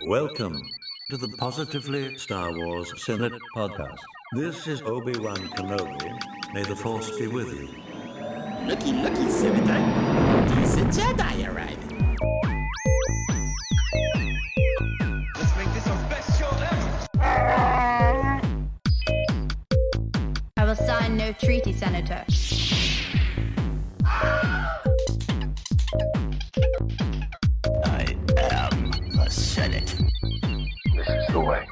Welcome to the Positively Star Wars Senate podcast. This is Obi-Wan Kenobi. May the Force be with you. Looky, Senator. Decent Jedi arriving. Let's make this our best show ever. I will sign no treaty, Senator. I am the Senate. This is the way.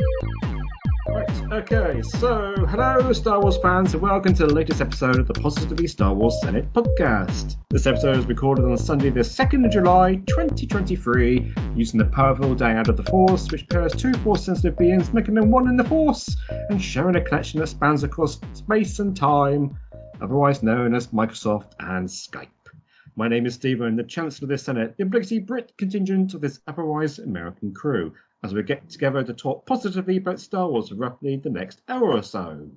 Right, okay, so hello Star Wars fans and welcome to the latest episode of the Positively Star Wars Senate podcast. This episode is recorded on Sunday the 2nd of July 2023 using the powerful Dyad of the Force, which pairs two Force-sensitive beings, making them one in the Force and sharing a connection that spans across space and time, otherwise known as Microsoft and Skype. My name is Stephen, the Chancellor of the Senate, the obligatory Brit contingent of this otherwise American crew, as we get together to talk positively about Star Wars for roughly the next hour or so.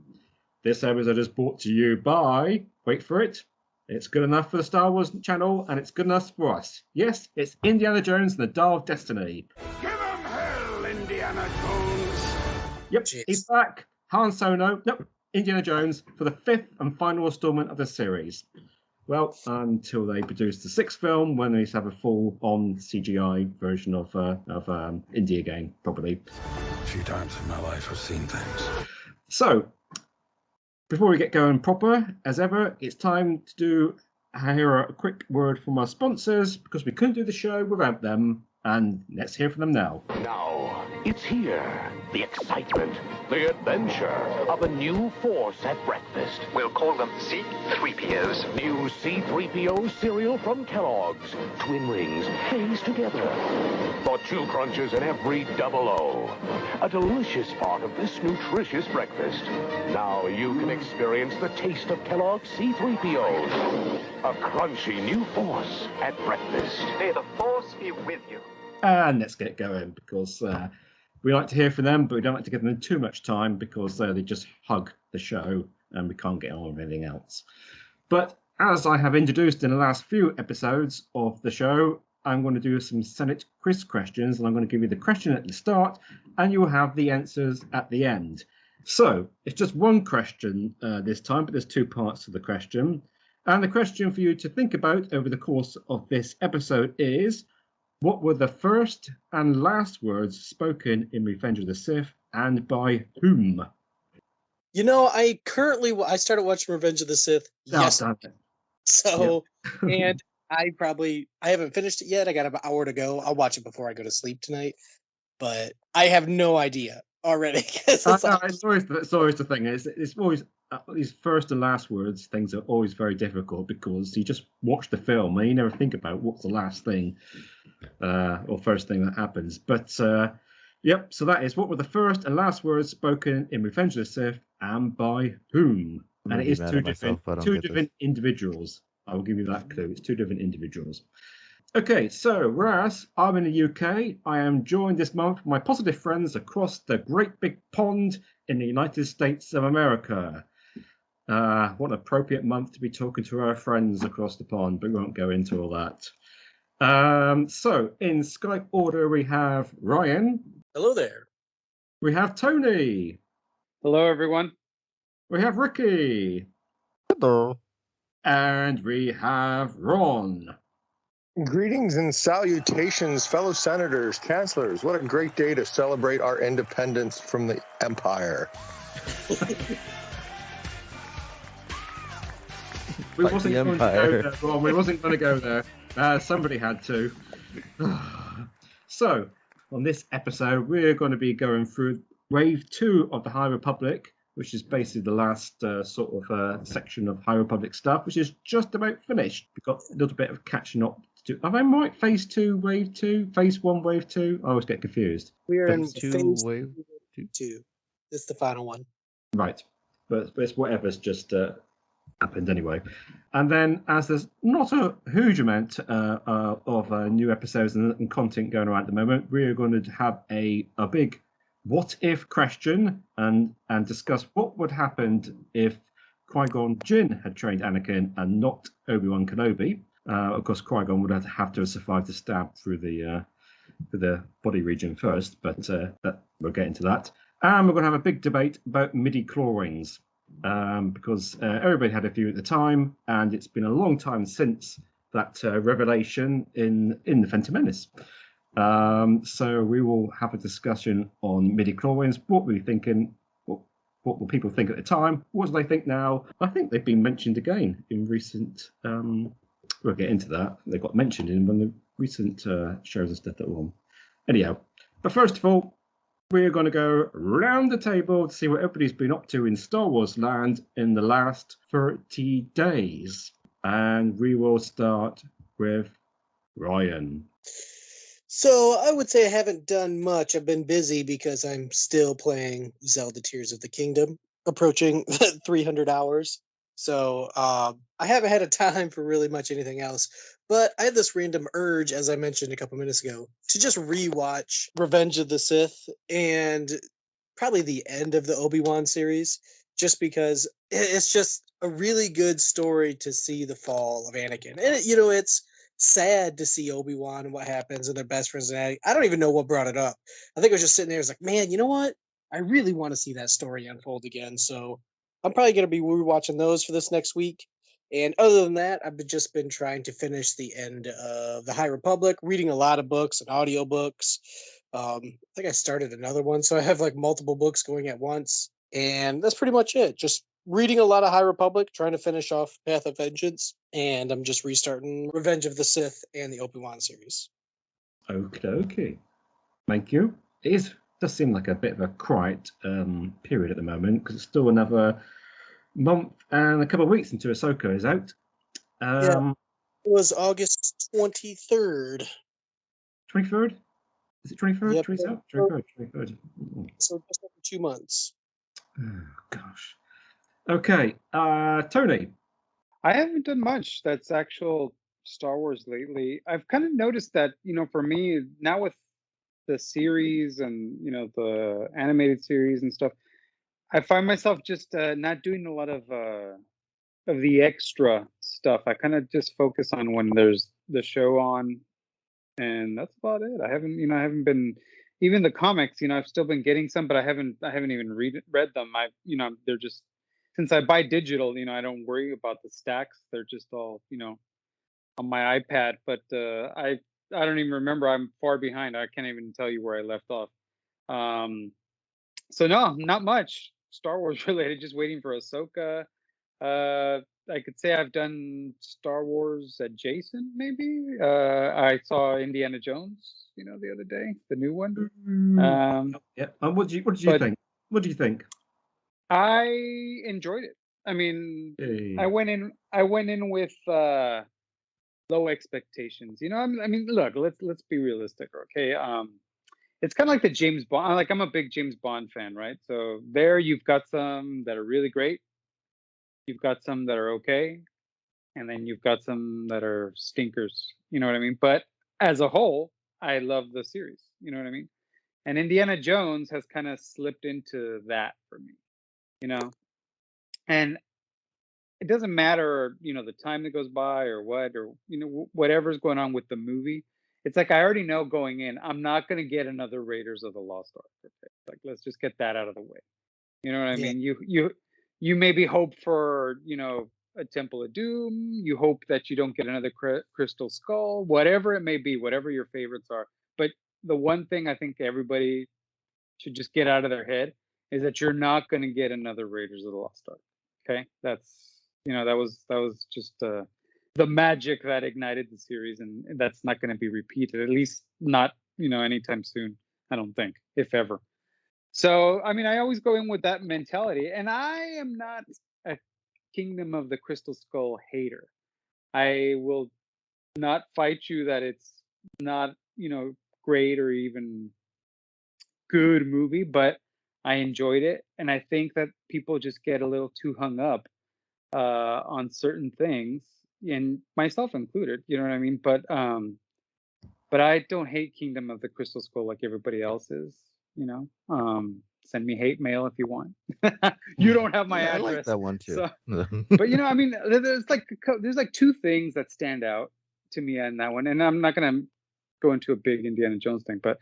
This episode is brought to you by, wait for it, it's good enough for the Star Wars channel and it's good enough for us. Yes, it's Indiana Jones and the Dial of Destiny. Give him hell, Indiana Jones! Yep, Jeez. he's back. Han Solo, nope, Indiana Jones for the fifth and final installment of the series. Well, until they produce the sixth film, when they have a full-on CGI version of India again, probably. A few times in my life I've seen things. So, before we get going proper, as ever, it's time to hear a quick word from our sponsors, because we couldn't do the show without them, and let's hear from them now. Now, it's here. The excitement, the adventure of a new force at breakfast. We'll call them C-3POs. New C-3PO cereal from Kellogg's. Twin rings, phased together. For 2 crunches in every double O. A delicious part of this nutritious breakfast. Now you can experience the taste of Kellogg's C-3POs. A crunchy new force at breakfast. May the Force be with you. And let's get going, because we like to hear from them, but we don't like to give them too much time, because they just hug the show and we can't get on with anything else. But as I have introduced in the last few episodes of the show, I'm going to do some Senate quiz questions, and I'm going to give you the question at the start, and you will have the answers at the end. So it's just one question this time, but there's 2 parts to the question. And the question for you to think about over the course of this episode is, what were the first and last words spoken in Revenge of the Sith, and by whom? You know, I started watching Revenge of the Sith yesterday. So, and I haven't finished it yet. I got about an hour to go. I'll watch it before I go to sleep tonight. But I have no idea already. It's always the thing. It's always these first and last words. Things are always very difficult, because you just watch the film and you never think about what's the last thing or first thing that happens. But yep. So that is, what were the first and last words spoken in Revenge of the Sith, and by whom? And it is two different individuals. I will give you that clue. It's 2 different individuals. Okay, so whereas I'm in the UK, I am joined this month by my positive friends across the great big pond in the United States of America. What an appropriate month to be talking to our friends across the pond, but we won't go into all that. So in Skype order, we have Ryan. Hello there. We have Tony. Hello, everyone. We have Ricky. Hello. And we have Ron. Greetings and salutations, fellow senators, chancellors. What a great day to celebrate our independence from the empire. We wasn't going to go there, Ron. We wasn't going to go there. Somebody had to. So, on this episode, we're going to be going through Wave 2 of the High Republic, which is basically the last section of High Republic stuff, which is just about finished. We've got a little bit of catching up to do. Am I right? Phase 2, Wave 2? Phase 1, Wave 2? I always get confused. We're in Phase 2, phase Wave 2. This is the final one. Right. But it's whatever's just happened anyway. And then, as there's not a huge amount of new episodes and content going around at the moment, we're going to have a big what if question and discuss what would happen if Qui-Gon Jinn had trained Anakin and not Obi-Wan Kenobi. Of course, Qui-Gon would have to have survived the stab through the the body region first, but that we'll get into that. And we're going to have a big debate about midi-chlorians because everybody had a few at the time, and it's been a long time since that revelation in the Phantom Menace. So we will have a discussion on midi-chlorians. What were we thinking? What will people think at the time? What do they think now? I think they've been mentioned again in recent. We'll get into that. They got mentioned in one of the recent shows and stuff that were on. Anyhow, but first of all, we're going to go round the table to see what everybody's been up to in Star Wars land in the last 30 days. And we will start with Ryan. So I would say I haven't done much. I've been busy because I'm still playing Zelda Tears of the Kingdom, approaching 300 hours. So I haven't had a time for really much anything else. But I had this random urge, as I mentioned a couple minutes ago, to just rewatch Revenge of the Sith and probably the end of the Obi-Wan series, just because it's just a really good story to see the fall of Anakin. And, it's sad to see Obi-Wan and what happens and their best friends. And I don't even know what brought it up. I think I was just sitting there. I was like, man, you know what? I really want to see that story unfold again. So I'm probably going to be rewatching those for this next week. And other than that, I've just been trying to finish the end of The High Republic, reading a lot of books and audiobooks. I think I started another one, so I have like multiple books going at once. And that's pretty much it. Just reading a lot of High Republic, trying to finish off Path of Vengeance, and I'm just restarting Revenge of the Sith and the Obi-Wan series. Okay. Thank you. It does seem like a bit of a quiet period at the moment because it's still another month and a couple of weeks until Ahsoka is out. Yeah, it was August 23rd. 23rd? Is it 23rd? Yep. 23rd. So just over 2 months. Oh, gosh. Okay, Tony. I haven't done much that's actual Star Wars lately. I've kind of noticed that, for me, now with the series and, the animated series and stuff, I find myself just not doing a lot of the extra stuff. I kind of just focus on when there's the show on, and that's about it. I haven't been, even the comics, I've still been getting some, but I haven't even read them. They're just, since I buy digital, I don't worry about the stacks. They're just all, on my iPad. But I don't even remember. I'm far behind. I can't even tell you where I left off. So no, not much Star Wars related. Just waiting for Ahsoka. I could say I've done Star Wars adjacent, maybe. I saw Indiana Jones, the other day, the new one. Yeah. What did you think? What do you think? I enjoyed it. I mean, Hey. I went in with low expectations. I mean, look, let's be realistic, okay? It's kind of like the James Bond. Like, I'm a big James Bond fan, right? So there, you've got some that are really great. You've got some that are okay, and then you've got some that are stinkers. You know what I mean? But as a whole, I love the series. You know what I mean? And Indiana Jones has kind of slipped into that for me. And it doesn't matter, the time that goes by or what, or whatever's going on with the movie. It's like I already know going in, I'm not going to get another Raiders of the Lost Ark. Okay? Like, let's just get that out of the way. You know what I mean? You maybe hope for, a Temple of Doom. You hope that you don't get another Crystal Skull, whatever it may be, whatever your favorites are. But the one thing I think everybody should just get out of their head is that you're not going to get another Raiders of the Lost Ark. Okay, that's that was just the magic that ignited the series, and that's not going to be repeated, at least not anytime soon. I don't think, if ever. So I mean, I always go in with that mentality, and I am not a Kingdom of the Crystal Skull hater. I will not fight you that it's not great or even good movie, but I enjoyed it, and I think that people just get a little too hung up on certain things, and myself included. You know what I mean? But I don't hate Kingdom of the Crystal Skull like everybody else is. Send me hate mail if you want. You don't have my address. I like that one too. So, but I mean, there's like two things that stand out to me in that one, and I'm not gonna go into a big Indiana Jones thing, but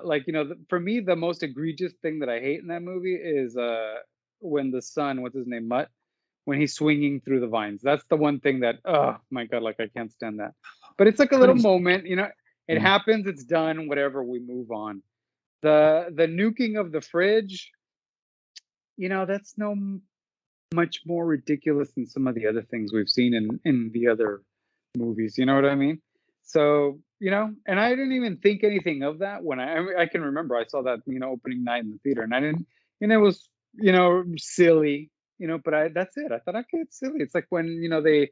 like, you know, for me, the most egregious thing that I hate in that movie is when the son, what's his name, Mutt, when he's swinging through the vines. That's the one thing that, oh my God, like I can't stand that. But it's like a little moment, you know, it happens, it's done, whatever, we move on. The nuking of the fridge, you know, that's much more ridiculous than some of the other things we've seen in the other movies. You know what I mean? So, you know, and I didn't even think anything of that when I can remember I saw that, you know, opening night in the theater, and I didn't, and it was, you know, silly, you know, but that's it. I thought, okay, it's silly. It's like when, you know, they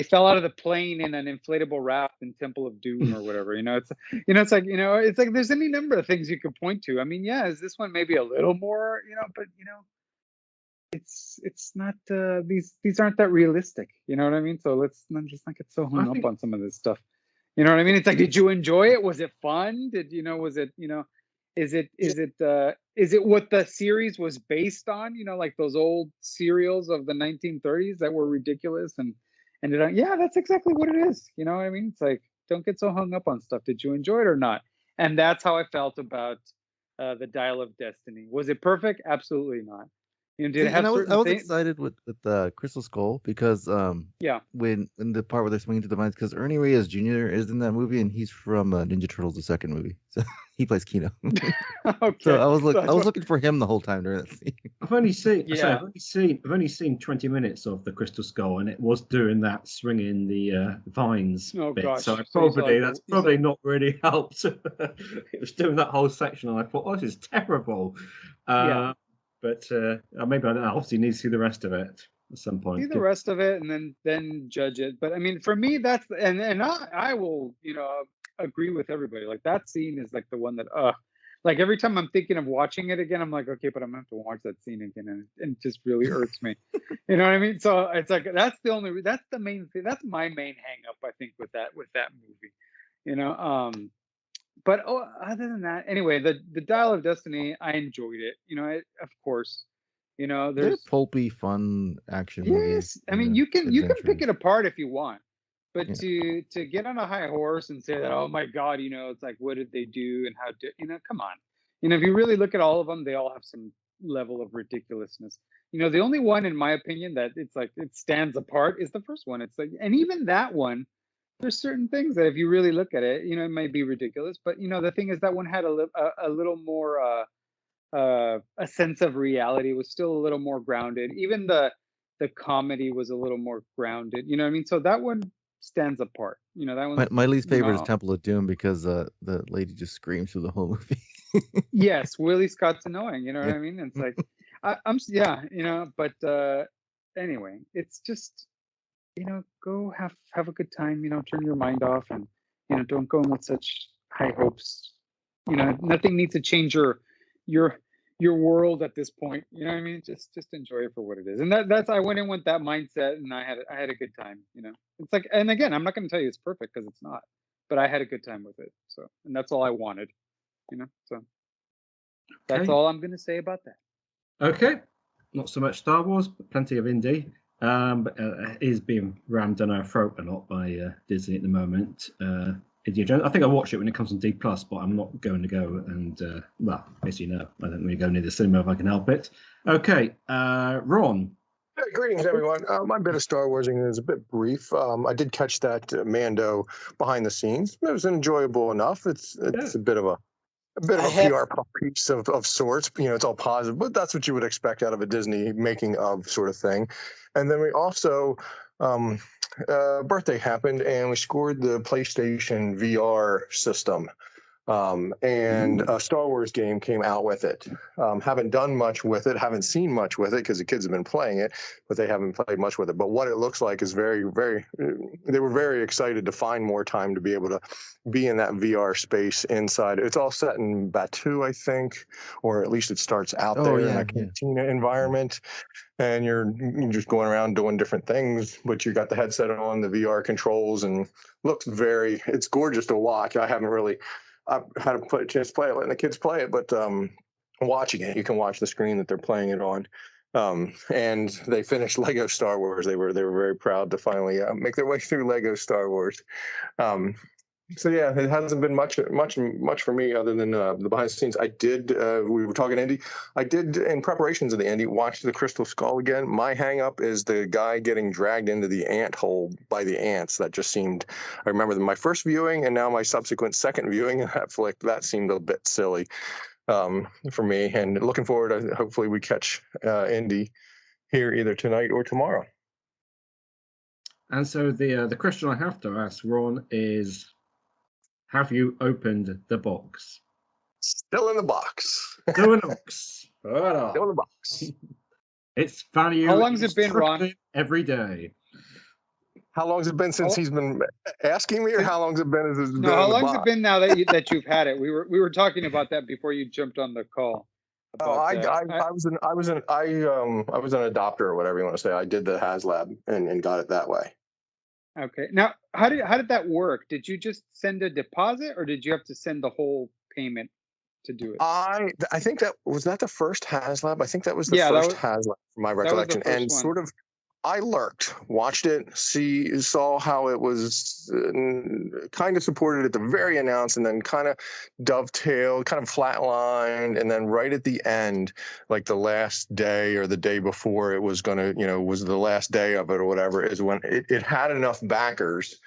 fell out of the plane in an inflatable raft in Temple of Doom or whatever. You know, it's there's any number of things you could point to. I mean, yeah, is this one maybe a little more, you know, but you know, it's not these aren't that realistic. You know what I mean? So let's just not get so hung up on some of this stuff. You know what I mean? It's like, did you enjoy it? Was it fun? Did you know? Was it, you know? Is it what the series was based on? You know, like those old serials of the 1930s that were ridiculous and ended up, yeah, that's exactly what it is. You know what I mean? It's like, don't get so hung up on stuff. Did you enjoy it or not? And that's how I felt about the Dial of Destiny. Was it perfect? Absolutely not. You know, did it have certain I was things? excited with Crystal Skull because yeah, when in the part where they're swinging to the vines, because Ernie Reyes Jr. is in that movie and he's from Ninja Turtles, the second movie, so he plays Kino. Okay. So I was looking for him the whole time during that scene. I've only seen 20 minutes of the Crystal Skull, and it was doing that swinging the vines bit. Gosh. So that's So probably not really helped. It was doing that whole section, and I thought, oh, this is terrible. Yeah. But maybe I don't know. Obviously, need to see the rest of it at some point. See the rest of it and then judge it. But I mean, for me, that's and I will, you know, agree with everybody. Like that scene is like the one that like every time I'm thinking of watching it again, I'm like, okay, but I'm gonna have to watch that scene again, and it just really irks me. You know what I mean? So it's like that's the main thing. That's my main hang up, I think, with that movie. You know, but other than that, anyway, the Dial of Destiny, I enjoyed it. You know, of course, you know, They're there's pulpy, fun action movies. yes. I mean, you can pick it apart if you want, but Yeah. to get on a high horse and say that, oh my God, you know, it's like, what did they do and how did, you know, come on. You know, if you really look at all of them, they all have some level of ridiculousness. You know, the only one, in my opinion, that it's like it stands apart is the first one. It's like, and even that one, there's certain things that if you really look at it, you know, it might be ridiculous, but you know, the thing is that one had a little more a sense of reality. It was still a little more grounded. Even the comedy was a little more grounded. You know what I mean? So that one stands apart. You know, that one. My least favorite is Temple of Doom because the lady just screams through the whole movie. Yes, Willie Scott's annoying. You know what I mean? It's like yeah, you know, but anyway, it's just, you know, go have a good time, you know, turn your mind off, and you know, don't go in with such high hopes. You know, nothing needs to change your world at this point. You know what I mean? Just enjoy it for what it is. And that's I went in with that mindset, and I had a good time, you know. It's like, and again, I'm not going to tell you it's perfect because it's not, but I had a good time with it. So, and that's all I wanted, you know. So that's all I'm going to say about that. Okay, not so much Star Wars, but plenty of indie. But it is being rammed down our throat a lot by Disney at the moment. Indiana Jones. I think I watch it when it comes on D+, but I'm not going to go and, well, as you know, I don't really go near the cinema if I can help it. Okay, Ron. Hey, greetings, everyone. My bit of Star Warsing is a bit brief. I did catch that Mando behind the scenes. It was enjoyable enough. It's a bit of a PR piece of sorts. You know, it's all positive, but that's what you would expect out of a Disney making of sort of thing. And then we also, birthday happened and we scored the PlayStation VR system. And a Star Wars game came out with it. Haven't done much with it, haven't seen much with it because the kids have been playing it, but they haven't played much with it. But what it looks like is very, very, they were very excited to find more time to be able to be in that VR space inside. It's all set in Batuu, I think, or at least it starts out there in a cantina environment. And you're just going around doing different things, but you got the headset on, the VR controls, and looks it's gorgeous to watch. I haven't really, I've had a chance to play it, letting the kids play it, but watching it, you can watch the screen that they're playing it on. And they finished Lego Star Wars. They were very proud to finally make their way through Lego Star Wars. So yeah, it hasn't been much for me other than the behind the scenes. I did. We were talking Indy. I did in preparations of the Indy watch the Crystal Skull again. My hang up is the guy getting dragged into the ant hole by the ants. That just seemed. I remember my first viewing and now my subsequent second viewing of that flick. That seemed a bit silly for me. And looking forward, hopefully we catch Indy here either tonight or tomorrow. And so the question I have to ask Ron is, have you opened the box? Still in the box. Still in the box. Right. Still in the box. It's value. How long has it been, Ron? Every day. How long has it been since he's been asking me, or how long has it been? How long has it been now that you've had it? We were talking about that before you jumped on the call. I was an adopter or whatever you want to say. I did the HasLab and got it that way. Okay. Now, how did that work? Did you just send a deposit, or did you have to send the whole payment to do it? I think that was the first HasLab. I think that was the first HasLab from my recollection, and sort of. I lurked, watched it, saw how it was kind of supported at the very announce, and then kind of dovetailed, kind of flatlined, and then right at the end, like the last day or the day before it was going to, was the last day of it or whatever, is when it had enough backers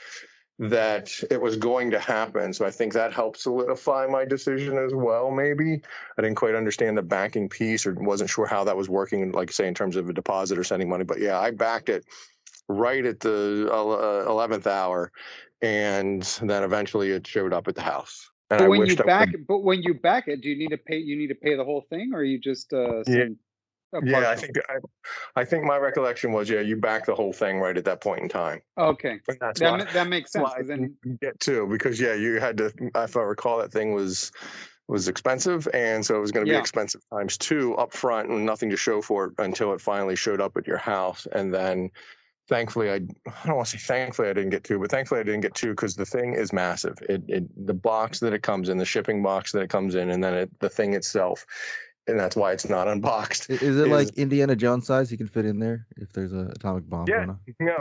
that it was going to happen. So I think that helped solidify my decision as well, maybe. I didn't quite understand the banking piece or wasn't sure how that was working, like say in terms of a deposit or sending money. But yeah, I backed it right at the 11th hour, and then eventually it showed up at the house. And but when you back it, do you need to pay? You need to pay the whole thing, or you just send Yeah, I think my recollection was, you back the whole thing right at that point in time. Okay, that makes sense. Then you get to, because you had to, if I recall, that thing was expensive, and so it was going to be expensive times 2 up front, and nothing to show for it until it finally showed up at your house. And then thankfully, I don't want to say thankfully I didn't get 2, but thankfully I didn't get 2 because the thing is massive. The box that it comes in, the shipping box that it comes in, and then the thing itself. And that's why it's not unboxed. Is it like Indiana Jones size? You can fit in there if there's an atomic bomb. Yeah, no,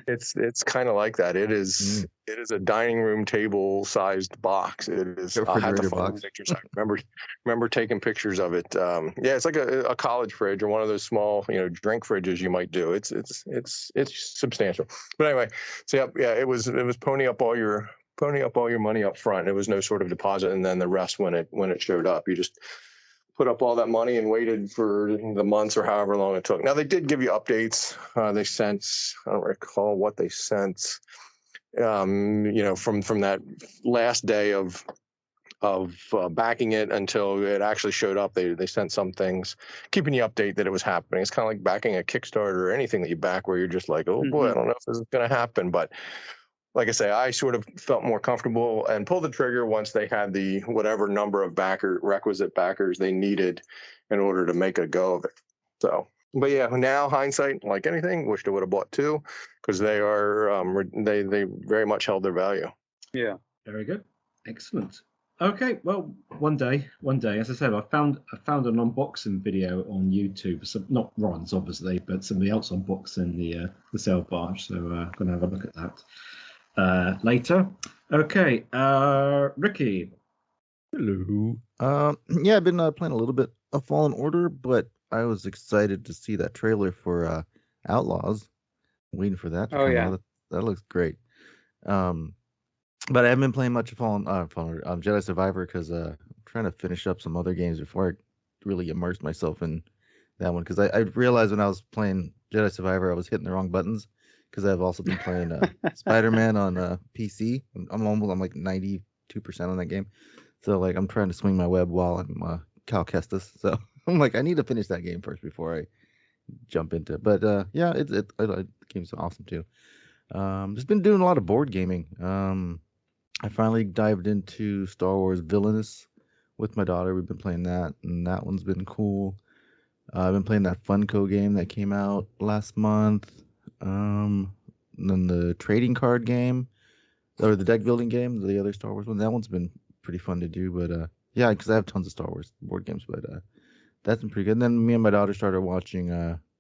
it's kind of like that. It is a dining room table sized box. It is. I had to find pictures. I remember taking pictures of it. It's like a college fridge or one of those small drink fridges you might do. It's substantial. But anyway, so it was pony up all your money up front. It was no sort of deposit, and then the rest when it showed up. You just put up all that money and waited for the months or however long it took. Now they did give you updates. They sent, I don't recall what they sent, from that last day of backing it until it actually showed up. They sent some things keeping you update that it was happening. It's kind of like backing a Kickstarter or anything that you back where you're just like, oh boy, I don't know if this is going to happen, but like I say, I sort of felt more comfortable and pulled the trigger once they had the whatever number of requisite backers they needed in order to make a go of it. So, but yeah, now hindsight, like anything, wished I would have bought 2 because they are they very much held their value. Yeah, very good, excellent. Okay, well, one day, as I said, I found an unboxing video on YouTube. So not Ron's obviously, but somebody else unboxing the sail barge. So I'm gonna have a look at that later. Okay, Ricky. Hello. I've been playing a little bit of Fallen Order, but I was excited to see that trailer for Outlaws. I'm waiting for that to come out. That looks great. But I haven't been playing much of Jedi Survivor because I'm trying to finish up some other games before I really immersed myself in that one. Because I realized when I was playing Jedi Survivor, I was hitting the wrong buttons. Because I've also been playing Spider-Man on PC. I'm like 92% on that game. So like I'm trying to swing my web while I'm Cal Kestis. So I'm like, I need to finish that game first before I jump into it. But the game's awesome too. Just been doing a lot of board gaming. I finally dived into Star Wars Villainous with my daughter. We've been playing that, and that one's been cool. I've been playing that Funko game that came out last month. Then the trading card game, or the deck building game, the other Star Wars one. That one's been pretty fun to do. But because I have tons of Star Wars board games. But that's been pretty good. And then me and my daughter started watching.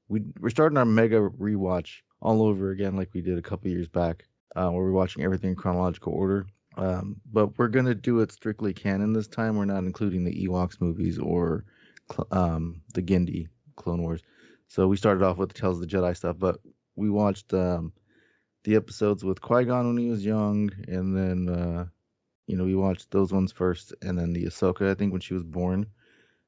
We're starting our mega rewatch all over again, like we did a couple years back. where we're watching everything in chronological order. But we're gonna do it strictly canon this time. We're not including the Ewoks movies or the Gindi Clone Wars. So we started off with the Tales of the Jedi stuff, but we watched the episodes with Qui-Gon when he was young, and then we watched those ones first, and then the Ahsoka, I think, when she was born.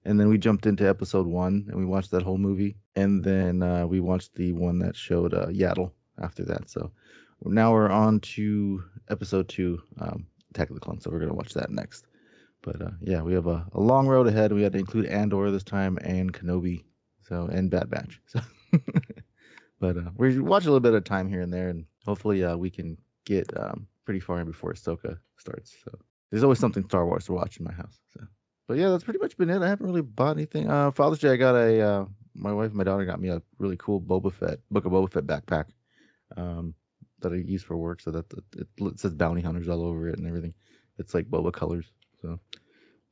And then we jumped into episode 1, and we watched that whole movie. And then we watched the one that showed Yaddle after that. So now we're on to episode 2, Attack of the Clones. So we're going to watch that next. But yeah, we have a long road ahead. We had to include Andor this time and Kenobi, and Bad Batch. So, but we watch a little bit of time here and there, and hopefully we can get pretty far in before Ahsoka starts. So there's always something Star Wars to watch in my house. So. But yeah, that's pretty much been it. I haven't really bought anything. Father's Day, I got my wife and my daughter got me a really cool Book of Boba Fett backpack that I use for work. So that it says bounty hunters all over it and everything. It's like Boba colors. So,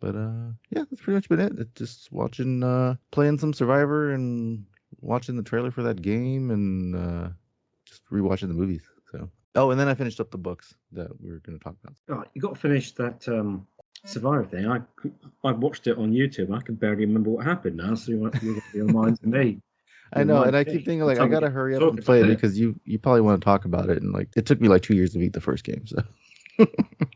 but yeah, that's pretty much been it. It's just watching, playing some Survivor and watching the trailer for that game and just rewatching the movies. So, oh, and then I finished up the books that we were going to talk about. Oh, you got to finish that Survivor thing. I watched it on YouTube. I can barely remember what happened now. So you're going to be reminding me. I know, and I keep thinking like I gotta hurry up and play it because you probably want to talk about it, and like it took me like 2 years to beat the first game. So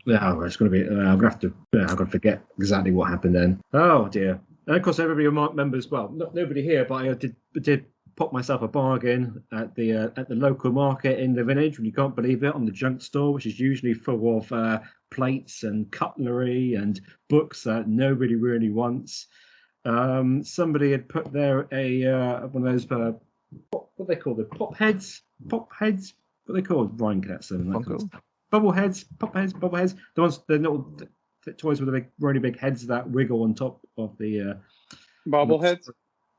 yeah, it's going to be. I'm going to forget exactly what happened then. Oh dear. And of course, everybody remembers. Well, nobody here, but I did pop myself a bargain at the local market in the village. You can't believe it, on the junk store, which is usually full of plates and cutlery and books that nobody really wants. Somebody had put there one of those what they call the pop heads. What are they called? Ryan Cats and bubble heads. The ones, the little toys with the really big heads that wiggle on top of the bobbleheads.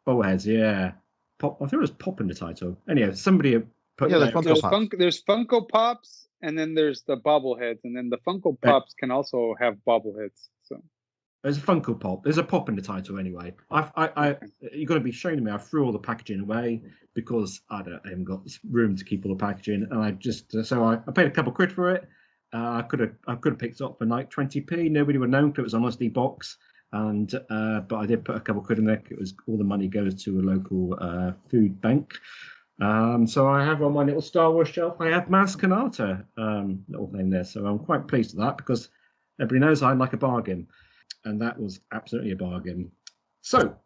Bobbleheads, yeah. Pop. I think it was Pop in the title. Anyway, somebody put. Yeah, there's Funko Pops, and then there's the bobbleheads, and then the Funko Pops can also have bobbleheads. So there's a Funko Pop. There's a Pop in the title anyway. You're going to be showing me. I threw all the packaging away because I haven't got room to keep all the packaging, and I paid a couple quid for it. I could have picked it up for like 20p. Nobody would know because it was on a box. And but I did put a couple quid in there. It was all the money goes to a local food bank. So I have on my little Star Wars shelf. I have Maz Kanata little thing there. So I'm quite pleased with that because everybody knows I like a bargain, and that was absolutely a bargain. So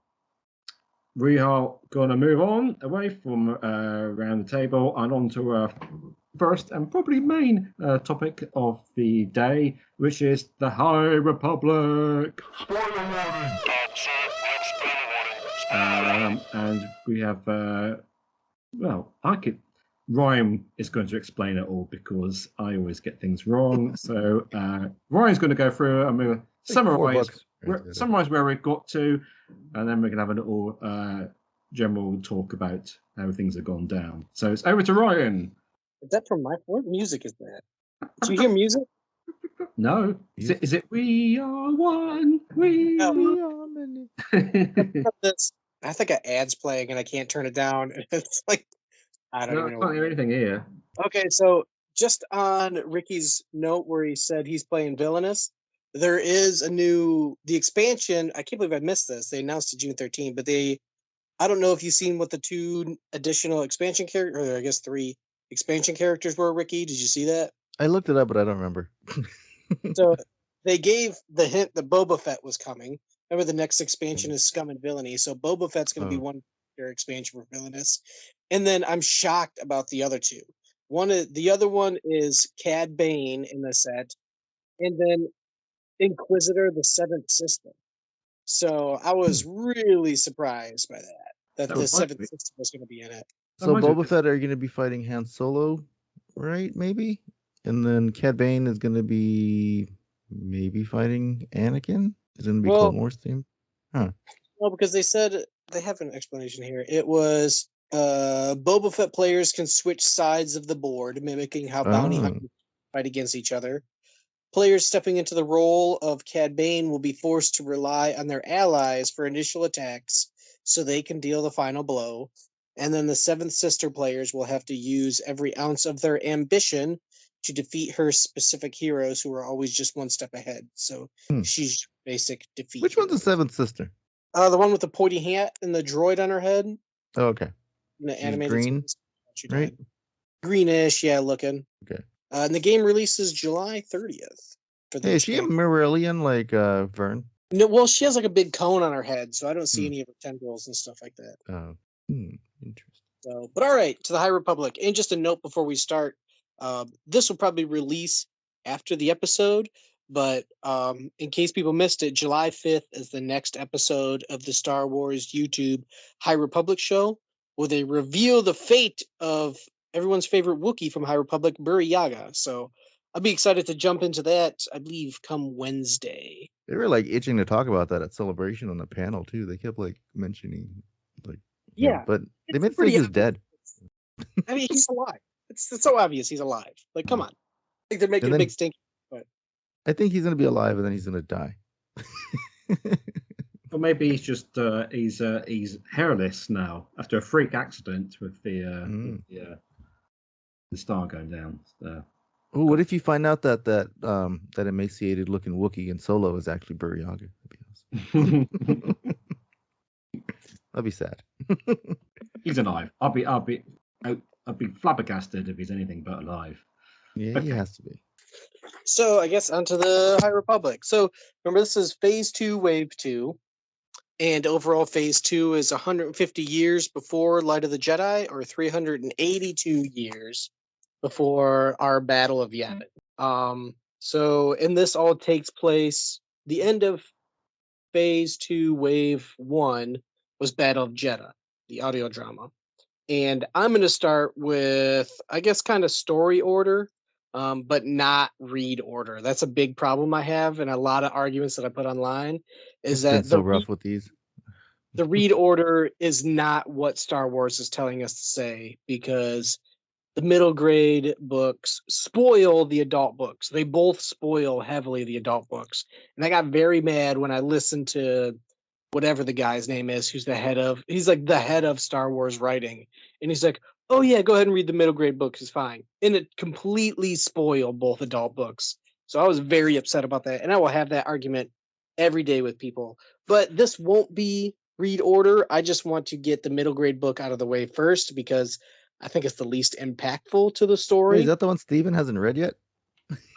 we are going to move on away from around the table and on to our first and probably main topic of the day, which is the High Republic. And we have, Ryan is going to explain it all because I always get things wrong. So Ryan's going to go through. I'm going to summarize where we got to, and then we're going to have a little general talk about how things have gone down. So it's over to Ryan. Is that from what music is that? Do you hear music? No. Is it We Are One? We Are Many? I think an ad's playing and I can't turn it down. It's like I don't even know. I can't hear anything here. Okay, so just on Ricky's note where he said he's playing Villainous, there is the expansion. I can't believe I missed this. They announced it June 13th, but I don't know if you've seen what the 2 additional expansion characters, or I guess 3 expansion characters were, Ricky. Did you see that? I looked it up, but I don't remember. So they gave the hint that Boba Fett was coming. Remember, the next expansion is Scum and Villainy. So Boba Fett's going to be one expansion for Villainous. And then I'm shocked about the other 2. The other one is Cad Bane in the set. And then Inquisitor, the 7th Sister. So I was really surprised by that the 7th Sister was going to be in it. So Boba Fett are going to be fighting Han Solo, right? Maybe, and then Cad Bane is going to be maybe fighting Anakin. Is it going to be Clone Wars themed? Huh? Well, because they said they have an explanation here. It was Boba Fett players can switch sides of the board, mimicking how bounty hunters fight against each other. Players stepping into the role of Cad Bane will be forced to rely on their allies for initial attacks so they can deal the final blow. And then the 7th Sister players will have to use every ounce of their ambition to defeat her specific heroes who are always just one step ahead. So she's basic defeat. Which one's the seventh sister? The one with the pointy hat and the droid on her head. Oh, okay. The animated green, right? Greenish, yeah, looking. Okay. And the game releases July 30th. Hey, is she a Marillion like Vern? No, well, she has like a big cone on her head, so I don't see any of her tendrils and stuff like that. Oh, interesting. So, but all right, to the High Republic. And just a note before we start, this will probably release after the episode, but in case people missed it, July 5th is the next episode of the Star Wars YouTube High Republic show, where they reveal the fate of everyone's favorite Wookiee from High Republic, Buri Yaga. So I'll be excited to jump into that, I believe, come Wednesday. They were like itching to talk about that at Celebration on the panel too. They kept like mentioning, like, yeah, but they made think he's dead. I mean, he's alive. It's so obvious he's alive. Like, come on. I think they're making a big stink. But I think he's gonna be alive, and then he's gonna die. Or maybe he's just he's hairless now after a freak accident with the star going down. Oh, what if you find out that emaciated looking Wookiee in Solo is actually Buri Yaga? That'd be sad. He's alive. I'll be flabbergasted if he's anything but alive. Yeah, he has to be. So I guess onto the High Republic. So remember, this is Phase 2, Wave 2. And overall, Phase 2 is 150 years before Light of the Jedi, or 382 years before our Battle of Yavin. So, and this all takes place, the end of Phase 2, Wave 1 was Battle of Jedha, the audio drama. And I'm going to start with, I guess, kind of story order, but not read order. That's a big problem I have, and a lot of arguments that I put online is that so rough with these. The read order is not what Star Wars is telling us to say, because the middle grade books spoil the adult books. They both spoil heavily the adult books. And I got very mad when I listened to whatever the guy's name is, he's like the head of Star Wars writing. And he's like, oh yeah, go ahead and read the middle grade books, it's fine. And it completely spoiled both adult books. So I was very upset about that. And I will have that argument every day with people. But this won't be read order. I just want to get the middle grade book out of the way first, because I think it's the least impactful to the story. Wait, is that the one Steven hasn't read yet?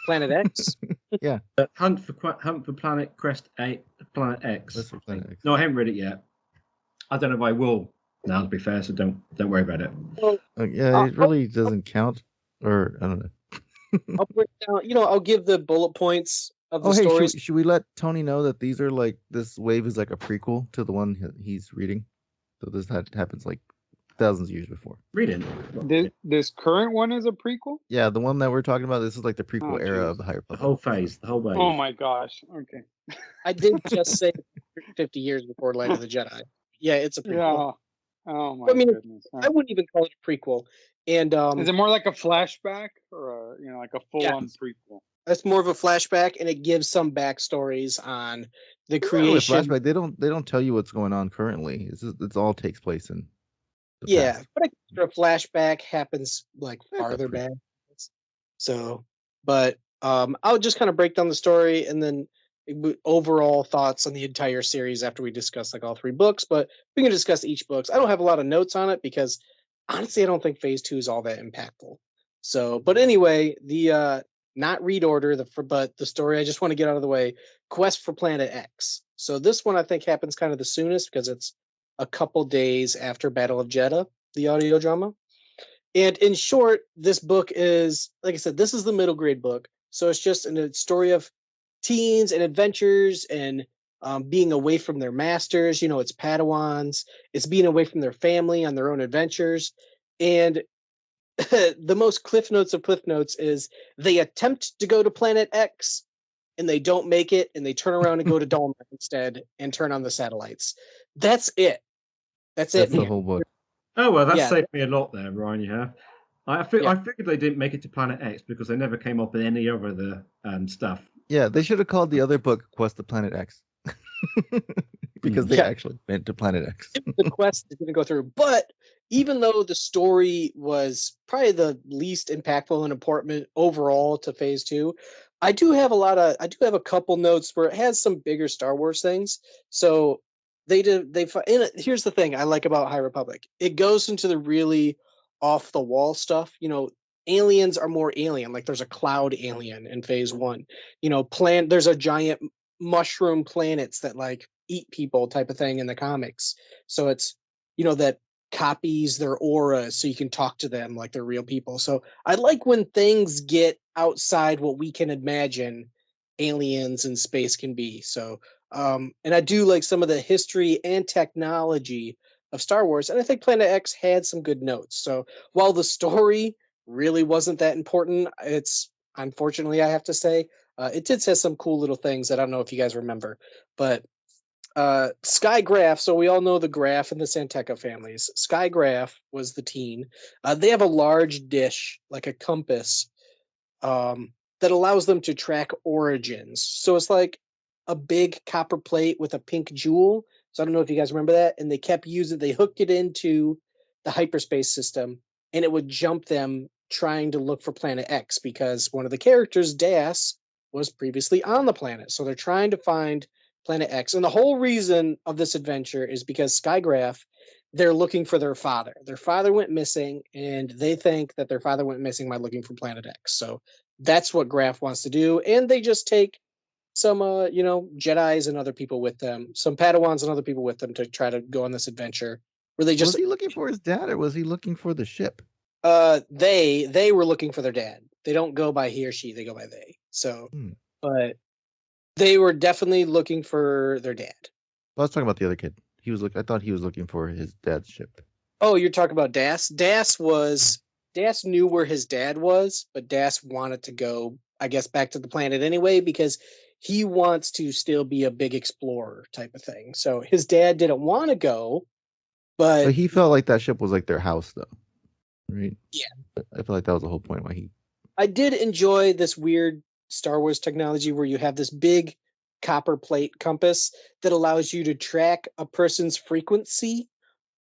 Planet X. Yeah. Hunt for Planet Crest 8, Planet X. That's for Planet X. No, I haven't read it yet. I don't know if I will now, to be fair, so don't worry about it. Well, yeah, it really doesn't count, or I don't know. I'll break down, I'll give the bullet points of the stories. Should we let Tony know that these are like, this wave is like a prequel to the one he's reading? So this happens like thousands of years before. Reading. This current one is a prequel? Yeah, the one that we're talking about, this is like the prequel era of the High Republic. The whole phase, the whole wave. Oh my gosh. Okay. I did just say 50 years before Light of the Jedi. Yeah, it's a prequel. Yeah. Oh my goodness. I wouldn't even call it a prequel. And is it more like a flashback or like a full-on prequel? It's more of a flashback, and it gives some backstories on the creation. Flashback, they don't tell you what's going on currently. It's all takes place in. Yeah, but a flashback happens like farther back. So, but I'll just kind of break down the story and then overall thoughts on the entire series after we discuss like all three books. But we can discuss each book. I don't have a lot of notes on it because honestly, I don't think Phase 2 is all that impactful. So, but anyway, the not read order, but the story I just want to get out of the way. Quest for Planet X. So this one I think happens kind of the soonest because it's a couple days after Battle of Jedha, the audio drama. And in short, this book is, like I said, this is the middle grade book. So it's just a story of teens and adventures and being away from their masters. It's Padawans. It's being away from their family on their own adventures. And the most Cliff Notes of Cliff Notes is they attempt to go to Planet X and they don't make it, and they turn around and go to Dalmar instead and turn on the satellites. That's it. That's it. The whole book. Oh, well, that saved me a lot there, Ryan. Yeah. I figured they didn't make it to Planet X because they never came up with any of the stuff. Yeah, they should have called the other book Quest to Planet X. Because they actually went to Planet X. The quest is going to go through. But even though the story was probably the least impactful and important overall to Phase 2, I do have a couple notes where it has some bigger Star Wars things. So here's the thing I like about High Republic. It goes into the really off the wall stuff. Aliens are more alien. Like there's a cloud alien in Phase 1. There's a giant mushroom planets that like eat people type of thing in the comics. So it's that copies their auras so you can talk to them like they're real people. So I like when things get outside what we can imagine aliens in space can be. So and I do like some of the history and technology of Star Wars, and I think Planet X had some good notes. So while the story really wasn't that important, it's unfortunately I have to say it did say some cool little things that I don't know if you guys remember, but Sky Graf, so we all know the Graf and the Santeca families. Sky Graf was the teen. They have a large dish, like a compass, that allows them to track origins. So it's like a big copper plate with a pink jewel. So I don't know if you guys remember that. And they hooked it into the hyperspace system, and it would jump them trying to look for Planet X because one of the characters, Das, was previously on the planet. So they're trying to find Planet X. And the whole reason of this adventure is because Sky Graf, they're looking for their father. Their father went missing, and they think that their father went missing by looking for Planet X. So that's what Graf wants to do. And they just take some, Jedis and other people with them, some Padawans and other people with them to try to go on this adventure. Where they just was he looking for his dad or was he looking for the ship? They were looking for their dad. They don't go by he or she; they go by they. So, but they were definitely looking for their dad. Well, I was talking about the other kid. I thought he was looking for his dad's ship. Oh, you're talking about Das? Das knew where his dad was, but Das wanted to go, I guess, back to the planet anyway, because he wants to still be a big explorer type of thing. So his dad didn't want to go, but he felt like that ship was like their house, though. Right? Yeah. I feel like that was the whole point why he... I did enjoy this weird Star Wars technology where you have this big copper plate compass that allows you to track a person's frequency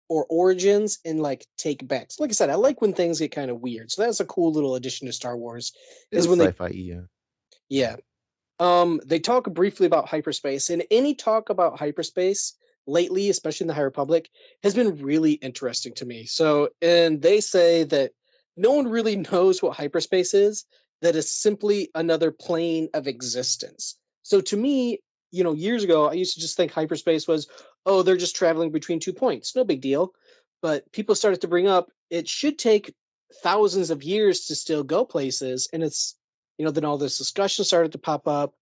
or origins and like take backs. Like I said, I like when things get kind of weird. So that's a cool little addition to Star Wars. Is when sci-fi, yeah. Yeah. They talk briefly about hyperspace, and any talk about hyperspace lately, especially in the High Republic, has been really interesting to me. So, and they say that no one really knows what hyperspace is, that is simply another plane of existence. So to me, years ago, I used to just think hyperspace was, oh, they're just traveling between 2 points. No big deal. But people started to bring up, it should take thousands of years to still go places. And it's, then all this discussion started to pop up,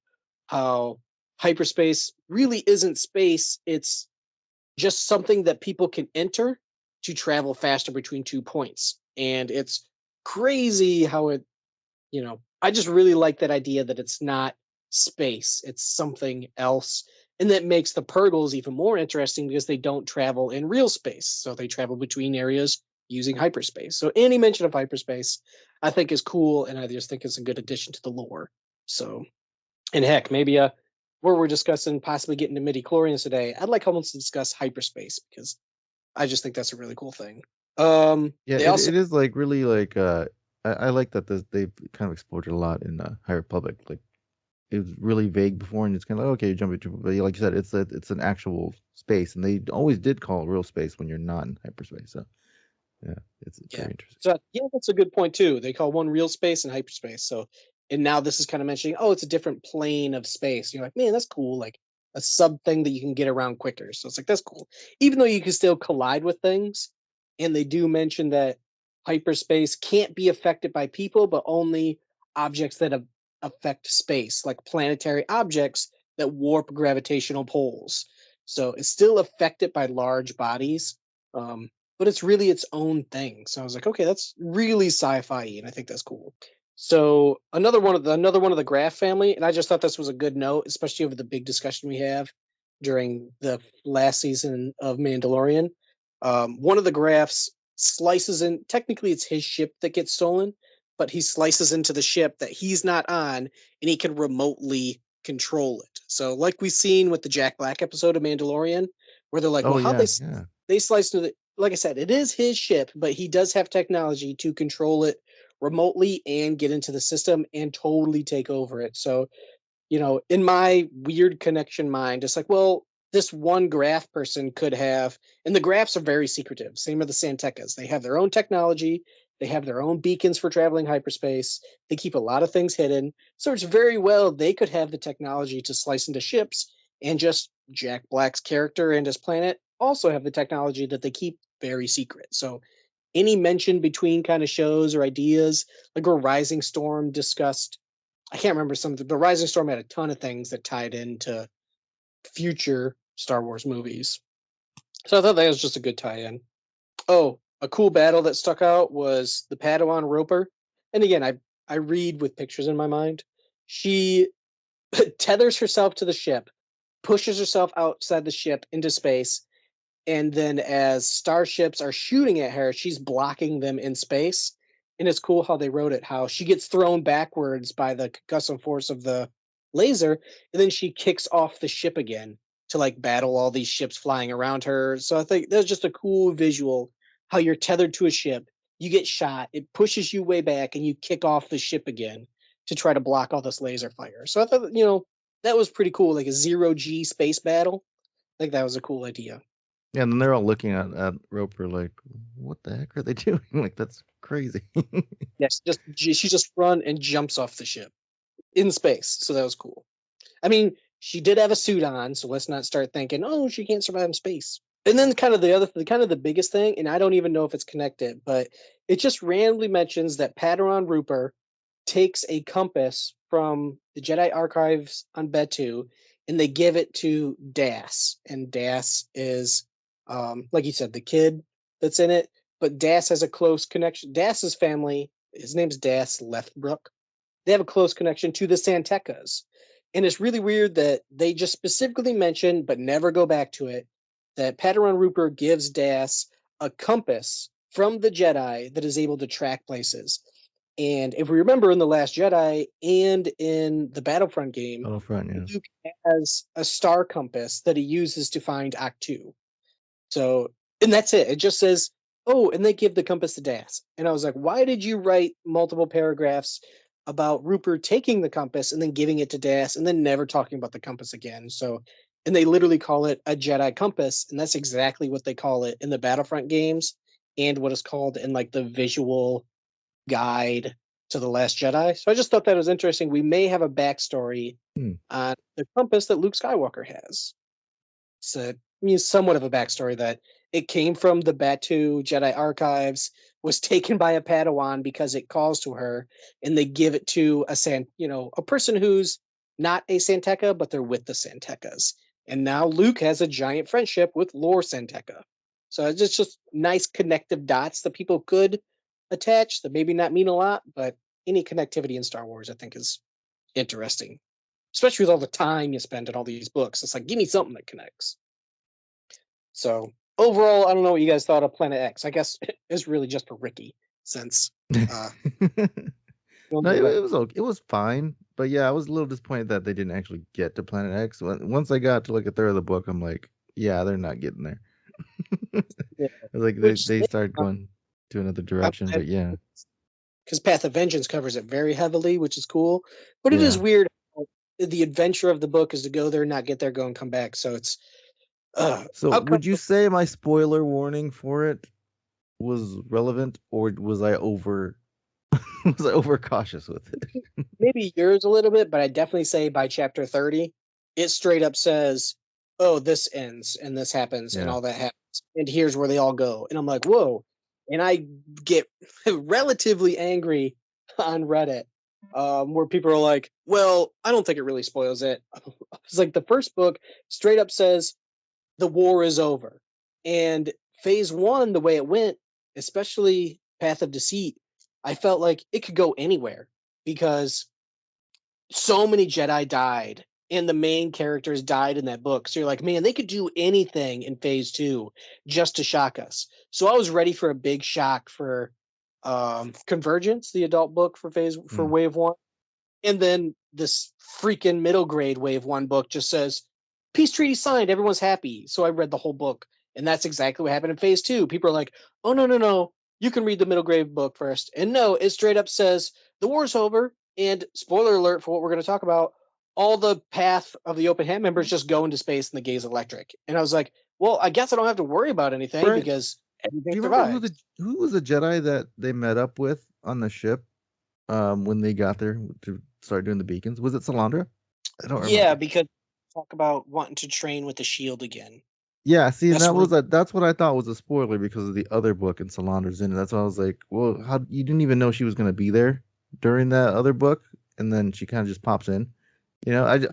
how hyperspace really isn't space. It's just something that people can enter to travel faster between 2 points. And it's crazy how it, I just really like that idea that it's not space, it's something else. And that makes the Purgles even more interesting because they don't travel in real space. So they travel between areas using hyperspace. So any mention of hyperspace, I think is cool. And I just think it's a good addition to the lore. So, and heck, maybe where we're discussing possibly getting to midi-chlorians today, I'd like almost to discuss hyperspace because I just think that's a really cool thing. Yeah, it is like really like I like that they've kind of explored it a lot in High Republic. Like it was really vague before, and it's kind of like, okay, you jump into, but like you said, it's an actual space, and they always did call it real space when you're not in hyperspace. So yeah, it's very interesting. So yeah, that's a good point too. They call one real space and hyperspace. So, and now this is kind of mentioning, oh, it's a different plane of space. You're like, man, that's cool. Like a sub thing that you can get around quicker. So it's like, that's cool. Even though you can still collide with things. And they do mention that hyperspace can't be affected by people, but only objects that affect space, like planetary objects that warp gravitational poles. So it's still affected by large bodies, but it's really its own thing. So I was like, okay, that's really sci-fi, and I think that's cool. So another one of the Graf family, and I just thought this was a good note, especially over the big discussion we have during the last season of Mandalorian. One of the Grafs slices in, technically it's his ship that gets stolen, but he slices into the ship that he's not on, and he can remotely control it. So like we've seen with the Jack Black episode of Mandalorian, where they're like, they slice through the. Like I said, it is his ship, but he does have technology to control it remotely and get into the system and totally take over it. So, in my weird connection mind, it's like, well, this one graph person could have, and the graphs are very secretive. Same with the Santekas. They have their own technology. They have their own beacons for traveling hyperspace. They keep a lot of things hidden. So it's very well they could have the technology to slice into ships, and just Jack Black's character and his planet also have the technology that they keep very secret. So any mention between kind of shows or ideas, like where Rising Storm discussed, I can't remember something, but Rising Storm had a ton of things that tied into future Star Wars movies. So I thought that was just a good tie-in. Oh, a cool battle that stuck out was the Padawan Roper. And again, I read with pictures in my mind. She tethers herself to the ship, pushes herself outside the ship into space, and then as starships are shooting at her, she's blocking them in space. And it's cool how they wrote it, how she gets thrown backwards by the concussive force of the laser, and then she kicks off the ship again to like battle all these ships flying around her. So I think that's just a cool visual, how you're tethered to a ship, you get shot, it pushes you way back, and you kick off the ship again to try to block all this laser fire. So I thought, that was pretty cool, like a 0G space battle. I think that was a cool idea. Yeah, and then they're all looking at Roper like, what the heck are they doing? Like, that's crazy. Yes, she just run and jumps off the ship in space. So that was cool. I mean, she did have a suit on, so let's not start thinking, oh, she can't survive in space. And then kind of the biggest thing, and I don't even know if it's connected, but it just randomly mentions that Padawan Rooper takes a compass from the Jedi archives on Betu, and they give it to Das. And Das is, like you said, the kid that's in it. But Das has a close connection. Das's family, his name's Das Lethbrook. They have a close connection to the Santekas. And it's really weird that they just specifically mention, but never go back to it, that Padawan Rooper gives Das a compass from the Jedi that is able to track places. And if we remember in The Last Jedi and in the Battlefront game, Luke has a star compass that he uses to find Ahch-To. So, and that's it. It just says, oh, and they give the compass to Das. And I was like, why did you write multiple paragraphs about Rooper taking the compass and then giving it to Das and then never talking about the compass again? So, and they literally call it a Jedi compass, and that's exactly what they call it in the Battlefront games and what it's called in like the visual guide to The Last Jedi. So I just thought that was interesting. We may have a backstory on the compass that Luke Skywalker has. So somewhat of a backstory that it came from the Betu Jedi archives, was taken by a Padawan because it calls to her, and they give it to a person who's not a Santeka, but they're with the Santekas. And now Luke has a giant friendship with Lor Santeka. So it's just nice connective dots that people could attach that maybe not mean a lot, but any connectivity in Star Wars I think is interesting, especially with all the time you spend in all these books. It's like, give me something that connects. So overall, I don't know what you guys thought of Planet X. I guess it's really just for Ricky, since no, it was okay. It was fine, but yeah, I was a little disappointed that they didn't actually get to Planet X. Once I got to like a third of the book, I'm like, yeah, they're not getting there. Yeah. Like they started going to another direction, but yeah, because Path of Vengeance covers it very heavily, which is cool. But it is weird. The adventure of the book is to go there, not get there, go and come back. So it's. So would you say my spoiler warning for it was relevant, or was I over cautious with it? Maybe yours a little bit, but I definitely say by chapter 30, it straight up says, oh, this ends and this happens and all that happens. And here's where they all go. And I'm like, whoa. And I get relatively angry on Reddit, where people are like, well, I don't think it really spoils it. It's like the first book straight up says the war is over. And phase 1, the way it went, especially Path of Deceit, I felt like it could go anywhere because so many Jedi died and the main characters died in that book. So you're like, man, they could do anything in phase 2 just to shock us. So I was ready for a big shock for Convergence, the adult book for wave 1. And then this freaking middle grade wave 1 book just says, peace treaty signed, everyone's happy. So I read the whole book, and that's exactly what happened in phase 2. People are like, oh, no, you can read the Middle Grave book first. And no, it straight up says the war's over, and spoiler alert for what we're going to talk about, all the path of the Open Hand members just go into space in the Gaze Electric. And I was like, well, I guess I don't have to worry about anything because everything Do you survived. remember who was the Jedi that they met up with on the ship when they got there to start doing the beacons? Was it Salandra? I don't remember. Yeah, because talk about wanting to train with the shield again. Yeah, see, That's that's what I thought was a spoiler because of the other book and Salandra's in it. That's why I was like, well, how you didn't even know she was going to be there during that other book, and then she kind of just pops in. You know,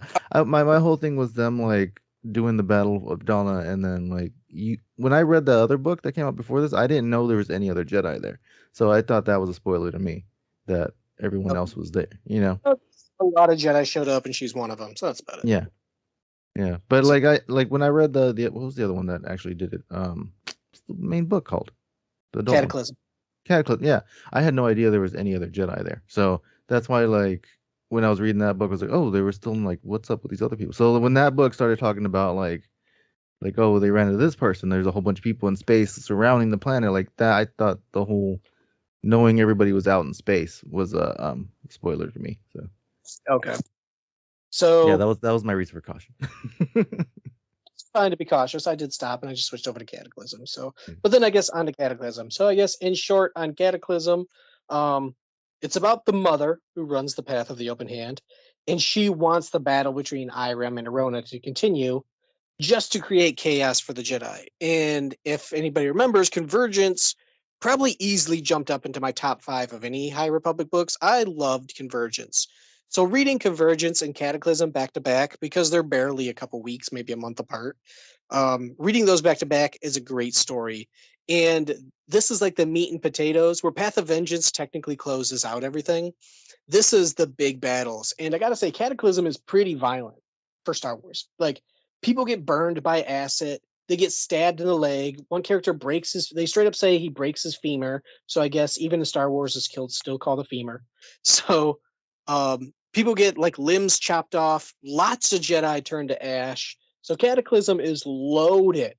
my whole thing was them like doing the Battle of Donna, and then like when I read the other book that came out before this, I didn't know there was any other Jedi there, so I thought that was a spoiler to me that everyone else was there. You know, a lot of Jedi showed up, and she's one of them, so that's about it. Yeah, but like when I read the what was the other one that actually did it? What's the main book called? The adult one. Cataclysm. Cataclysm. Yeah, I had no idea there was any other Jedi there, so that's why like when I was reading that book, I was like, oh, they were still like, what's up with these other people? So when that book started talking about like oh, they ran into this person, there's a whole bunch of people in space surrounding the planet like that, I thought the whole knowing everybody was out in space was a spoiler to me. So okay. So yeah, that was my reason for caution. It's fine to be cautious. I did stop and I just switched over to Cataclysm. So, but then I guess on to Cataclysm. So I guess in short on Cataclysm, it's about the mother who runs the path of the Open Hand, and she wants the battle between Irem and Arona to continue, just to create chaos for the Jedi. And if anybody remembers, Convergence probably easily jumped up into my top 5 of any High Republic books. I loved Convergence. So reading Convergence and Cataclysm back to back, because they're barely a couple weeks, maybe a month apart, reading those back to back is a great story. And this is like the meat and potatoes where Path of Vengeance technically closes out everything. This is the big battles. And I got to say, Cataclysm is pretty violent for Star Wars. Like, people get burned by acid. They get stabbed in the leg. One character they straight up say he breaks his femur. So I guess even in Star Wars is killed, still called a femur. So people get like limbs chopped off. Lots of Jedi turn to ash. So Cataclysm is loaded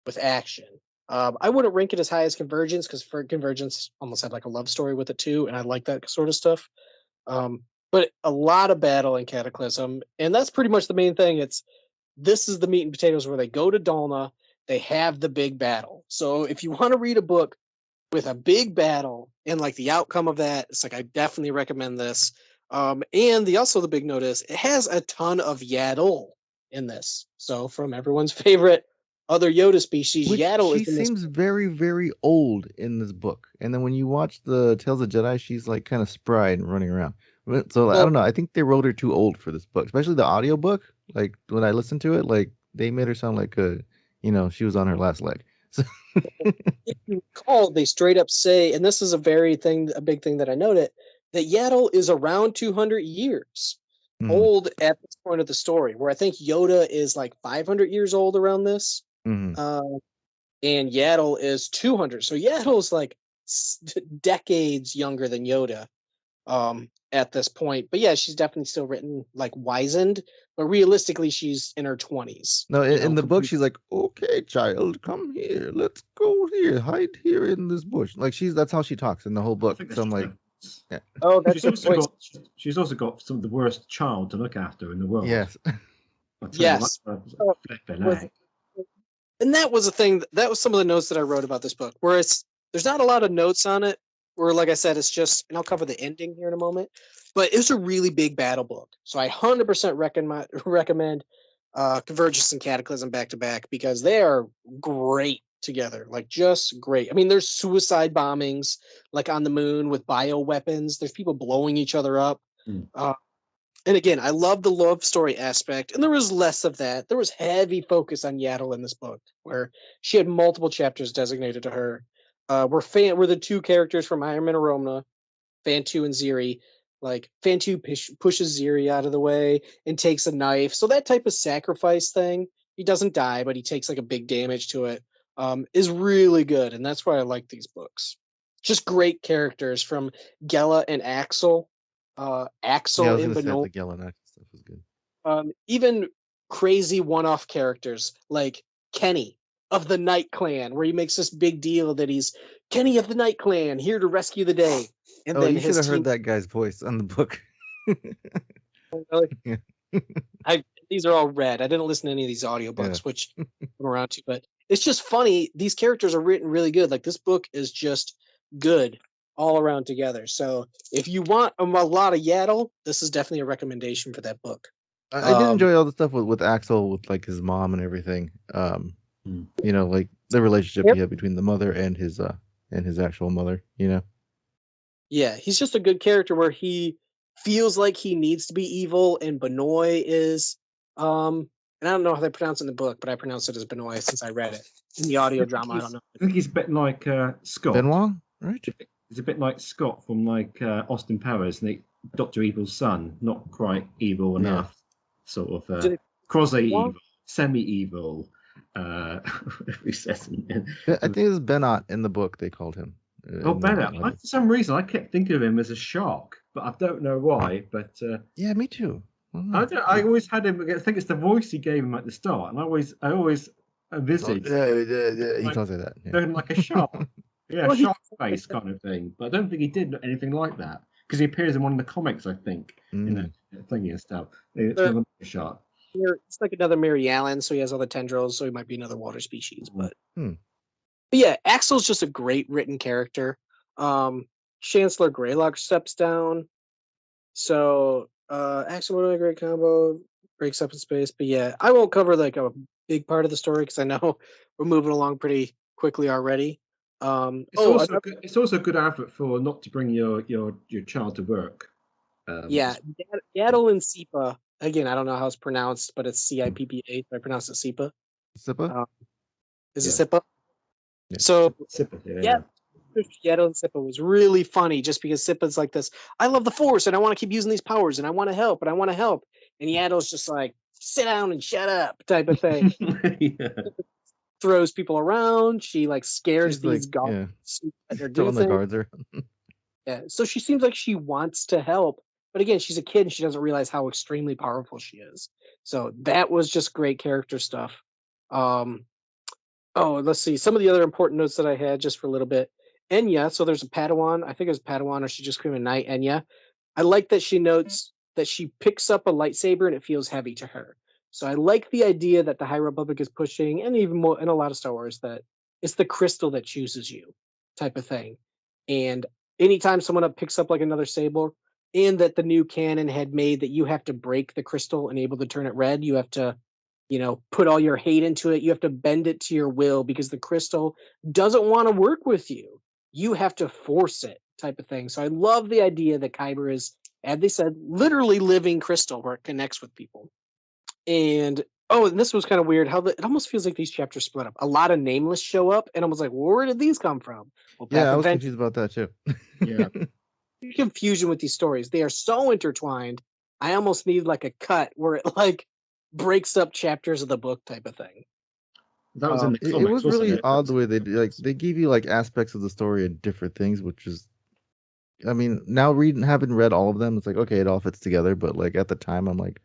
with action. I wouldn't rank it as high as Convergence because Convergence almost had like a love story with it too, and I like that sort of stuff. But a lot of battle in Cataclysm, and that's pretty much the main thing. This is the meat and potatoes where they go to Dalna, they have the big battle. So if you want to read a book with a big battle and like the outcome of that, it's like I definitely recommend this. And the big note is it has a ton of Yaddle in this. So from everyone's favorite other Yoda species, Yaddle is in this. She seems very, very old in this book. And then when you watch the Tales of Jedi, she's like kind of spry and running around. So I don't know. I think they wrote her too old for this book, especially the audiobook. Like when I listened to it, like they made her sound like she was on her last leg. So if you recall, they straight up say, and this is a big thing that I noted, that Yaddle is around 200 years old at this point of the story, where I think Yoda is like 500 years old around this. And Yaddle is 200. So Yaddle's like decades younger than Yoda at this point. But yeah, she's definitely still written like wizened, but realistically she's in her 20s. No, in the book she's like, okay, child, come here, let's go here, hide here in this bush. Like that's how she talks in the whole book. So I'm like, yeah. Oh, that's she's also got some of the worst child to look after in the world. Yes. Yes. And that was a thing. That was some of the notes that I wrote about this book, where there's not a lot of notes on it. Where, like I said, it's just, and I'll cover the ending here in a moment. But it was a really big battle book, so I 100% recommend Convergence and Cataclysm back to back because they are great together, like just great. I mean, there's suicide bombings like on the moon with bioweapons. There's people blowing each other up. And again, I love the love story aspect, and there was less of that. There was heavy focus on Yaddle in this book, where she had multiple chapters designated to her. We're the two characters from Iron and Arona, Fantu and Ziri. Like Fantu pushes Ziri out of the way and takes a knife. So that type of sacrifice thing, he doesn't die, but he takes like a big damage to it, is really good, and that's why I like these books. Just great characters from Gela and Axel. Axel and Benoit. The Gela and Axel stuff was good. Even crazy one-off characters like Kenny of the Night Clan, where he makes this big deal that he's Kenny of the Night Clan, here to rescue the day. And Oh, then you should his have team. heard that guy's voice on the book. Yeah. These are all read. I didn't listen to any of these audiobooks, which I'm around to, but it's just funny. These characters are written really good. Like, this book is just good all around together. So if you want a lot of Yaddle, this is definitely a recommendation for that book. I did enjoy all the stuff with Axel, with like his mom and everything. You know, like the relationship he had between the mother and his actual mother. You know. Yeah, he's just a good character where he feels like he needs to be evil, and Benoit is. And I don't know how they pronounce it in the book, but I pronounce it as Benoit since I read it in the audio drama. I don't know. I think he's a bit like Scott. Benoit, right? He's a bit like Scott from like Austin Powers, Dr. Evil's son. Not quite evil enough, sort of quasi-evil, semi-evil. He says. I think it was Benot in the book. They called him. Benot. For some reason, I kept thinking of him as a shark, but I don't know why. But yeah, me too. I always had him. I think it's the voice he gave him at the start, and I always envisaged. He calls it that. Yeah. Like a shark. Yeah, shark face kind of thing. But I don't think he did anything like that because he appears in one of the comics, I think, in that thingy and stuff. It's a shark. It's like another Mary Allen, so he has all the tendrils, so he might be another water species. But yeah, Axel's just a great written character. Chancellor Greylock steps down, so Axel would be a great combo. Breaks up in space, but yeah, I won't cover like a big part of the story because I know we're moving along pretty quickly already. It's also a good effort for not to bring your child to work. Yaddle and Sipa. Again, I don't know how it's pronounced, but it's Cippa. I pronounce it Sipa. Sipa? Is it Sipa? Yeah. So Sipa, Yaddle and Sipa was really funny just because Sipa's like this, I love the Force and I want to keep using these powers and I want to help and I want to help. And Yaddle's just like, sit down and shut up type of thing. Throws people around. She like scares these guards that are doing the guards are. Yeah. So she seems like she wants to help. But again, she's a kid and she doesn't realize how extremely powerful she is. So that was just great character stuff. Let's see. Some of the other important notes that I had just for a little bit. Enya, so there's a Padawan. I think it was Padawan or she just came at night. Enya. I like that she notes that she picks up a lightsaber and it feels heavy to her. So I like the idea that the High Republic is pushing, and even more in a lot of Star Wars, that it's the crystal that chooses you type of thing. And anytime someone picks up like another saber, and that the new canon had made that you have to break the crystal and able to turn it red, you have to, put all your hate into it. You have to bend it to your will because the crystal doesn't want to work with you. You have to force it type of thing. So I love the idea that Kyber is, as they said, literally living crystal where it connects with people. And this was kind of weird how it almost feels like these chapters split up. A lot of nameless show up, and I was like, well, where did these come from? Well, I was confused about that too. Yeah. Confusion with these stories. They are so intertwined. I almost need like a cut where it like breaks up chapters of the book type of thing. That was in the comics, it was really odd the way they give you like aspects of the story and different things, which is, I mean, now having read all of them, it's like, okay, it all fits together. But like at the time, I'm like,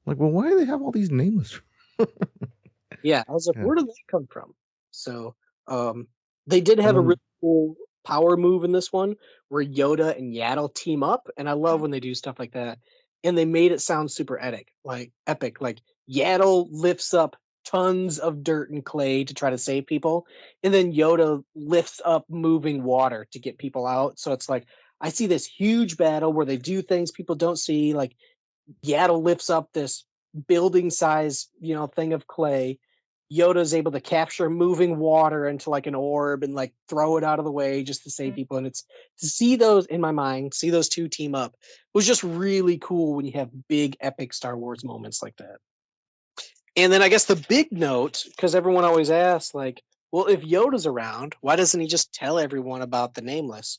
well, why do they have all these nameless? Yeah, I was like, where did that come from? So they did have a really cool power move in this one where Yoda and Yaddle team up, and I love when they do stuff like that. And they made it sound super epic. Like Yaddle lifts up tons of dirt and clay to try to save people, and then Yoda lifts up moving water to get people out. So it's like I see this huge battle where they do things people don't see. Like Yaddle lifts up this building size, thing of clay. Yoda's able to capture moving water into like an orb and like throw it out of the way just to save people. And it's to see those in my mind, see those two team up was just really cool when you have big epic Star Wars moments like that. And then I guess the big note, because everyone always asks like, well, if Yoda's around, why doesn't he just tell everyone about the Nameless?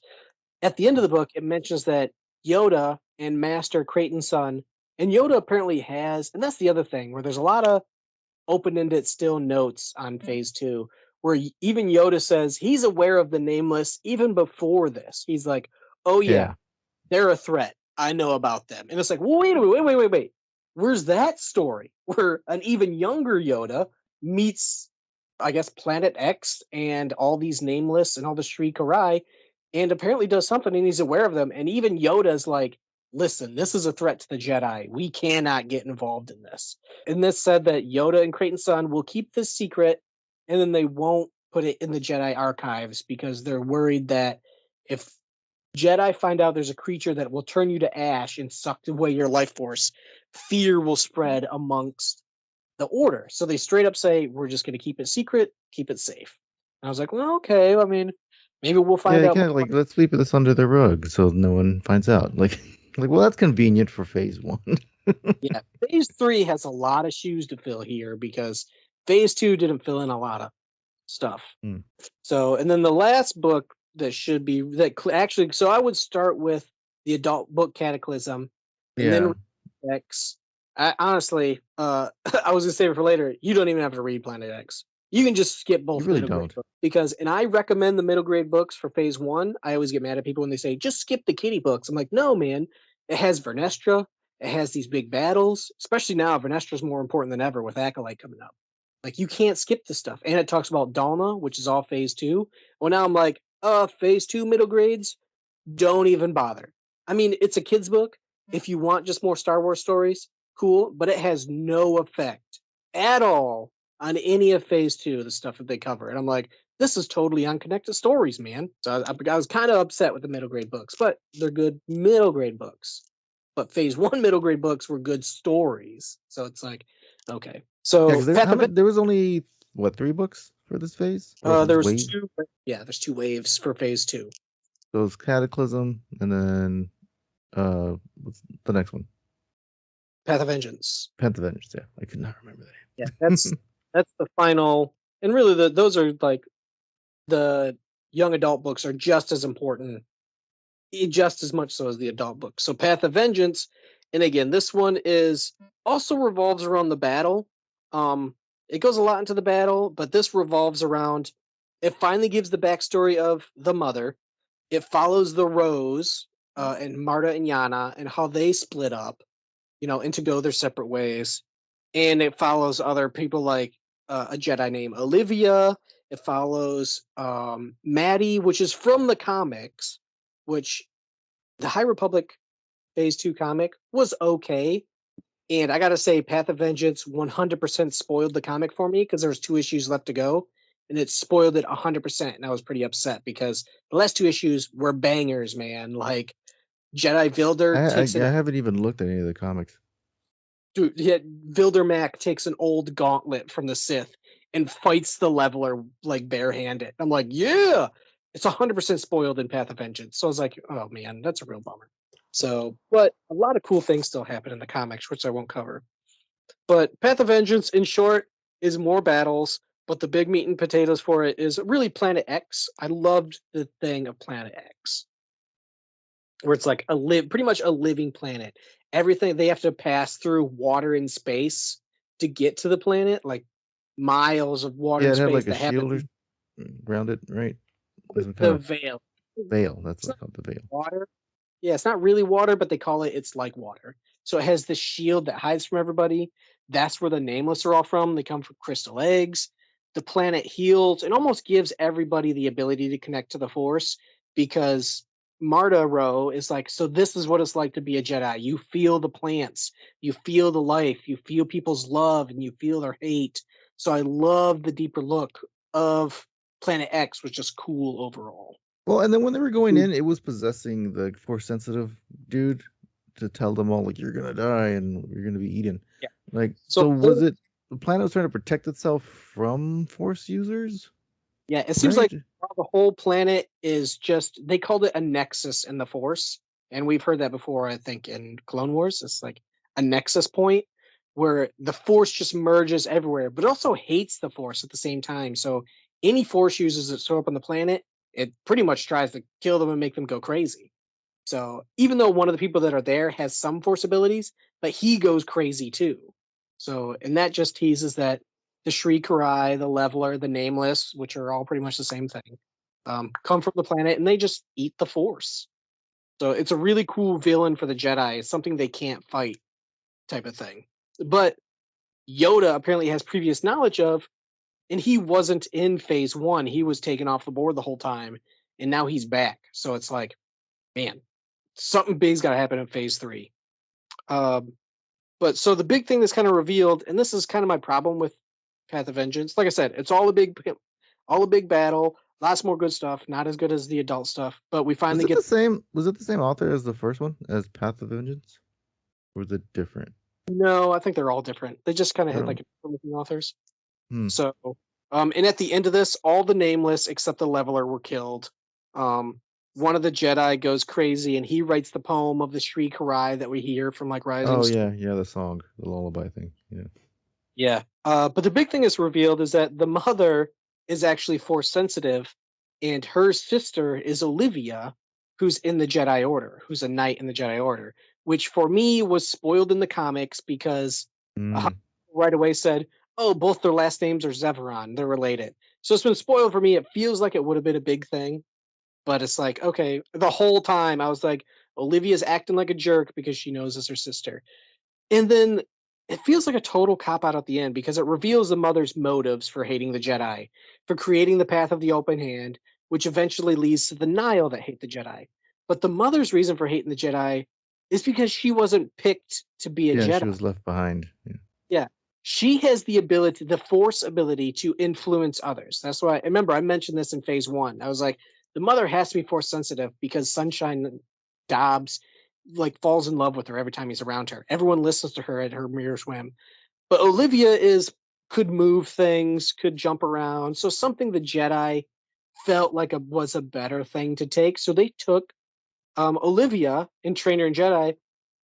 At the end of the book, it mentions that Yoda and Master Creighton's son, and Yoda apparently has, and that's the other thing where there's a lot of open-ended still notes on phase 2 where even Yoda says he's aware of the Nameless even before this. He's like, oh yeah, they're a threat. I know about them. And it's like, wait. Where's that story? Where an even younger Yoda meets, I guess, Planet X and all these nameless and all the Sri Karai, and apparently does something and he's aware of them. And even Yoda's like, listen, this is a threat to the Jedi. We cannot get involved in this. And this said that Yoda and Creighton's son will keep this secret, and then they won't put it in the Jedi archives because they're worried that if Jedi find out there's a creature that will turn you to ash and suck away your life force, fear will spread amongst the Order. So they straight up say, we're just going to keep it secret, keep it safe. And I was like, well, okay. I mean, maybe we'll find out. Kind of like, let's sweep this under the rug so no one finds out. Like, well, that's convenient for phase 1. Yeah, phase 3 has a lot of shoes to fill here because phase 2 didn't fill in a lot of stuff. So, and then the last book that should be actually, so I would start with the adult book Cataclysm, and then X. Honestly, I was gonna save it for later. You don't even have to read Planet X. You can just skip both. You really middle grade don't. books because, and I recommend the middle grade books for phase 1. I always get mad at people when they say just skip the kiddie books. I'm like, no, man. It has Vernestra. It has these big battles. Especially now, Vernestra's more important than ever with Acolyte coming up. Like, you can't skip this stuff. And it talks about Dalna, which is all phase 2. Well, now I'm like, phase 2 middle grades, don't even bother. I mean, it's a kid's book. If you want just more Star Wars stories, cool, but it has no effect at all on any of phase 2, the stuff that they cover. And I'm like, this is totally unconnected stories, man. So I was kind of upset with the middle grade books, but they're good middle grade books. But phase 1 middle grade books were good stories. So it's like, okay. So there was only, 3 books for this phase? There was 2. Yeah, there's 2 waves for phase 2. So it was Cataclysm, and then what's the next one? Path of Vengeance. Path of Vengeance, yeah. I could not remember that. Yeah, that's the final, and really those are like the young adult books are just as important, just as much so as the adult books. So Path of Vengeance, and again, this one is also revolves around the battle. It goes a lot into the battle, but this revolves around. It finally gives the backstory of the mother. It follows the Rose and Marta and Yana and how they split up, and to go their separate ways. And it follows other people like a Jedi named Olivia. It follows Maddie, which is from the comics, which the High Republic Phase 2 comic was okay. And I got to say, Path of Vengeance 100% spoiled the comic for me because there was 2 issues left to go. And it spoiled it 100%. And I was pretty upset because the last 2 issues were bangers, man. Like Jedi Vilder. I haven't even looked at any of the comics. Dude, yeah, Vilder Mac takes an old gauntlet from the Sith and fights the Leveler like barehanded. I'm like, yeah, it's 100% spoiled in Path of Vengeance. So I was like, oh man, that's a real bummer. So, but a lot of cool things still happen in the comics, which I won't cover. But Path of Vengeance, in short, is more battles, but the big meat and potatoes for it is really Planet X. I loved the thing of Planet X, where it's like pretty much a living planet. Everything they have to pass through water and space to get to the planet, like miles of water and it space. had like a shield around it, right? The veil. Veil, that's what called the veil. Water. Yeah, it's not really water, but they call it. It's like water. So it has this shield that hides from everybody. That's where the Nameless are all from. They come from crystal eggs. The planet heals and almost gives everybody the ability to connect to the Force because Marta Rowe is like, so this is what it's like to be a Jedi. You feel the plants, you feel the life, you feel people's love, and you feel their hate. So I love the deeper look of Planet X, which is cool overall. Well, and then when they were going in, it was possessing the Force sensitive dude to tell them all, like, you're going to die and you're going to be eaten. Yeah. Like, so was it the planet was trying to protect itself from Force users? Yeah, it seems like the whole planet is just, they called it a nexus in the Force. And we've heard that before, I think, in Clone Wars. It's like a nexus point where the Force just merges everywhere, but also hates the Force at the same time. So any Force users that show up on the planet, it pretty much tries to kill them and make them go crazy. So even though one of the people that are there has some Force abilities, but he goes crazy too. So, and that just teases that the Sri Karai, the Leveler, the Nameless, which are all pretty much the same thing, come from the planet and they just eat the Force. So it's a really cool villain for the Jedi. It's something they can't fight. type of thing. But Yoda apparently has previous knowledge of, and he wasn't in phase 1. He was taken off the board the whole time, and now he's back. So it's like, man, something big's got to happen in phase 3. But so the big thing that's kind of revealed, and this is kind of my problem with Path of Vengeance. Like I said, it's all a big battle. Lots more good stuff. Not as good as the adult stuff, but we finally get the same. Was it the same author as the first one, as Path of Vengeance, or was it different? No, I think they're all different. They just kind of had like different authors. So, and at the end of this, all the nameless except the leveler were killed. One of the Jedi goes crazy, and he writes the poem of the Shri Karai that we hear from like Rising. Oh yeah, the song, the lullaby thing. Yeah. But the big thing is revealed is that the mother is actually Force sensitive, and her sister is Olivia, who's in the Jedi Order, who's a knight in the Jedi Order, which for me was spoiled in the comics because right away said, oh, both their last names are Zeveron. They're related. So it's been spoiled for me. It feels like it would have been a big thing. But it's like, okay, the whole time I was like, Olivia's acting like a jerk because she knows it's her sister. And then it feels like a total cop-out at the end because it reveals the mother's motives for hating the Jedi, for creating the Path of the Open Hand, which eventually leads to the Nihil that hate the Jedi. But the mother's reason for hating the Jedi is because she wasn't picked to be a Jedi. She was left behind. Yeah. She has the ability, the Force ability to influence others. That's why, I remember I mentioned this in phase 1. I was like, the mother has to be Force sensitive because Sunshine Dobbs like falls in love with her every time he's around her. Everyone listens to her at her mirror's whim. But Olivia could move things, could jump around. So something the Jedi felt like was a better thing to take. So they took Olivia and trained her in Jedi,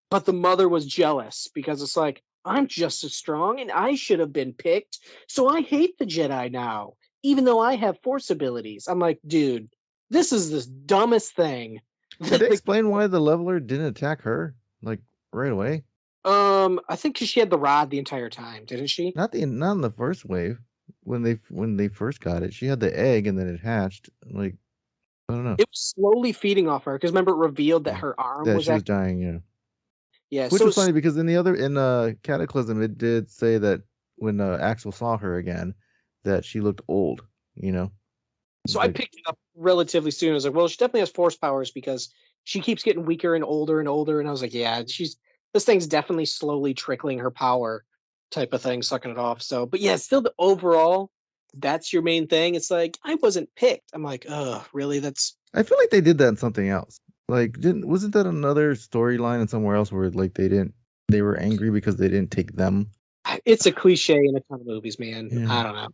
but the mother was jealous because it's like, I'm just as strong and I should have been picked. So I hate the Jedi now, even though I have Force abilities. I'm like, dude, this is the dumbest thing. Did they explain why the leveler didn't attack her like right away? I think because she had the rod the entire time, didn't she? Not in the first wave. When they first got it, she had the egg and then it hatched. Like, I don't know. It was slowly feeding off her because remember it revealed that her arm was dying. Yeah. Yeah. Which was funny because in Cataclysm it did say that when Axel saw her again that she looked old. So I picked it up relatively soon. I was like, well, she definitely has Force powers because she keeps getting weaker and older. And I was like, yeah, this thing's definitely slowly trickling her power type of thing, sucking it off. So, but yeah, still the overall, that's your main thing. It's like, I wasn't picked. I'm like, oh, really? I feel like they did that in something else. Like, wasn't that another storyline in somewhere else where like they were angry because they didn't take them? It's a cliche in a ton of movies, man. Yeah. I don't know.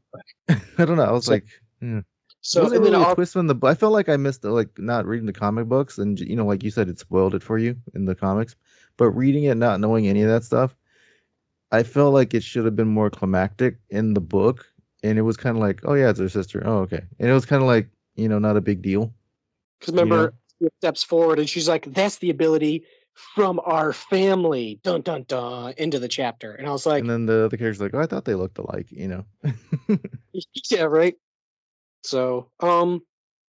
I don't know. I was like, yeah. So was it really a twist when I felt like I missed like not reading the comic books, and like you said, it spoiled it for you in the comics. But reading it, not knowing any of that stuff, I felt like it should have been more climactic in the book, and it was kind of like, oh yeah, it's her sister. Oh okay, and it was kind of like not a big deal. Because remember, she steps forward and she's like, "That's the ability from our family." Dun dun dun into the chapter, and I was like, and then the character's like, "Oh, I thought they looked alike," Yeah, right. So,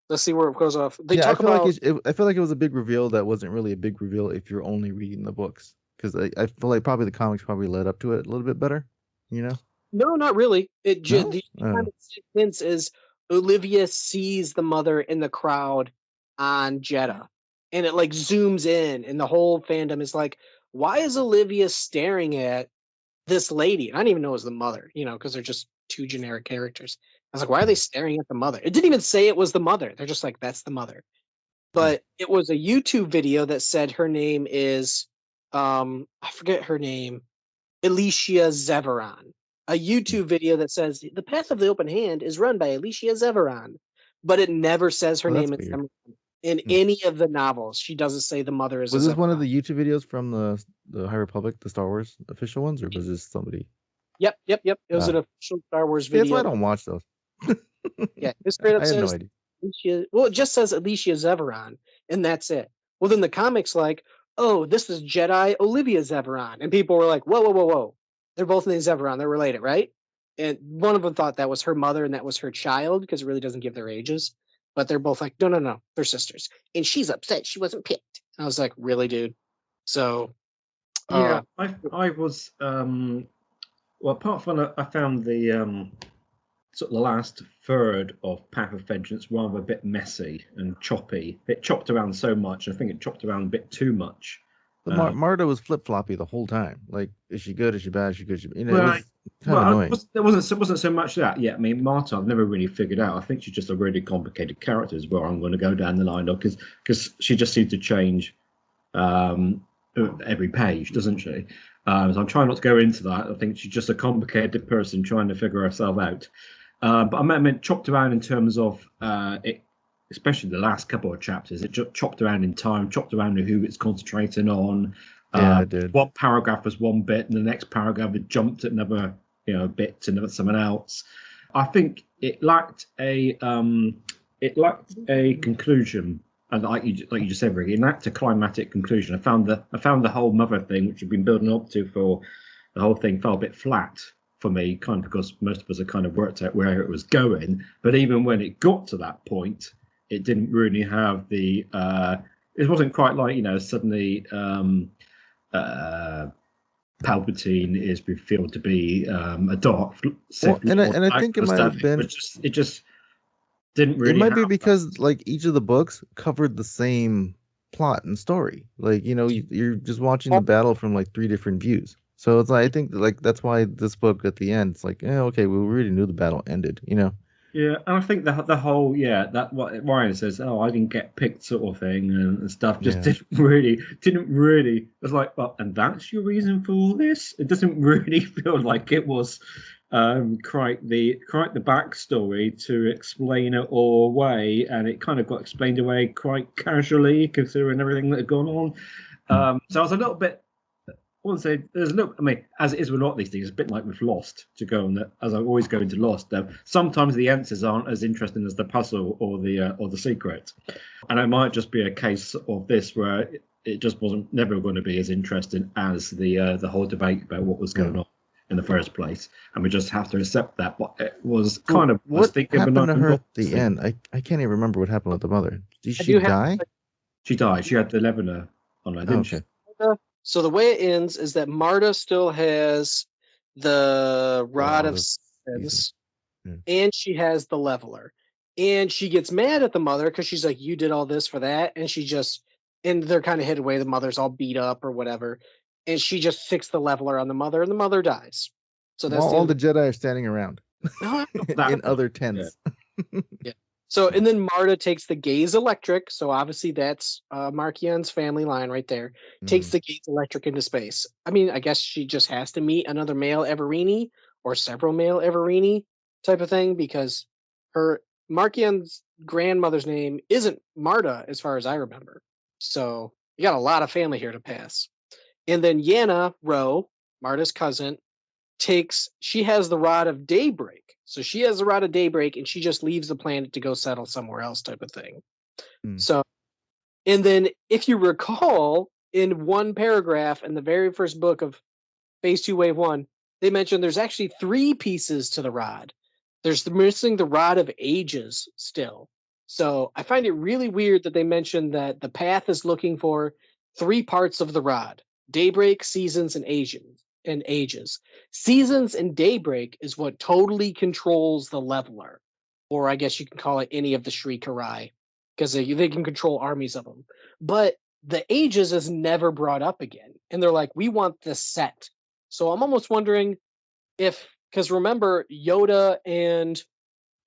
let's see where it goes off. I feel like it was a big reveal that wasn't really a big reveal if you're only reading the books, because I feel like probably the comics probably led up to it a little bit better, No, not really. The kind of sense is Olivia sees the mother in the crowd on Jedha, and it like zooms in, and the whole fandom is like, why is Olivia staring at this lady? And I didn't even know it was the mother, because they're just two generic characters. I was like, why are they staring at the mother? It didn't even say it was the mother. They're just like, that's the mother. But it was a YouTube video that said her name is, I forget her name, Alicia Zeveron. A YouTube video that says the Path of the Open Hand is run by Alicia Zeveron, but it never says her name in any of the novels. She doesn't say the mother is. Was this one of the YouTube videos from the High Republic, the Star Wars official ones, or was this somebody? Yep. It was an official Star Wars video. That's why I don't watch those. Yeah, it straight up I had says no idea. Alicia, well, it just says Alicia Zeveron, and that's it. Well, then the comics like, oh, this is Jedi Olivia Zeveron, and people were like, whoa. They're both named Zeveron. They're related, right? And one of them thought that was her mother and that was her child because it really doesn't give their ages. But they're both like, no, they're sisters. And she's upset she wasn't picked. And I was like, really, dude? So Yeah, I was well, apart from I found the sort of the last third of Path of Vengeance rather a bit messy and choppy. It chopped around so much. I think it chopped around a bit too much. Marta was flip floppy the whole time. Like, is she good? Is she bad? Is she good? It was Right. kind of annoying. There wasn't so much that. Yeah, I mean, Marta, I've never really figured out. I think she's just a really complicated character as well. I'm going to go down the line because she just seems to change every page, doesn't she? So I'm trying not to go into that. I think she's just a complicated person trying to figure herself out. But I meant chopped around in terms of it, especially the last couple of chapters. It just chopped around in time, chopped around who it's concentrating on. Yeah, it did. One paragraph was one bit, and the next paragraph it jumped at another, bit to another someone else. I think it lacked a conclusion, and like you just said, Ricky, it lacked a climatic conclusion. I found the whole mother thing, which had been building up to for the whole thing, fell a bit flat for me, kind of because most of us had kind of worked out where it was going. But even when it got to that point, it didn't really have the. It wasn't quite like suddenly. Palpatine is revealed to be a dark Sith. And I think it might have been. It just didn't really. It might be because like each of the books covered the same plot and story. Like you're just watching the battle from like 3 different views. So it's like, I think like that's why this book at the end it's like okay, we really knew the battle ended. Yeah, and I think the whole that what Ryan says, I didn't get picked sort of thing and stuff just didn't really. It was like, well, and that's your reason for all this? It doesn't really feel like it was quite the backstory to explain it all away, and it kind of got explained away quite casually considering everything that had gone on. So I was a little bit. I wouldn't say there's no. I mean, as it is with a lot of these things, it's a bit like with Lost. To go on that, as I always go into Lost, sometimes the answers aren't as interesting as the puzzle or the secret, and it might just be a case of this where it just wasn't never going to be as interesting as the whole debate about what was going on in the first place, and we just have to accept that. But it was kind of what happened to her at the end. I can't even remember what happened with the mother. Did she die? She died. She had the Levener on her, didn't she? So the way it ends is that Marta still has the Rod of Sins, and she has the Leveler. And she gets mad at the mother because she's like, you did all this for that. And they're kind of hid away. The mother's all beat up or whatever. And she just fixed the Leveler on the mother, and the mother dies. So that's all the Jedi are standing around in other tents. Yeah. So, and then Marta takes the Gaze Electric. So obviously that's Marchion's family line right there. Takes the Gaze Electric into space. I mean, I guess she just has to meet another male Everini or several male Everini type of thing, because her Marchion's grandmother's name isn't Marta as far as I remember. So you got a lot of family here to pass. And then Yana Rowe, Marta's cousin, she has the Rod of Daybreak. So she has the Rod of Daybreak, and she just leaves the planet to go settle somewhere else type of thing. So, and then if you recall, in one paragraph in the very first book of Phase 2, Wave 1, they mentioned there's actually 3 pieces to the rod. There's missing the Rod of Ages still. So I find it really weird that they mentioned that the path is looking for 3 parts of the rod: Daybreak, Seasons, and Ages. Seasons and Daybreak is what totally controls the Leveler, or I guess you can call it any of the Shriekerai, because they can control armies of them. But the Ages is never brought up again, and they're like, we want this set. So I'm almost wondering because remember, Yoda and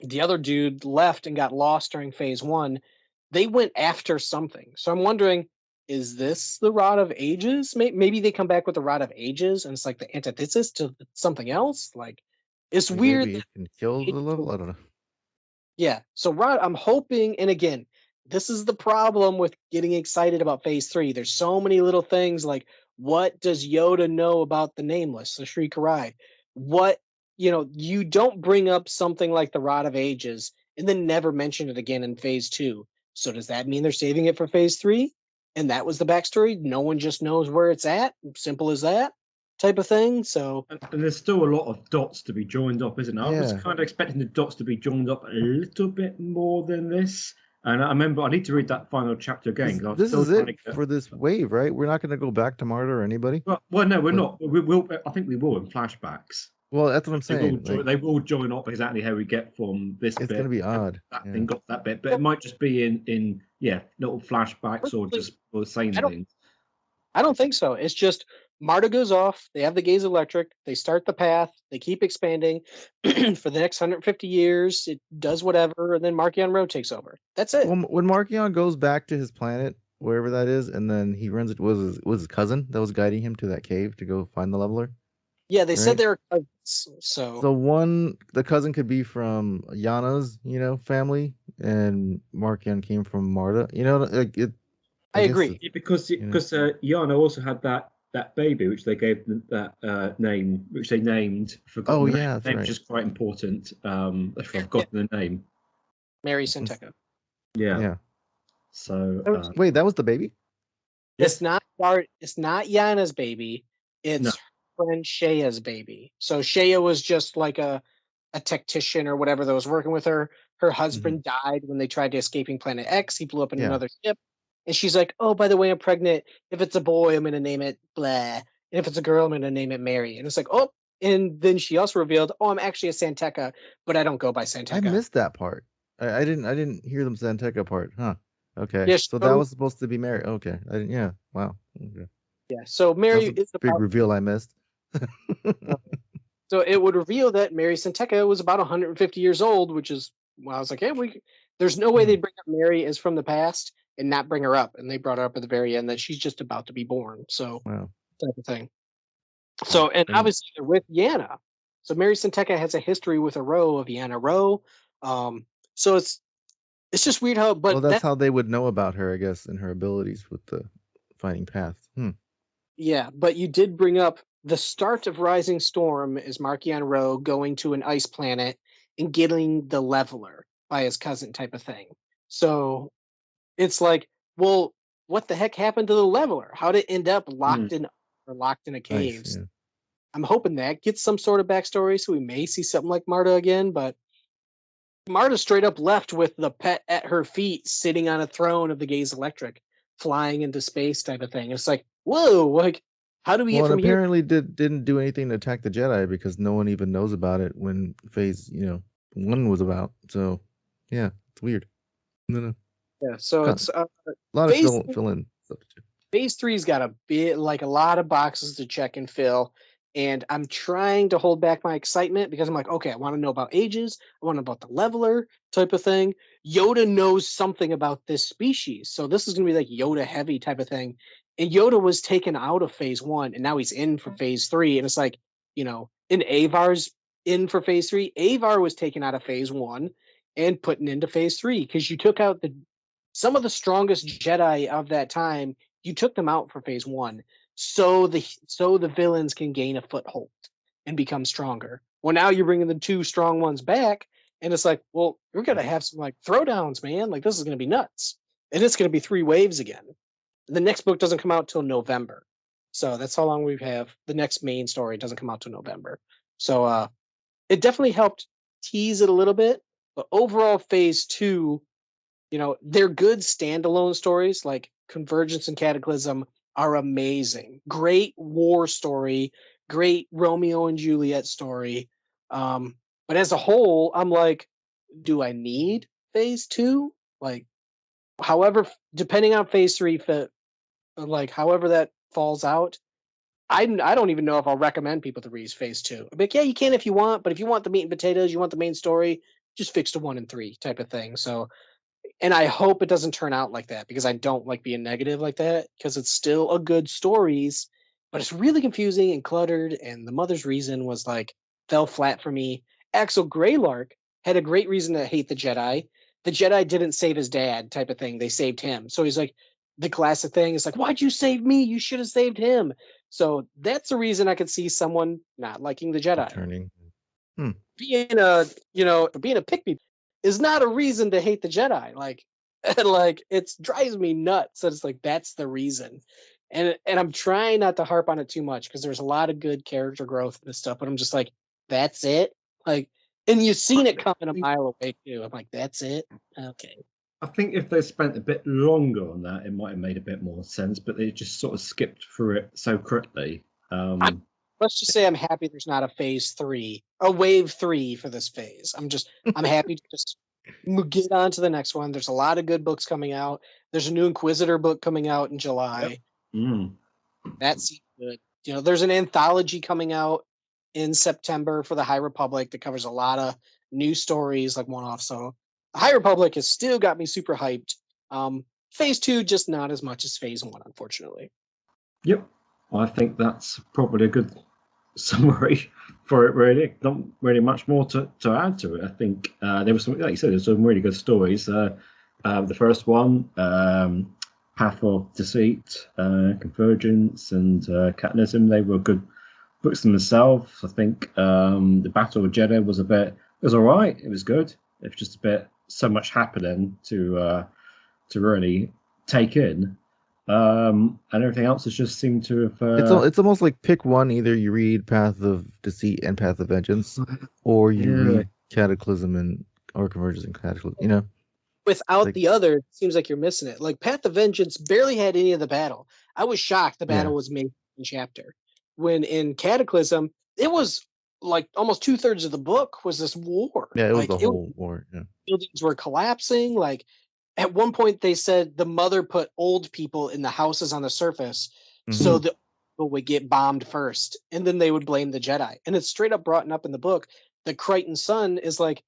the other dude left and got lost during Phase 1. They went after something. So I'm wondering, is this the Rod of Ages? Maybe they come back with the Rod of Ages, and it's like the antithesis to something else. Like, it's weird. Maybe it can kill the level. I don't know. Yeah. So I'm hoping, and again, this is the problem with getting excited about Phase 3. There's so many little things like, what does Yoda know about the Nameless, the Shriekerai? You don't bring up something like the Rod of Ages and then never mention it again in Phase 2. So does that mean they're saving it for Phase 3? And that was the backstory? No one just knows where it's at? Simple as that type of thing? So, and there's still a lot of dots to be joined up, isn't there? I was kind of expecting the dots to be joined up a little bit more than this. And I remember I need to read that final chapter again. 'cause I was This still is trying it to get- for this wave, right? We're not going to go back to Marta or anybody. Well, no, we're not. We will. I think we will in flashbacks. Well, that's what I'm saying. They will join up exactly how we get from this bit. It's going to be odd. That thing got that bit, but it might just be in little flashbacks or just the same things. I don't think so. It's just Marta goes off. They have the Gaze Electric. They start the path. They keep expanding for the next 150 years. It does whatever, and then Markion Road takes over. That's it. Well, when Markion goes back to his planet, wherever that is, and then he runs it was his cousin that was guiding him to that cave to go find the leveler. Yeah, they said right? they were cousins. So The cousin could be from Yana's, family, and Markion came from Marta. Like it. I agree. Because Yana also had that baby, which they gave that name, which they named. Oh yeah, that's name, right. which is quite important. I've forgotten the name. Mary Santeca. Yeah. So wait, that was the baby? It's not Yana's baby. It's her friend Shaya's baby. So Shaya was just like a tactician or whatever that was working with her. Her husband died when they tried to escaping Planet X. He blew up in another ship. And she's like, oh, by the way, I'm pregnant. If it's a boy, I'm going to name it blah. And if it's a girl, I'm going to name it Mary. And it's like, oh. And then she also revealed, oh, I'm actually a Santeca, but I don't go by Santeca. I missed that part. I didn't hear the Santeca part. Huh. Okay. Yeah, so that was supposed to be Mary. Okay. I didn't. Yeah. Wow. Okay. Yeah. So Mary is a big reveal I missed. So it would reveal that Mary Santeca was about 150 years old, which is, well, I was like, hey, there's no way they'd bring up Mary as from the past and not bring her up. And they brought her up at the very end that she's just about to be born. So type of thing. So, and obviously they're with Yana. So Mary Santeca has a history with a row of Yana Row. So it's just weird how, but that's how they would know about her, I guess, and her abilities with the finding path. Yeah, but you did bring up the start of Rising Storm is Markion Row going to an ice planet and getting the leveler by his cousin type of thing. So it's like, well, what the heck happened to the leveler? How did it end up locked in a cave? Nice, yeah. I'm hoping that gets some sort of backstory, so we may see something like Marta again, but Marta straight up left with the pet at her feet sitting on a throne of the Gaze Electric, flying into space type of thing. It's like, whoa, like, how do we get from here? Apparently didn't do anything to attack the Jedi because no one even knows about it when Phase 1 was about. So yeah, it's weird. No. Yeah, so it's a lot of fill in stuff too. Phase 3's got a lot of boxes to check and fill, and I'm trying to hold back my excitement because I'm like, okay, I want to know about ages, I want to know about the leveler type of thing. Yoda knows something about this species, so this is gonna be like Yoda heavy type of thing. And Yoda was taken out of Phase 1, and now he's in for Phase 3, and it's like, and Avar's in for Phase 3. Avar was taken out of Phase 1 and put into Phase 3 because you took out some of the strongest Jedi of that time. You took them out for Phase 1, so the villains can gain a foothold and become stronger. Well, now you're bringing the two strong ones back, and it's like, well, we're gonna have some like throwdowns, man. Like this is gonna be nuts, and it's gonna be 3 waves again. The next book doesn't come out till November, so that's how long we have. The next main story doesn't come out till November, so it definitely helped tease it a little bit. But overall, Phase 2, they're good standalone stories. Like Convergence and Cataclysm are amazing, great war story, great Romeo and Juliet story. But as a whole, I'm like, do I need Phase 2? Like, however, depending on Phase 3, like however that falls out, I don't even know if I'll recommend people to read Phase 2. I'm like, yeah, you can if you want, but if you want the meat and potatoes, you want the main story, just fix to 1 and 3 type of thing. So, and I hope it doesn't turn out like that because I don't like being negative like that because it's still a good stories, but it's really confusing and cluttered. And the Mother's Reason was like fell flat for me. Axel Greylark had a great reason to hate the Jedi. The Jedi didn't save his dad type of thing. They saved him. So he's like, the classic thing is like, why'd you save me? You should have saved him. So that's the reason I could see someone not liking the Jedi. Turning. Being a pick-me is not a reason to hate the Jedi. Like it drives me nuts. So it's like, that's the reason. And I'm trying not to harp on it too much because there's a lot of good character growth in this stuff, but I'm just like, that's it? Like, and you've seen it coming a mile away too. I'm like, that's it? Okay. I think if they spent a bit longer on that, it might have made a bit more sense. But they just sort of skipped through it so quickly. Let's just say I'm happy there's not a phase 3, a wave 3 for this phase. I'm happy to just get on to the next one. There's a lot of good books coming out. There's a new Inquisitor book coming out in July. Yep. That seems good. You know, there's an anthology coming out in September for the High Republic that covers a lot of new stories, like one-off. So the High Republic has still got me super hyped. Phase 2, just not as much as Phase 1, unfortunately. Yep. I think that's probably a good summary for it, really. Not really much more to add to it. I think there was some, like you said, there's some really good stories. The first one, Path of Deceit, Convergence, and Catanism, they were good books themselves. I think the Battle of Jeddah was it was all right. It was good. It was just a bit so much happening to really take in. And everything else has just seemed to have. It's almost like pick one. Either you read Path of Deceit and Path of Vengeance, or you read Cataclysm or Convergence and Cataclysm. You know, without the other, it seems like you're missing it. Like Path of Vengeance barely had any of the battle. I was shocked the battle was made in chapter. When in Cataclysm, it was like almost 2/3 of the book was this war. Yeah, it was like, the whole war. Yeah. Buildings were collapsing. Like at one point, they said the mother put old people in the houses on the surface so the people would get bombed first, and then they would blame the Jedi. And it's straight up brought up in the book. The Crichton son is like,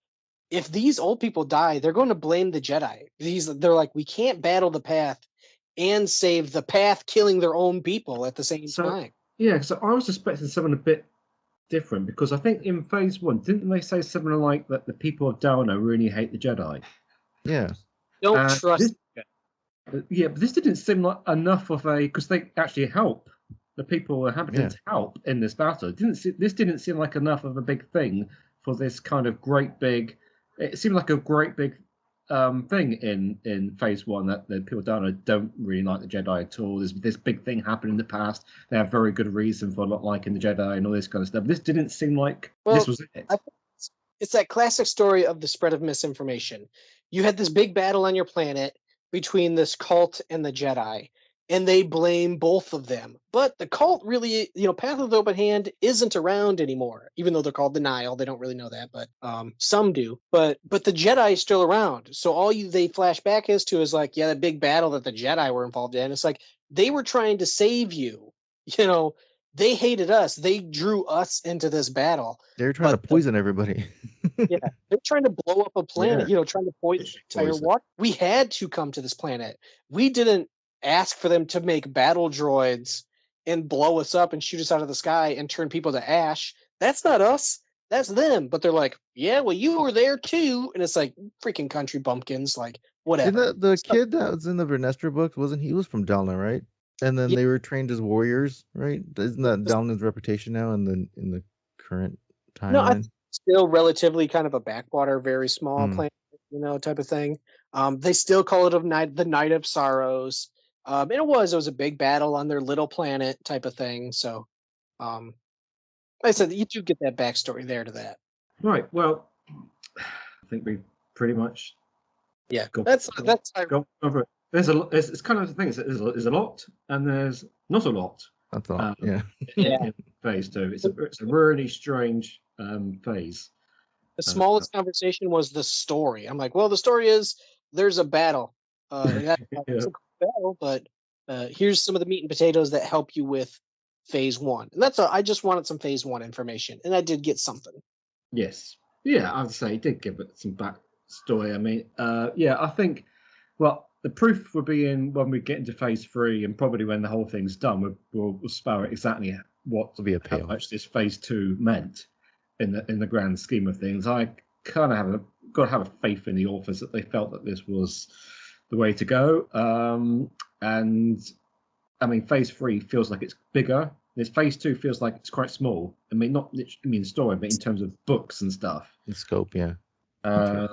if these old people die, they're going to blame the Jedi. They're like, we can't battle the Path and save the Path killing their own people at the same time. Yeah, so I was expecting something a bit different, because I think in Phase 1, didn't they say something like that the people of Dalna really hate the Jedi? Yeah. Don't trust. But this didn't seem like enough of a, because they actually help the people, inhabitants help in this battle. This didn't seem like enough of a big thing for this kind of great big. It seemed like a great big thing in Phase 1 that the people don't really like the Jedi at all. There's this big thing happened in the past. They have very good reason for not liking the Jedi and all this kind of stuff. This didn't seem like this was it. It's that classic story of the spread of misinformation. You had this big battle on your planet between this cult and the Jedi, and they blame both of them. But the cult really, Path of the Open Hand isn't around anymore, even though they're called the Nihil. They don't really know that, but some do. But the Jedi is still around. So all they flash back as to is like, the big battle that the Jedi were involved in. It's like, they were trying to save you. They hated us. They drew us into this battle. They're trying to poison everybody. They're trying to blow up a planet, trying to poison the entire water. We had to come to this planet. We didn't ask for them to make battle droids and blow us up and shoot us out of the sky and turn people to ash. That's not us. That's them. But they're like, well, you were there too. And it's like, freaking country bumpkins, like, whatever. And the kid that was in the Vernestra books, he was from Dalna, right? And then they were trained as warriors, right? Isn't that Dalna's reputation now in the current timeline? No, I think it's still relatively kind of a backwater, very small planet, type of thing. They still call it the Night of Sorrows. And it was a big battle on their little planet type of thing. So, like I said, you do get that backstory there to that. Right. Well, I think we pretty much. Yeah, that's go over it. It's kind of the thing. There's a lot, and there's not a lot. That's all. In Phase 2, it's a really strange phase. The smallest conversation was the story. I'm like, well, the story is there's a battle. It's a battle, but here's some of the meat and potatoes that help you with Phase 1. And that's I just wanted some Phase 1 information, and I did get something. Yes. Yeah, I'd say it did give it some backstory. I mean, I think, well, the proof will be in when we get into Phase 3, and probably when the whole thing's done, we'll spell out exactly how much this Phase 2 meant in the grand scheme of things. I kind of got to have a faith in the authors that they felt that this was the way to go. And I mean, Phase 3 feels like it's bigger. This Phase 2 feels like it's quite small. I mean, not literally story, but in terms of books and stuff. In scope, yeah. And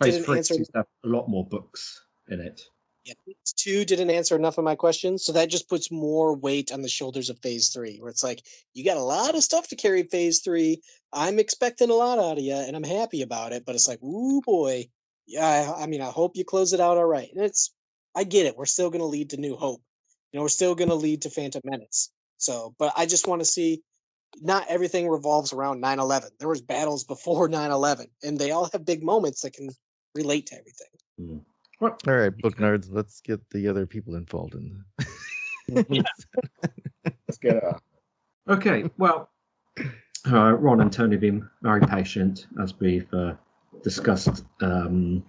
Phase 3 seems to have a lot more books in it. Yeah, Phase 2 didn't answer enough of my questions, so that just puts more weight on the shoulders of Phase 3, where it's like, you got a lot of stuff to carry Phase 3. I'm expecting a lot out of you, and I'm happy about it, but it's like, ooh boy, yeah, I mean, I hope you close it out all right. And I get it. We're still going to lead to New Hope. We're still going to lead to Phantom Menace. So, but I just want to see. Not everything revolves around 9/11. There was battles before 9/11, and they all have big moments that can relate to everything. All right, book nerds, let's get the other people involved in Let's get it up. Okay, well, Ron and Tony have been very patient as we've discussed the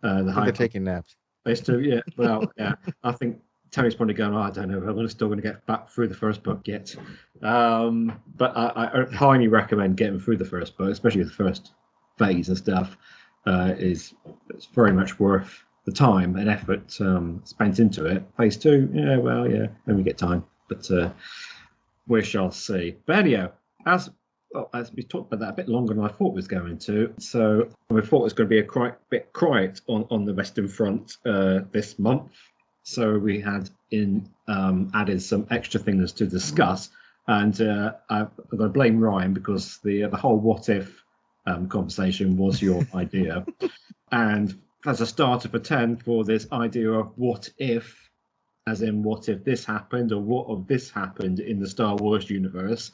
they're taking naps. They still, yeah. Well, yeah. I think Tony's probably going, I don't know, I'm still going to get back through the first book yet. But I highly recommend getting through the first book, especially the first phase and stuff. It's very much worth the time and effort spent into it. Phase 2, when we get time. But we shall see. But anyhow, as we talked about that a bit longer than I thought it was going to, so we thought it was going to be a bit quiet on the Western Front this month. So we had added some extra things to discuss, and I'm going to blame Ryan because the whole what if conversation was your idea, and as a starter for 10 for this idea of what if, as in what if this happened or what if this happened in the Star Wars universe.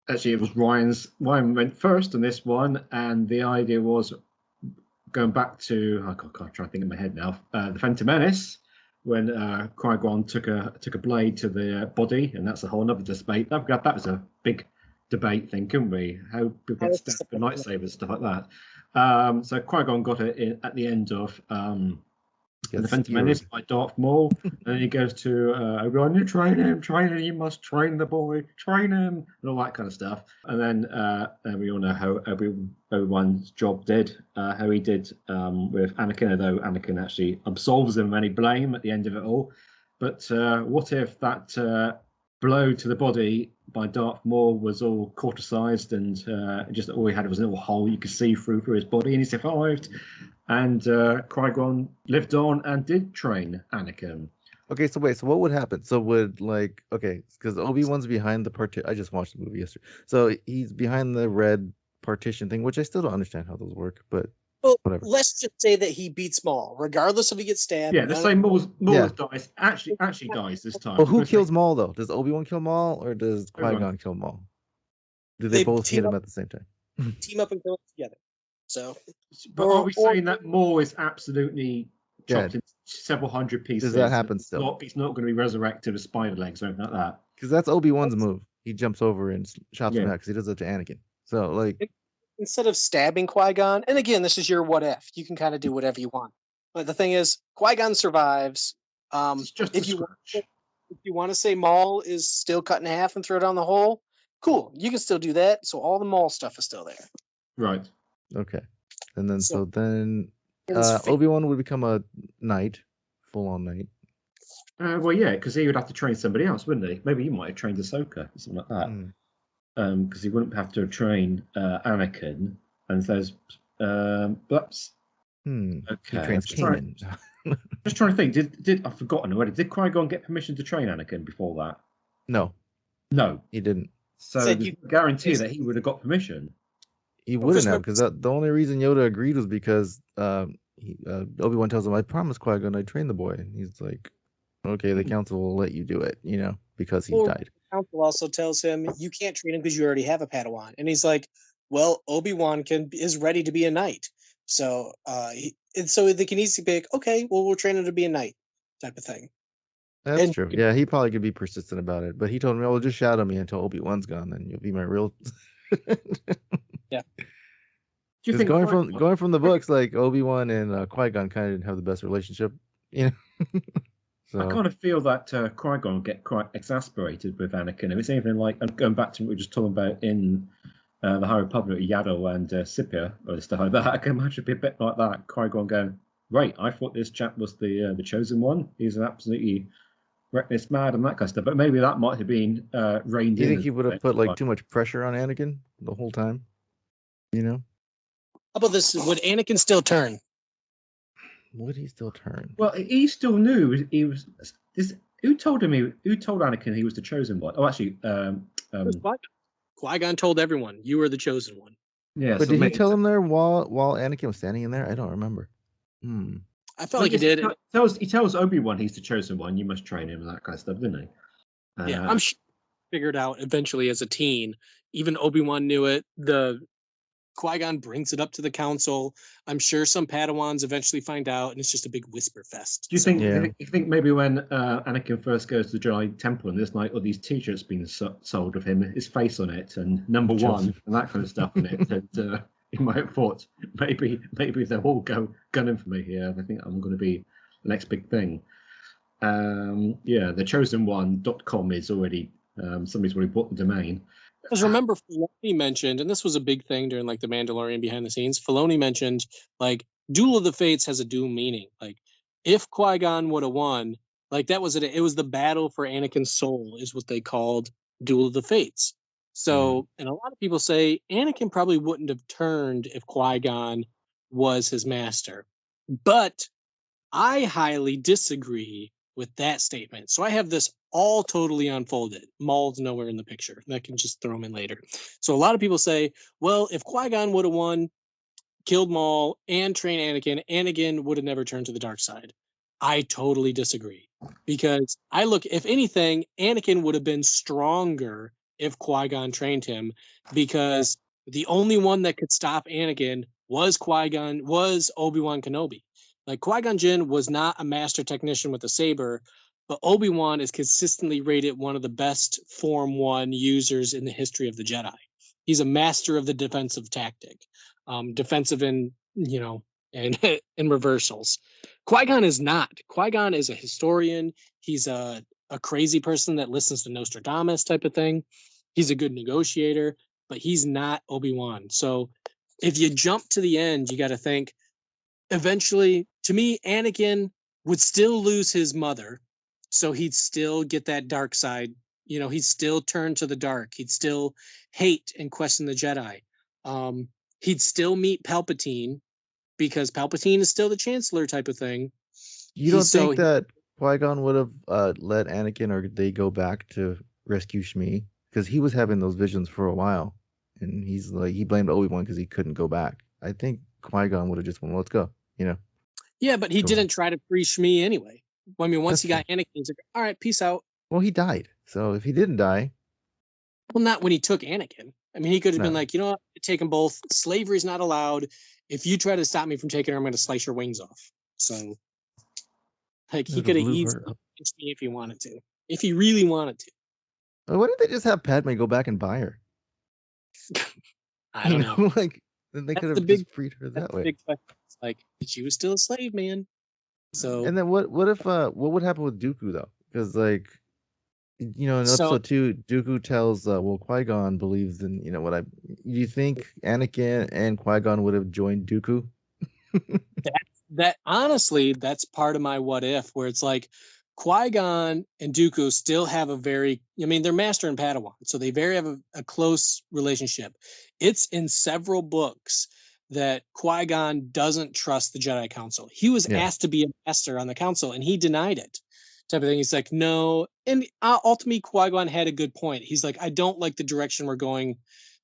Actually, it was Ryan went first on this one, and the idea was going back to I can't try to think in my head now. The Phantom Menace, when Qui-Gon took a blade to the body, and that's a whole other debate. That was a big debate thing, couldn't we? How people get stabbed with lightsabers, stuff like that. So Qui-Gon got it at the end of the Phantom Menace by Darth Maul, and then he goes to Obi-Wan, you train him, you must train the boy, train him, and all that kind of stuff. And then we all know how Obi-Wan's job did, how he did with Anakin, although Anakin actually absolves him of any blame at the end of it all. But what if that blow to the body by Darth Maul was all cauterized and just all he had was a little hole you could see through his body, and he survived. And Qui-Gon lived on and did train Anakin. Okay, so wait, so what would happen? So would because Obi-Wan's behind the partition. I just watched the movie yesterday. So he's behind the red partition thing, which I still don't understand how those work, but whatever. Let's just say that he beats Maul, regardless if he gets stabbed. Yeah, let's say Maul dies. Actually dies this time. Well, who kills Maul though? Does Obi-Wan kill Maul or does Qui-Gon kill Maul? Do they both hit him at the same time? Team up and kill him together. So, but are we saying that Maul is absolutely chopped into several hundred pieces? Does that happen still? He's not going to be resurrected with spider legs or anything like that. Because that's Obi-Wan's move. He jumps over and chops him out because he does it to Anakin. So, instead of stabbing Qui-Gon, and again, this is your what if. You can kind of do whatever you want. But the thing is, Qui-Gon survives. If you want to say Maul is still cut in half and throw down the hole, cool. You can still do that. So all the Maul stuff is still there. Right. Okay. And then Obi-Wan would become a knight, full-on knight. Well, yeah, because he would have to train somebody else, wouldn't he? Maybe he might have trained Ahsoka or something like that. Because he wouldn't have to train Anakin. And there's Blaps. Okay. He trains Kanan. Just trying to think. Did I've forgotten already? Did Qui-Gon get permission to train Anakin before that? No, he didn't. So you guarantee that he would have got permission. He wouldn't have, because the only reason Yoda agreed was because Obi-Wan tells him, I promised Qui-Gon I'd train the boy. And he's like, okay, the council will let you do it, because he died. The council also tells him, you can't train him because you already have a Padawan. And he's like, well, Obi-Wan is ready to be a knight. So so they can easily pick, okay, well, we'll train him to be a knight type of thing. That's true. Yeah, he probably could be persistent about it. But he told me, well, just shadow me until Obi-Wan's gone, then you'll be my real... Yeah. Do you think going from the books, like Obi-Wan and Qui-Gon kind of didn't have the best relationship, So I kind of feel that Qui-Gon will get quite exasperated with Anakin. If it's anything like going back to what we were just talking about in the High Republic, Yaddle and Scipio or stuff like that, I can imagine it'd be a bit like that. Qui-Gon going, right, I thought this chap was the chosen one. He's an absolutely reckless mad and that kind of stuff. But maybe that might have been reined in. Do you think he would have put too much pressure on Anakin the whole time? How about this? Would Anakin still turn? Would he still turn? Well, he still knew he was. Who told Anakin he was the chosen one? Oh, actually, Qui-Gon told everyone, you are the chosen one. Yeah. But so did he maybe- tell him there while Anakin was standing in there? I don't remember. I felt like he did. He tells Obi-Wan he's the chosen one. You must train him and that kind of stuff, didn't he? Yeah, I'm sure he figured out eventually as a teen. Even Obi-Wan knew it. The Qui-Gon brings it up to the council. I'm sure some Padawans eventually find out, and it's just a big whisper fest. Do you think? You think maybe when Anakin first goes to the Jedi Temple and there's like all these T-shirts being sold of him, his face on it and number one and that kind of stuff in it, and he might have thought maybe they'll all go gunning for me here. I think I'm going to be the next big thing. Yeah, the chosen1.com is already somebody's already bought the domain. Because remember, Filoni mentioned, and this was a big thing during like the Mandalorian behind the scenes. Filoni mentioned like Duel of the Fates has a dual meaning. Like if Qui-Gon would have won, like that was it. It was the battle for Anakin's soul, is what they called Duel of the Fates. So, and a lot of people say Anakin probably wouldn't have turned if Qui-Gon was his master. But I highly disagree with that statement. So I have this all totally unfolded. Maul's nowhere in the picture. I can just throw him in later. So a lot of people say, well, if Qui-Gon would have won, killed Maul, and trained Anakin, Anakin would have never turned to the dark side. I totally disagree. Because I look, if anything, Anakin would have been stronger if Qui-Gon trained him, because the only one that could stop Anakin was Qui-Gon, was Obi-Wan Kenobi. Like Qui-Gon Jinn was not a master technician with a saber, but Obi-Wan is consistently rated one of the best Form 1 users in the history of the Jedi. He's a master of the defensive tactic, defensive and and reversals. Qui-Gon is not. Qui-Gon is a historian. He's a crazy person that listens to Nostradamus type of thing. He's a good negotiator, but he's not Obi-Wan. So if you jump to the end, you got to think, eventually, to me, Anakin would still lose his mother. So he'd still get that dark side. He'd still turn to the dark. He'd still hate and question the Jedi. He'd still meet Palpatine because Palpatine is still the Chancellor type of thing. You don't think that Qui-Gon would have let Anakin, or they go back to rescue Shmi? Because he was having those visions for a while, and he's like, he blamed Obi-Wan because he couldn't go back. I think Qui-Gon would have just went, let's go, Yeah, but he didn't try to free Shmi anyway. I mean, once he got Anakin, he's like, all right, peace out. Well, he died. So if he didn't die. Well, not when he took Anakin. I mean, he could have been like, you know what, take them both. Slavery's not allowed. If you try to stop me from taking her, I'm going to slice your wings off. So, like, he could have easily pinched me if he wanted to. If he really wanted to. Why didn't they just have Padme go back and buy her? I don't know. Like, then they could have just freed her that way. Big question. Like, she was still a slave, man. So. And then what would happen with Dooku though? Because like, in episode 2, Dooku tells, Qui-Gon believes in, do you think Anakin and Qui-Gon would have joined Dooku? that honestly, that's part of my what if, where it's like Qui-Gon and Dooku still have they're master and Padawan, so they have a close relationship. It's in several books that Qui-Gon doesn't trust the Jedi Council. He was asked to be a master on the council, and he denied it. Type of thing. He's like, no. And ultimately, Qui-Gon had a good point. He's like, I don't like the direction we're going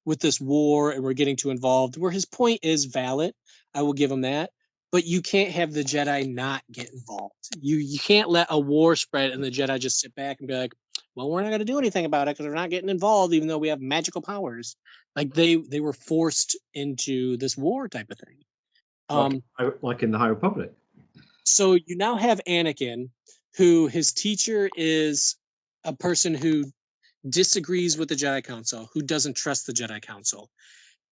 with this war, and we're getting too involved. Where his point is valid, I will give him that. But you can't have the Jedi not get involved. You can't let a war spread and the Jedi just sit back and be like, well, we're not going to do anything about it because we're not getting involved, even though we have magical powers. Like they were forced into this war type of thing. Like in the High Republic. So you now have Anakin, who his teacher is a person who disagrees with the Jedi Council, who doesn't trust the Jedi Council.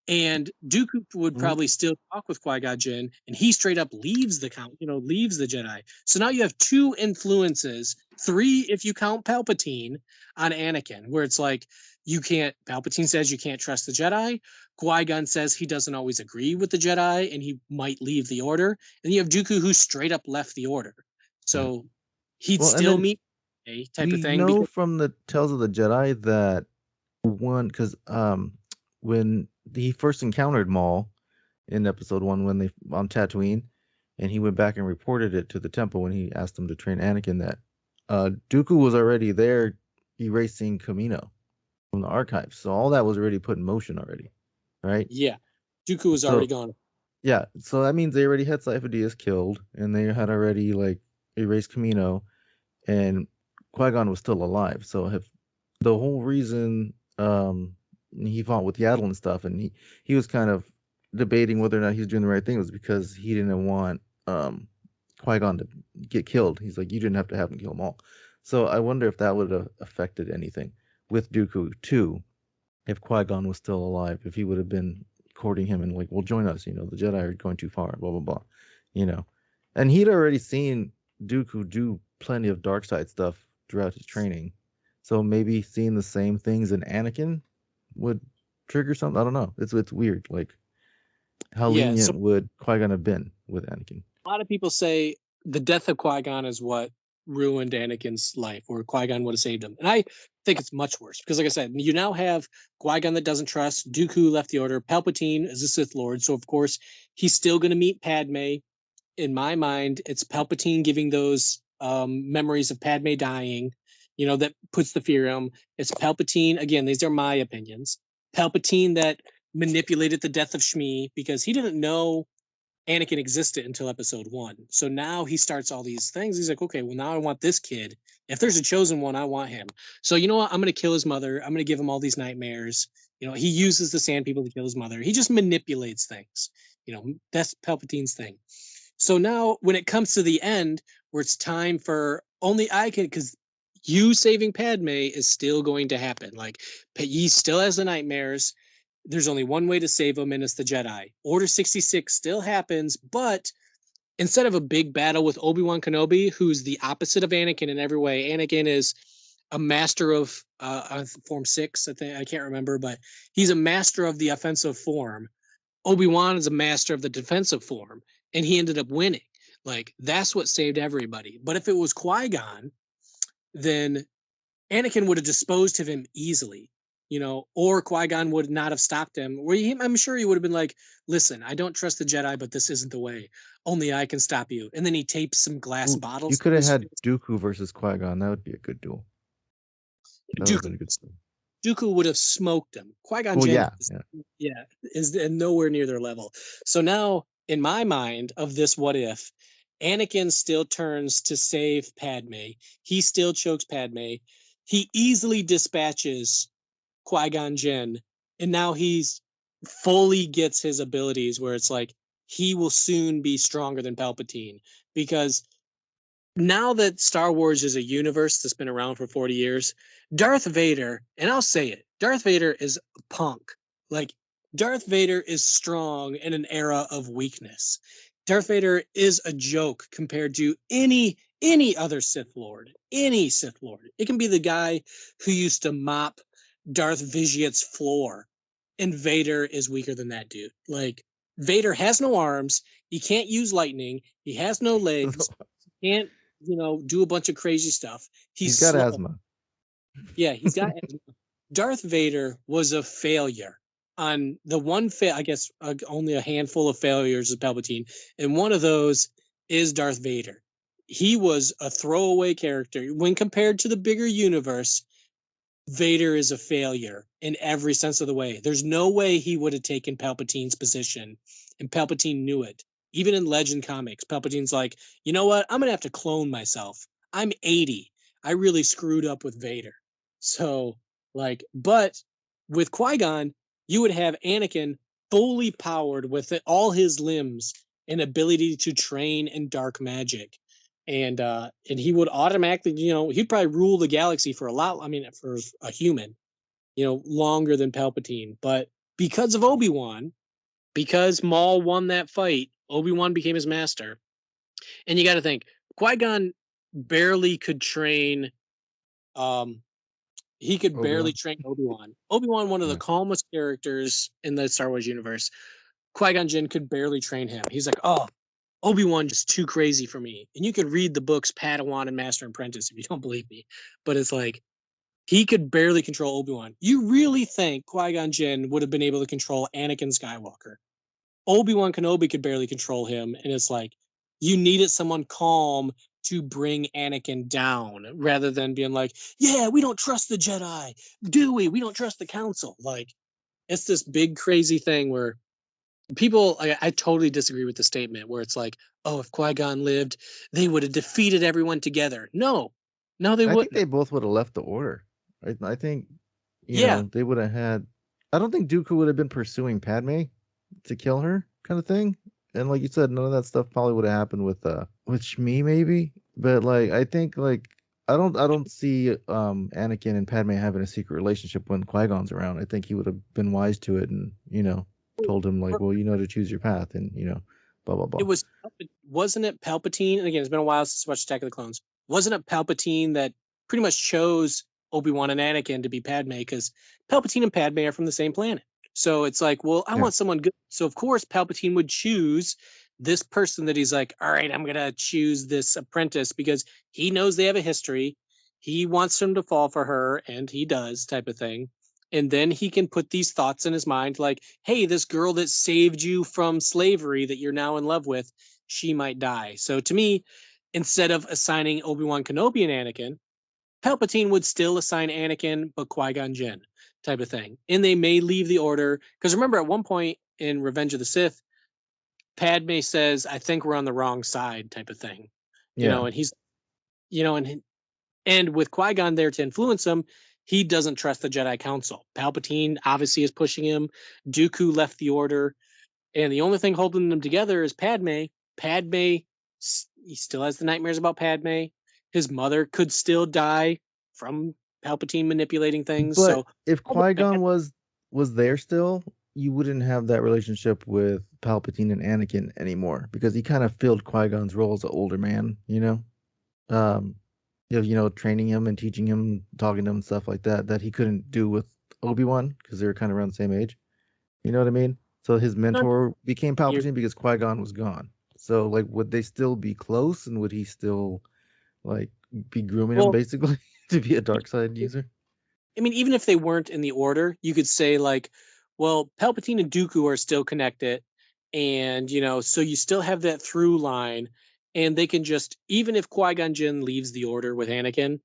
And Dooku would probably still talk with Qui-Gon Jinn, and he straight up leaves the Jedi. So now you have 2 influences, 3 if you count Palpatine, on Anakin, where it's like Palpatine says you can't trust the Jedi. Qui-Gon says he doesn't always agree with the Jedi, and he might leave the Order. And you have Dooku, who straight up left the Order. So he'd still meet a type of thing. We know from the Tales of the Jedi that because when he first encountered Maul in episode 1 when they on Tatooine, and he went back and reported it to the temple when he asked him to train Anakin, that Dooku was already there erasing Kamino from the archives. So all that was already put in motion already, right? Yeah. Dooku was already gone. Yeah, so that means they already had Sifo Dyas killed, and they had already like erased Kamino, and Qui-Gon was still alive. So if the whole reason he fought with Yaddle and stuff, and he was kind of debating whether or not he was doing the right thing, was because he didn't want Qui-Gon to get killed. He's like, you didn't have to have him kill them all. So I wonder if that would have affected anything with Dooku too, if Qui-Gon was still alive, if he would have been courting him and like, well, join us, the Jedi are going too far, blah blah blah, and he'd already seen Dooku do plenty of dark side stuff throughout his training, so maybe seeing the same things in Anakin would trigger something. I don't know. It's weird. Like, how lenient would Qui-Gon have been with Anakin? A lot of people say the death of Qui-Gon is what ruined Anakin's life, or Qui-Gon would have saved him. And I think it's much worse because, like I said, you now have Qui-Gon that doesn't trust. Dooku left the Order. Palpatine is a Sith Lord, so of course he's still going to meet Padme. In my mind, it's Palpatine giving those memories of Padme dying, that puts the fear in him. It's Palpatine, again, these are my opinions. Palpatine that manipulated the death of Shmi because he didn't know Anakin existed until episode 1. So now he starts all these things. He's like, okay, well, now I want this kid. If there's a chosen one, I want him. So you know what? I'm going to kill his mother. I'm going to give him all these nightmares. He uses the Sand People to kill his mother. He just manipulates things. That's Palpatine's thing. So now when it comes to the end, where it's time for only I can, because you saving Padme is still going to happen. Like, he still has the nightmares. There's only one way to save him, and it's the Jedi. Order 66 still happens, but instead of a big battle with Obi-Wan Kenobi, who's the opposite of Anakin in every way, Anakin is a master of Form 6, I can't remember, but he's a master of the offensive form. Obi-Wan is a master of the defensive form, and he ended up winning. Like, that's what saved everybody. But if it was Qui-Gon, then Anakin would have disposed of him easily. Or Qui-Gon would not have stopped him. I'm sure he would have been like, listen, I don't trust the Jedi, but this isn't the way. Only I can stop you. And then he tapes some glass bottles. You could have had Dooku versus Qui-Gon. That would be a good duel. Dooku would have smoked him. Qui-Gon is nowhere near their level. So now, in my mind, of this what if, Anakin still turns to save Padme. He still chokes Padme. He easily dispatches Qui-Gon Jinn, and now he's fully gets his abilities where it's like he will soon be stronger than Palpatine, because now that Star Wars is a universe that's been around for 40 years, Darth Vader, and I'll say it, Darth Vader is a punk. Like, Darth Vader is strong in an era of weakness. Darth Vader is a joke compared to any other Sith Lord. Any Sith Lord. It can be the guy who used to mop Darth Vizier's floor, and Vader is weaker than that dude. Like, Vader has no arms. He can't use lightning. He has no legs. He can't, do a bunch of crazy stuff. He's got asthma. Yeah, he's got asthma. Darth Vader was a failure. On the one, I guess only a handful of failures of Palpatine, and one of those is Darth Vader. He was a throwaway character. When compared to the bigger universe, Vader is a failure in every sense of the way. There's no way he would have taken Palpatine's position, and Palpatine knew it. Even in Legend comics, Palpatine's like, you know what? I'm going to have to clone myself. I'm 80. I really screwed up with Vader. So, but with Qui-Gon, you would have Anakin fully powered with all his limbs and ability to train in dark magic. And he would automatically, he'd probably rule the galaxy for for a human, longer than Palpatine. But because of Obi-Wan, because Maul won that fight, Obi-Wan became his master. And you got to think, Qui-Gon barely could train. He could barely train Obi-Wan. Obi-Wan, one of the calmest characters in the Star Wars universe. Qui-Gon Jinn could barely train him. He's like, oh, Obi-Wan just too crazy for me. And you could read the books Padawan and Master and Apprentice if you don't believe me. But it's like, he could barely control Obi-Wan. You really think Qui-Gon Jinn would have been able to control Anakin Skywalker? Obi-Wan Kenobi could barely control him. And it's like, you needed someone calm to bring Anakin down rather than being like, yeah, we don't trust the Jedi. Do we? We don't trust the Council. Like, it's this big crazy thing where people, I totally disagree with the statement where it's like, oh, if Qui-Gon lived, they would have defeated everyone together. No, they I think wouldn't. they both would have left the order. I think, Yeah. they would have had. I don't think Dooku would have been pursuing Padme to kill her, kind of thing. And like you said, none of that stuff probably would have happened with Shmi maybe. But like, I think like I don't see Anakin and Padme having a secret relationship when Qui-Gon's around. I think he would have been wise to it and told him like, well, to choose your path and blah blah blah. Wasn't it Palpatine? And again, it's been a while since I watched Attack of the Clones. Wasn't it Palpatine that pretty much chose Obi-Wan and Anakin to be Padme? Because Palpatine and Padme are from the same planet. So it's like, well, I want someone good. So of course Palpatine would choose this person that he's like, all right, I'm gonna choose this apprentice because he knows they have a history. He wants him to fall for her, and he does, type of thing. And then he can put these thoughts in his mind like, hey, this girl that saved you from slavery that you're now in love with, she might die. So to me, instead of assigning Obi-Wan Kenobi and Anakin, Palpatine would still assign Anakin, but Qui-Gon Jinn, type of thing. And they may leave the order. Because remember, at one point in Revenge of the Sith, Padme says, I think we're on the wrong side, type of thing. And he's, and with Qui-Gon there to influence him, he doesn't trust the Jedi Council. Palpatine obviously is pushing him. Dooku left the order. And the only thing holding them together is Padme. Padme, he still has the nightmares about Padme. His mother could still die from Palpatine manipulating things. But so if Qui-Gon was there still, you wouldn't have that relationship with Palpatine and Anakin anymore because he kind of filled Qui-Gon's role as an older man, training him and teaching him, talking to him, stuff like that he couldn't do with Obi-Wan because they were kind of around the same age. You know what I mean? So his mentor became Palpatine because Qui-Gon was gone. So like, would they still be close, and would he still like be grooming him basically to be a dark side user? I mean, even if they weren't in the order, you could say like, well, Palpatine and Dooku are still connected, and so you still have that through line, and they can just, even if Qui-Gon Jinn leaves the order with Anakin,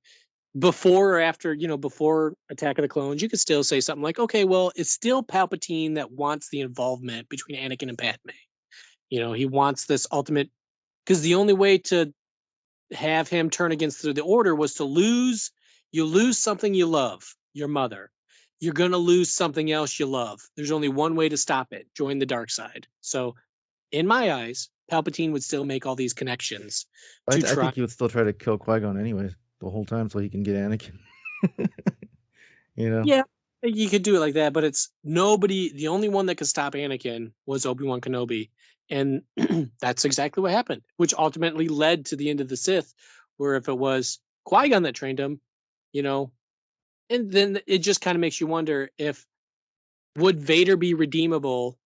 before or after, before Attack of the Clones, you could still say something like, okay, well, it's still Palpatine that wants the involvement between Anakin and Padme. He wants this ultimate, because the only way to have him turn against the order was to lose. You lose something you love, your mother. You're going to lose something else you love. There's only one way to stop it: join the dark side. So in my eyes, Palpatine would still make all these connections. I think he would still try to kill Qui-Gon anyways the whole time so he can get Anakin. Yeah, you could do it like that, but it's nobody. The only one that could stop Anakin was Obi-Wan Kenobi. And that's exactly what happened, which ultimately led to the end of the Sith, where if it was Qui-Gon that trained him, and then it just kind of makes you wonder would Vader be redeemable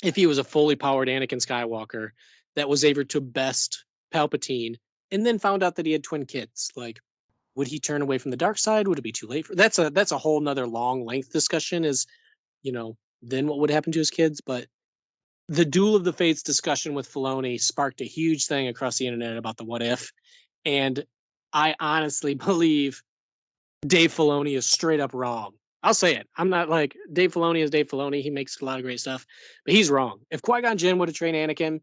if he was a fully powered Anakin Skywalker that was able to best Palpatine and then found out that he had twin kids. Like, would he turn away from the dark side? Would it be too late? That's a whole nother long length discussion is, then what would happen to his kids? But the Duel of the Fates discussion with Filoni sparked a huge thing across the internet about the what if. And I honestly believe Dave Filoni is straight up wrong. I'll say it. I'm not like, Dave Filoni is Dave Filoni. He makes a lot of great stuff, but he's wrong. If Qui-Gon Jinn would have trained Anakin,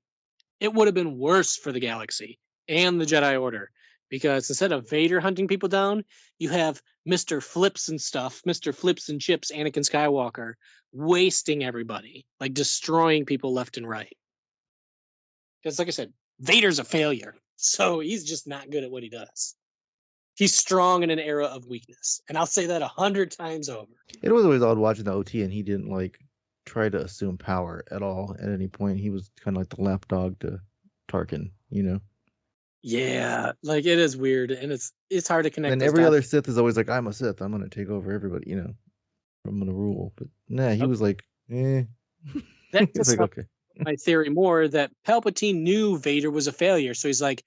it would have been worse for the galaxy and the Jedi Order, because instead of Vader hunting people down, you have Mr. Flips and stuff, Mr. Flips and Chips, Anakin Skywalker, wasting everybody, like destroying people left and right. Because like I said, Vader's a failure. So he's just not good at what he does. He's strong in an era of weakness. And I'll say that 100 times over. It was always odd watching the OT, and he didn't like try to assume power at all at any point. He was kind of like the lapdog to Tarkin, Yeah, like it is weird, and it's hard to connect. And every other Sith is always like, I'm a Sith, I'm gonna take over everybody, I'm gonna rule. But nah, he was like, eh. That's like, okay. My theory more that Palpatine knew Vader was a failure, so he's like,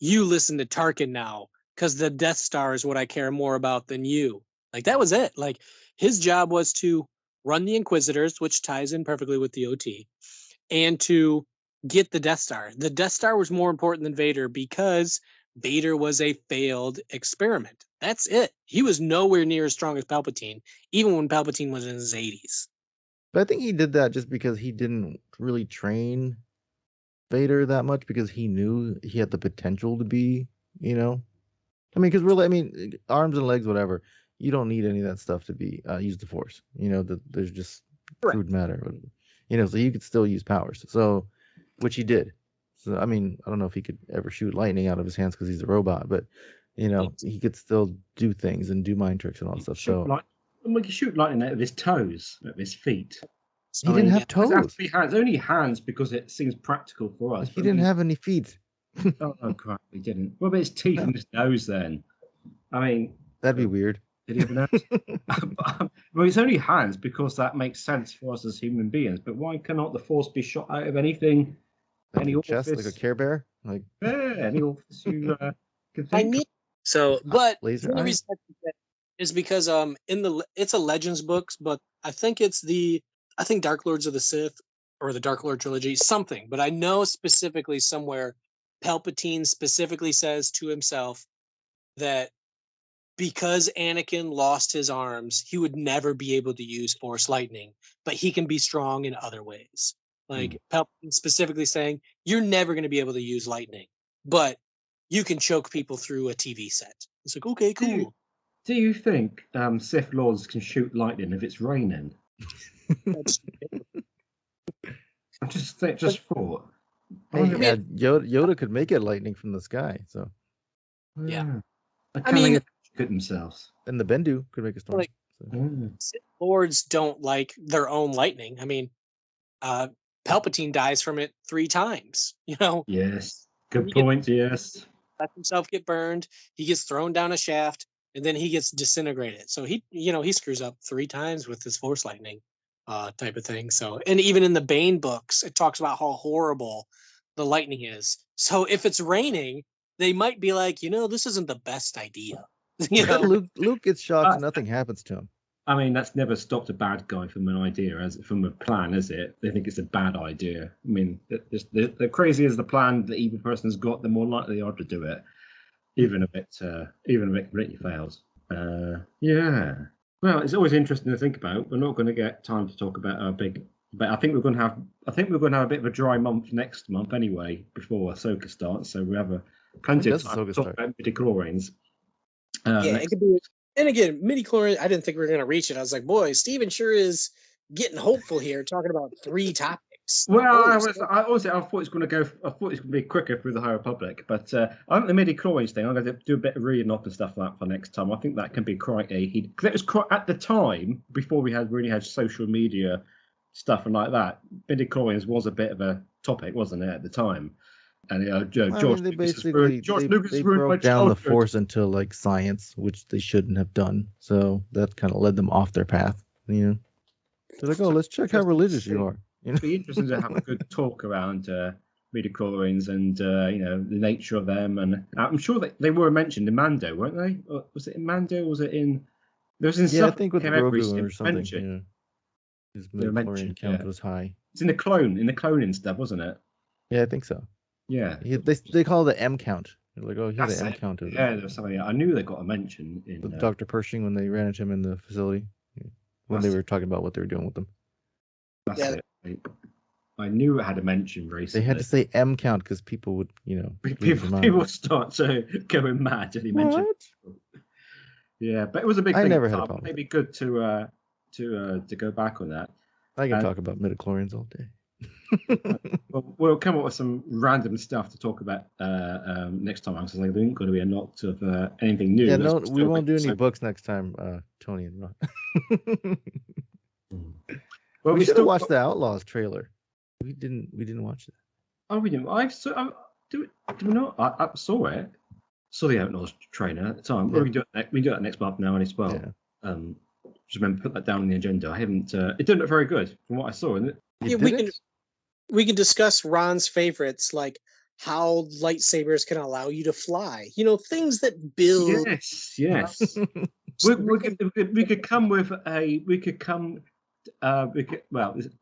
you listen to Tarkin now, because the Death Star is what I care more about than you. Like that was it. Like his job was to run the Inquisitors, which ties in perfectly with the OT, and to get the Death Star. The Death Star was more important than Vader because Vader was a failed experiment. That's it. He was nowhere near as strong as Palpatine, even when Palpatine was in his 80s. But I think he did that just because he didn't really train Vader that much because he knew he had the potential to be, I mean, because really, I mean, arms and legs, whatever. You don't need any of that stuff to be use the Force. There's just crude matter. So you could still use powers. So, which he did. So I mean, I don't know if he could ever shoot lightning out of his hands because he's a robot, but he could still do things and do mind tricks and all that stuff. So we can shoot lightning out of his toes, at his feet. He didn't have toes. It has to be hands. Only hands because it seems practical for us. He didn't have any feet. oh crap, he didn't. What about his teeth and his nose then? I mean, that'd be weird. Did he have a nose? Well, it's only hands because that makes sense for us as human beings. But why cannot the Force be shot out of anything? Any chest, orifice? like a Care Bear, any orifice you can think. I mean, but laser the reason I think that is because it's a Legends books, but I think Dark Lords of the Sith or the Dark Lord trilogy, something. But I know specifically somewhere Palpatine specifically says to himself that because Anakin lost his arms, he would never be able to use Force lightning, but he can be strong in other ways. Like Palpatine specifically saying, you're never going to be able to use lightning, but you can choke people through a TV set. It's like, okay, cool. Do you think Sith Lords can shoot lightning if it's raining? I just thought. Yeah, Yoda could make it lightning from the sky, so. Yeah. I mean, good themselves. And the Bendu could make a storm. Sith Lords don't like their own lightning. I mean, Palpatine dies from it 3 times. Yes. Good point. Yes. Lets himself get burned. He gets thrown down a shaft, and then he gets disintegrated. So he screws up 3 times with his Force lightning, type of thing. So, and even in the Bane books, it talks about how horrible the lightning is. So if it's raining, they might be like, this isn't the best idea. Luke gets shot and nothing happens to him. I mean, that's never stopped a bad guy from an idea, from a plan, is it? They think it's a bad idea. I mean, the crazier the plan the evil person's got, the more likely they are to do it, even if it completely fails. Yeah. Well, it's always interesting to think about. We're not going to get time to talk about our big. But I think we're going to have a bit of a dry month next month anyway before Ahsoka starts. So we have plenty of time to talk about midichlorians. It could be. And again, midichlorian, I didn't think we were going to reach it. I was like, boy, Steven sure is getting hopeful here, talking about 3 topics. Well, I thought it was going to be quicker through the High Republic, but I think the midichlorians thing, I'm going to do a bit of reading up and stuff like that for next time. I think that can be quite because it was quite, at the time before we really had social media stuff and like that. Midichlorians was a bit of a topic, wasn't it, at the time? And George Lucas broke down the Force into like science, which they shouldn't have done. So that kind of led them off their path. They're like, oh, let's check how religious you are. It'd be interesting to have a good talk around midichlorians and the nature of them. And I'm sure that they were mentioned in Mando, weren't they? Or was it in Mando? Or was it in? There was in I think with Grogu or something. Yeah. His midichlorian count was high. It's in the cloning stuff, wasn't it? Yeah, I think so. Yeah, they call it the M count. They're like, oh, he had an M count of it. Yeah, there was something. I knew they got a mention in with Dr. Pershing when they ran into him in the facility when they were talking about what they were doing with them. That's it. I knew it had a mention recently. They had to say M count because people would, people start to going mad if he mentioned. Yeah, but it was a big thing. I never had a problem. Maybe good to go back on that. I can talk about midichlorians all day. We'll come up with some random stuff to talk about next time. Because there ain't going to be a lot of anything new. Yeah, no, we won't do any books next time, Tony and Ron. We should have watched the Outlaws trailer. We didn't watch it. Oh, we didn't. Do we not? I saw it. Saw the Outlaws trailer at the time. Yeah. We do that next month now as well. Yeah. Just remember put that down on the agenda. I haven't. It didn't look very good from what I saw. We can discuss Ron's favorites, like how lightsabers can allow you to fly. Things that build. Yes. we could come with a.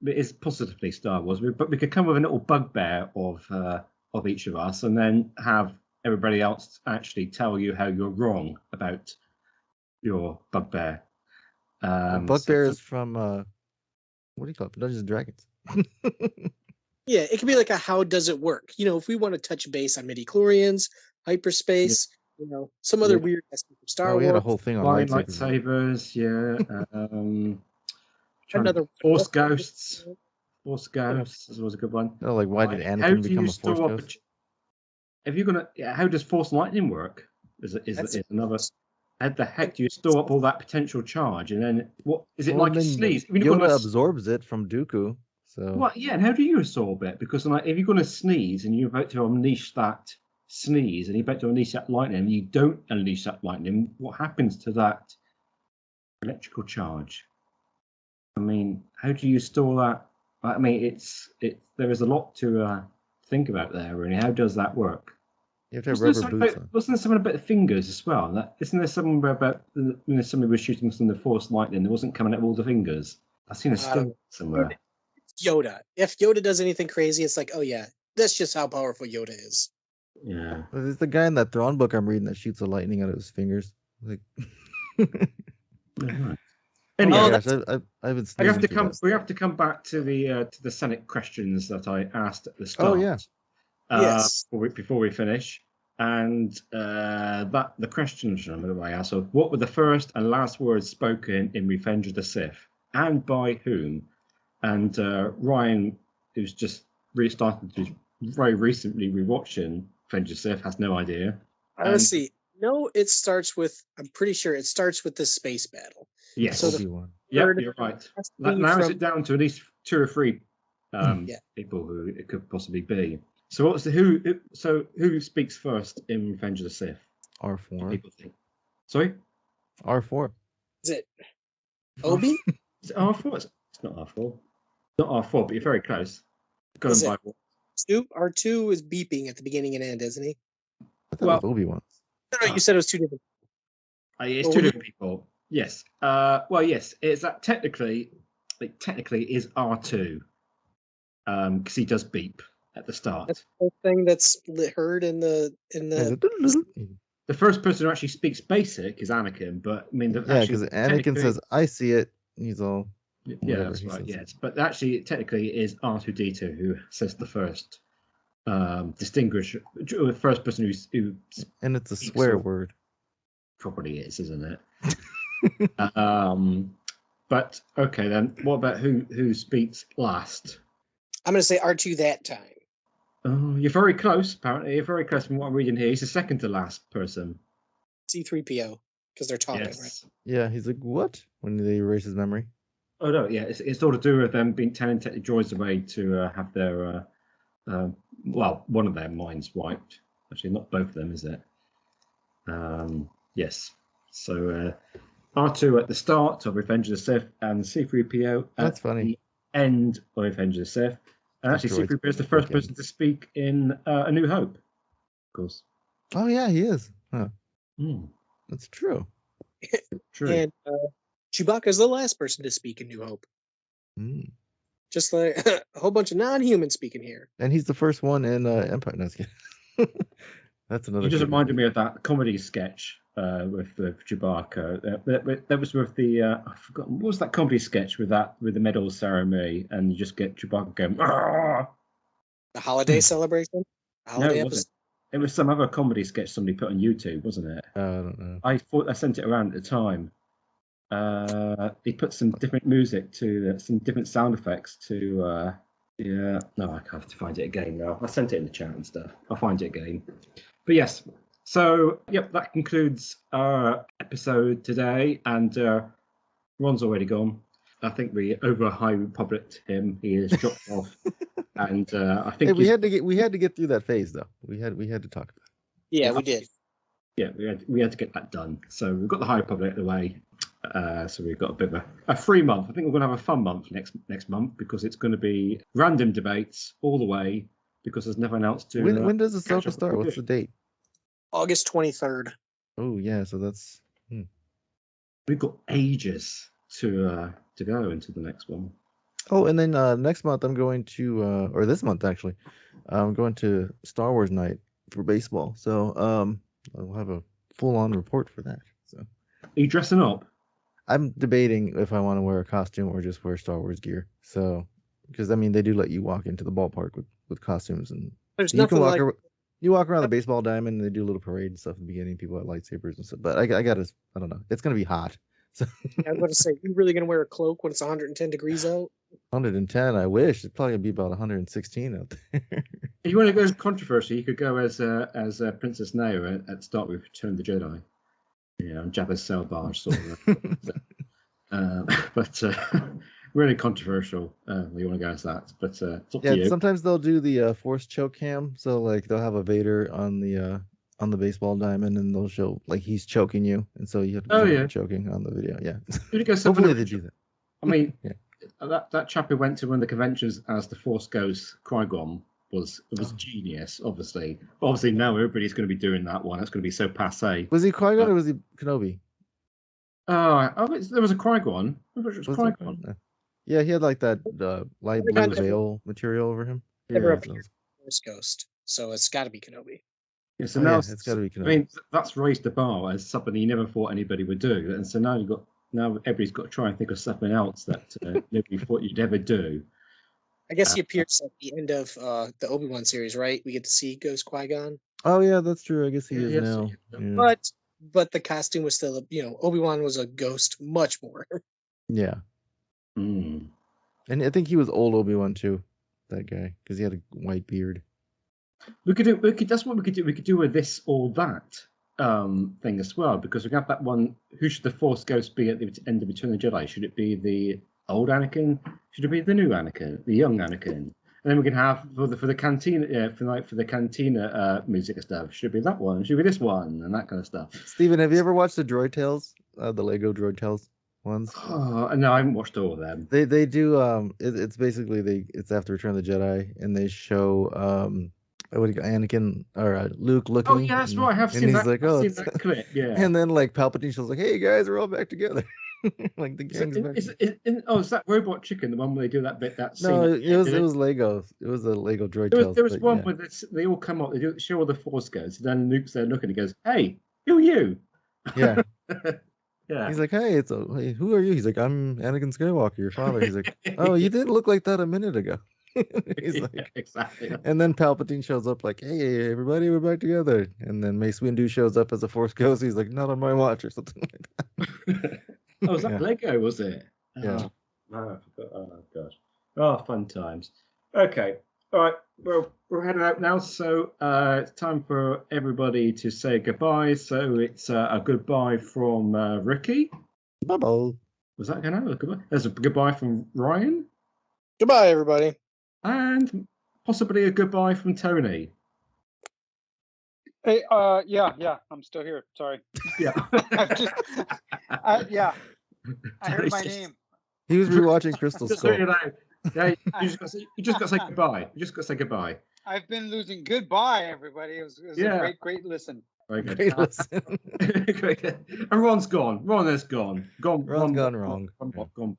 It's positively Star Wars, but we could come with a little bugbear of each of us, and then have everybody else actually tell you how you're wrong about your bugbear. Bugbear is from What do you call it? Dungeons and Dragons. Yeah, it could be like a how does it work? You know, if we want to touch base on midi-chlorians, hyperspace, you know, some other weird aspect of Star Wars. We had a whole thing on lightsabers. Yeah. Another Force Ghosts. Force Ghosts was a good one. Oh, like why did Anakin become a Force Ghost? If you're gonna, how does Force Lightning work? Is another. How the heck do you store up all that potential charge, and then what is it like a sneeze? Yoda absorbs it from Dooku. So what? Yeah, and how do you absorb it? Because like, if you're going to sneeze and you're about to unleash that sneeze, and you're about to unleash that lightning, and you don't unleash that lightning, what happens to that electrical charge? I mean, how do you store that? I mean, there is a lot to think about there. Really, how does that work? You have to have rubber boots on. Wasn't there something about the fingers as well? Isn't there something about when somebody was shooting from the Force lightning, it wasn't coming out of all the fingers? I've seen a still somewhere. Yoda. If Yoda does anything crazy, it's like, oh yeah, that's just how powerful Yoda is. Yeah. There's the guy in that Thrawn book I'm reading that shoots the lightning out of his fingers. Like. Anyway, I've been. We have to come back to the Senate questions that I asked at the start. Oh yeah. Yes. Before we finish, and the questions I asked. So, what were the first and last words spoken in Revenge of the Sith, and by whom? And Ryan, who's just restarted to very recently rewatching Revenge of the Sith, has no idea. Let's see. No, it starts with. I'm pretty sure it starts with the space battle. Yes. So you're right. That narrows it down to at least 2 or 3 people who it could possibly be. So what's who speaks first in Revenge of the Sith? R4. People think. Sorry? R4. Is it Obi? Is it R4? It's not R4. Not R4, but you're very close. R2 is beeping at the beginning and end, isn't he? I thought it was Obi-Wan. No, you said it was 2 different people. It's 2 different people. Yes. Well, yes. It's that technically is R2. Because he does beep at the start. That's the thing that's heard in the. The first person who actually speaks basic is Anakin, but I mean, because Anakin says, "I see it." He's all. Yeah, that's right. Yes, but actually, technically, it is R2D2 who says the first the first person who. And it's a swear word. Probably is, isn't it? But okay, then what about who speaks last? I'm going to say R2 that time. Oh, you're very close. Apparently, you're very close from what I'm reading here. He's the second to last person. C-3PO, because they're talking, right? Yeah, he's like, what? When they erase his memory? Oh no, yeah, it's all to do with them telling the droids away to have their, one of their minds wiped. Actually, not both of them, is it? Yes. So R2 at the start of Revenge of the Sith and C-3PO at the end of Revenge of the Sith. And actually, C-3PO is the first person to speak in A New Hope, of course. Oh yeah, he is. Huh. That's true. True. And Chewbacca is the last person to speak in New Hope. Just like a whole bunch of non-humans speaking here. And he's the first one in Empire. No, that's another. You just reminded me of that comedy sketch with Chewbacca. That was with the I forgot what was that comedy sketch with the medal ceremony, and you just get Chewbacca going. Argh! The holiday celebration. No, it wasn't. It was some other comedy sketch somebody put on YouTube, wasn't it? I don't know. I sent it around at the time. He put some different music to some different sound effects to. Yeah, no, I have to find it again now. I sent it in the chat and stuff. I'll find it again. But yes, so yep, that concludes our episode today. And Ron's already gone. I think we over High Republic'd him. He has dropped off, and I think we had to get through that phase though. We had to talk about it. Yeah, we did. Yeah, we had to get that done. So we've got the High Republic out of the way. So we've got a bit of a free month. I think we're going to have a fun month next month because it's going to be random debates all the way because there's never announced to. When does the social start? What's the date? August 23rd. Oh yeah, so that's. We've got ages to go into the next one. Oh, and then next month I'm going to, or this month actually, I'm going to Star Wars night for baseball. So I'll have a full-on report for that. So. Are you dressing up? I'm debating if I want to wear a costume or just wear Star Wars gear. So, because I mean, they do let you walk into the ballpark with costumes, and There's you can nothing like. you walk around the baseball diamond, and they do a little parade and stuff at the beginning. People have lightsabers and stuff. But I gotta, I don't know. It's gonna be hot. So I'm going to say, you really going to wear a cloak when it's 110 degrees out? 110. I wish it's probably gonna be about 116 out there. If you want to go as controversy, you could go as Princess Leia at the start with Return of the Jedi. Yeah, Jabba's sail barge sort of. But really controversial. You want to go as that, but it's up to you. Sometimes they'll do the force choke cam. So like they'll have a Vader on the baseball diamond, and they'll show like he's choking you, and so you have to choking on the video. Yeah. Hopefully they do that. I mean, that chap who went to one of the conventions as the Force Ghost Qui-Gon was genius, obviously. But obviously now everybody's going to be doing that one. It's going to be so passé. Was he Qui-Gon or was he Kenobi? There was a Qui-Gon. Was Qui-Gon? Yeah, he had like that light blue veil material over him. Force Ghost, so it's got to be Kenobi. Yeah, so now it's got to be Kenobi. I mean, that's raised the bar as something you never thought anybody would do, and so now everybody's got to try and think of something else that nobody thought you'd ever do. I guess he appears at the end of the Obi-Wan series, right? We get to see Ghost Qui-Gon. Oh yeah, that's true. I guess he is now. Yeah. But the costume was still, Obi-Wan was a ghost much more. Yeah. Mm. And I think he was old Obi-Wan too, that guy, because he had a white beard. That's what we could do. We could do a this or that thing as well, because we have that one. Who should the Force Ghost be at the end of Return of the Jedi? Should it be the old Anakin? Should it be the new Anakin, the young Anakin? And then we can have for the cantina for the cantina music and stuff. Should it be that one? Should it be this one? And that kind of stuff. Steven, have you ever watched the Droid Tales, the Lego Droid Tales ones? Oh no, I haven't watched all of them. They do it's basically it's after Return of the Jedi, and they show Anakin or Luke looking. Oh yeah, that's right. I have seen that. Like, I've seen that clip. Yeah. And then like Palpatine shows like, "Hey guys, we're all back together." Like the gang's back. Is that Robot Chicken, the one where they do that bit? That scene. No, it was Lego. It was a Lego Droid Tales. There was one where they all come up. They show all the Force Ghosts. And then Luke's there looking. He goes, "Hey, who are you?" Yeah. Yeah. He's like, "Hey, hey, who are you?" He's like, "I'm Anakin Skywalker, your father." He's like, "Oh, you didn't look like that a minute ago." He's like, exactly. And then Palpatine shows up like, "Hey, everybody, we're back together." And then Mace Windu shows up as a Force Ghost. He's like, "Not on my watch," or something like that. Oh, was that Lego? Was it? Yeah. Oh, gosh. Oh, fun times. Okay. All right. Well, we're heading out now, so it's time for everybody to say goodbye. So it's a goodbye from Ricky. Bye-bye. Was that going to goodbye? There's a goodbye from Ryan. Goodbye, everybody. And possibly a goodbye from Tony. Hey, yeah, I'm still here. Sorry. Yeah. I heard my name. He was rewatching Crystal Skull. Yeah, you just got to say goodbye. You just got to say goodbye. I've been losing. Goodbye, everybody. It was a great listen. Very good. Great listen. Great. And Ron's gone. Ron is gone. Ron's gone wrong. Gone.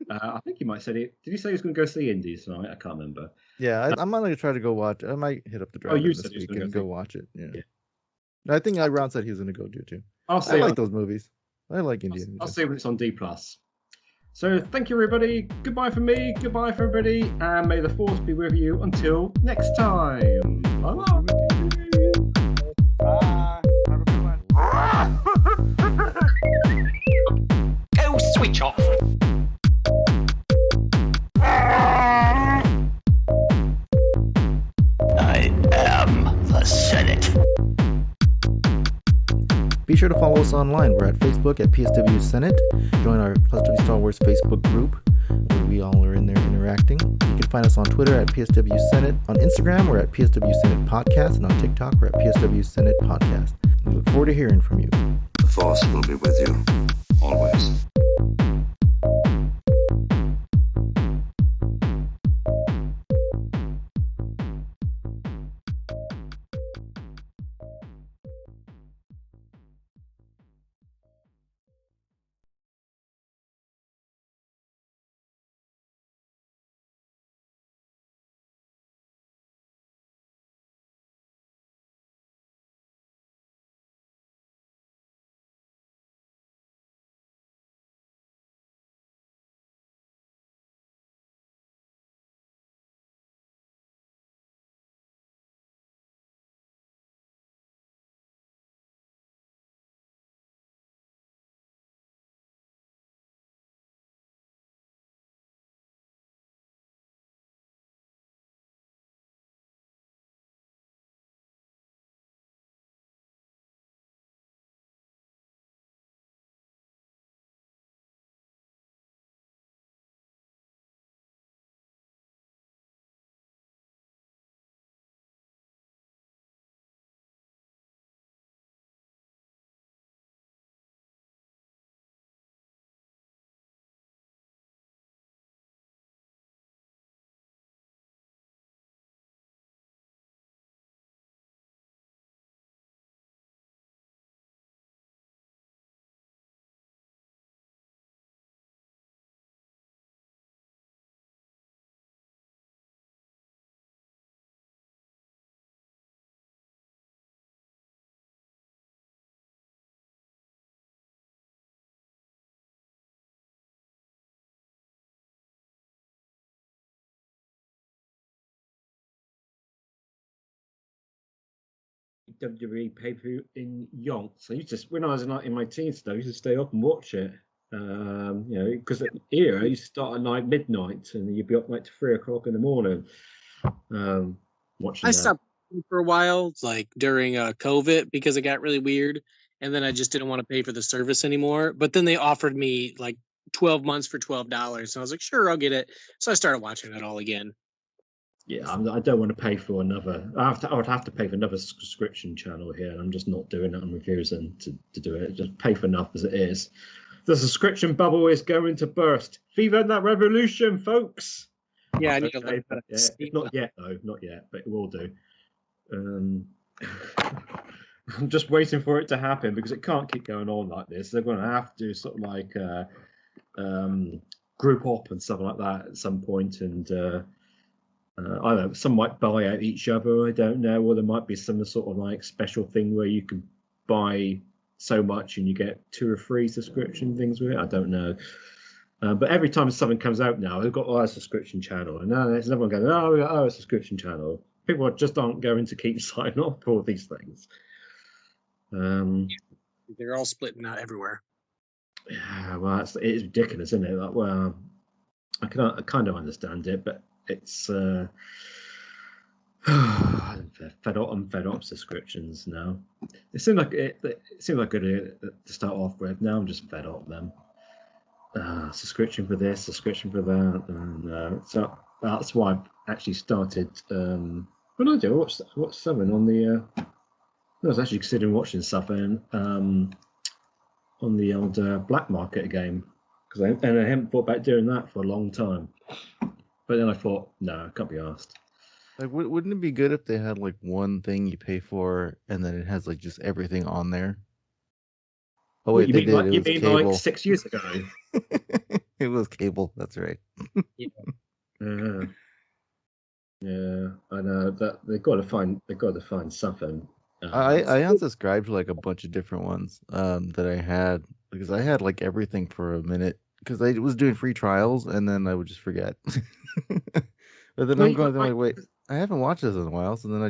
I think he might say it. Did he say he was going to go see Indies tonight? I can't remember. Yeah, I'm going to try to go watch. I might hit up the drive this week and go watch it. Yeah. I think Ron said he was going to go do too. I like those movies. I like Indiana. I'll see when it's on D+. So thank you, everybody. Goodbye from me. Goodbye for everybody. And may the Force be with you until next time. Bye-bye. Bye. Have a good one. Go switch off. I am the Senate. Be sure to follow us online. We're at Facebook at PSW Senate. Join our PSW Star Wars Facebook group, where we all are in there interacting. You can find us on Twitter at PSW Senate. On Instagram, we're at PSW Senate Podcast. And on TikTok, we're at PSW Senate Podcast. We look forward to hearing from you. The Force will be with you, always. WWE pay-per-view in yonks. I used to, when I was in my teens, I used to stay up and watch it. Because here I used to start at midnight, and you'd be up like to 3 o'clock in the morning. Watching. I stopped for a while, like during COVID, because it got really weird, and then I just didn't want to pay for the service anymore. But then they offered me like 12 months for $12, and I was like, sure, I'll get it. So I started watching it all again. Yeah, I don't want to pay for another. I would have to pay for another subscription channel here, and I'm just not doing it. I'm refusing to do it. Just pay for enough as it is. The subscription bubble is going to burst. Viva that revolution, folks! Yeah, I need to learn how to speak. Not yet, though. Not yet, but it will do. I'm just waiting for it to happen because it can't keep going on like this. They're going to have to do sort of like group up and stuff like that at some point, and I don't know. Some might buy out each other. I don't know, or there might be some sort of like special thing where you can buy so much and you get 2 or 3 subscription things with it. I don't know. But every time something comes out now, they've got a subscription channel, and now there's everyone going, "Oh, we got a subscription channel." People just aren't going to keep signing up for all these things. They're all splitting out everywhere. Yeah, well, it is ridiculous, isn't it? Like, well, I kind of understand it, but it's I'm fed up subscriptions now. It seemed like good to start off with. Now I'm just fed up of them. Subscription for this, subscription for that, and so that's why I actually started. What did I do? I watched something on the. I was actually considering watching something on the old black market game, because I haven't thought about doing that for a long time. But then I thought, no, I can't be asked. Like, wouldn't it be good if they had like one thing you pay for and then it has like just everything on there? Oh wait, you mean like 6 years ago? It was cable. That's right. Yeah, I know that they've got to find something. I unsubscribed to like a bunch of different ones that I had, because I had like everything for a minute, because I was doing free trials and then I would just forget. But then I'm going like, wait, I haven't watched this in a while, so then I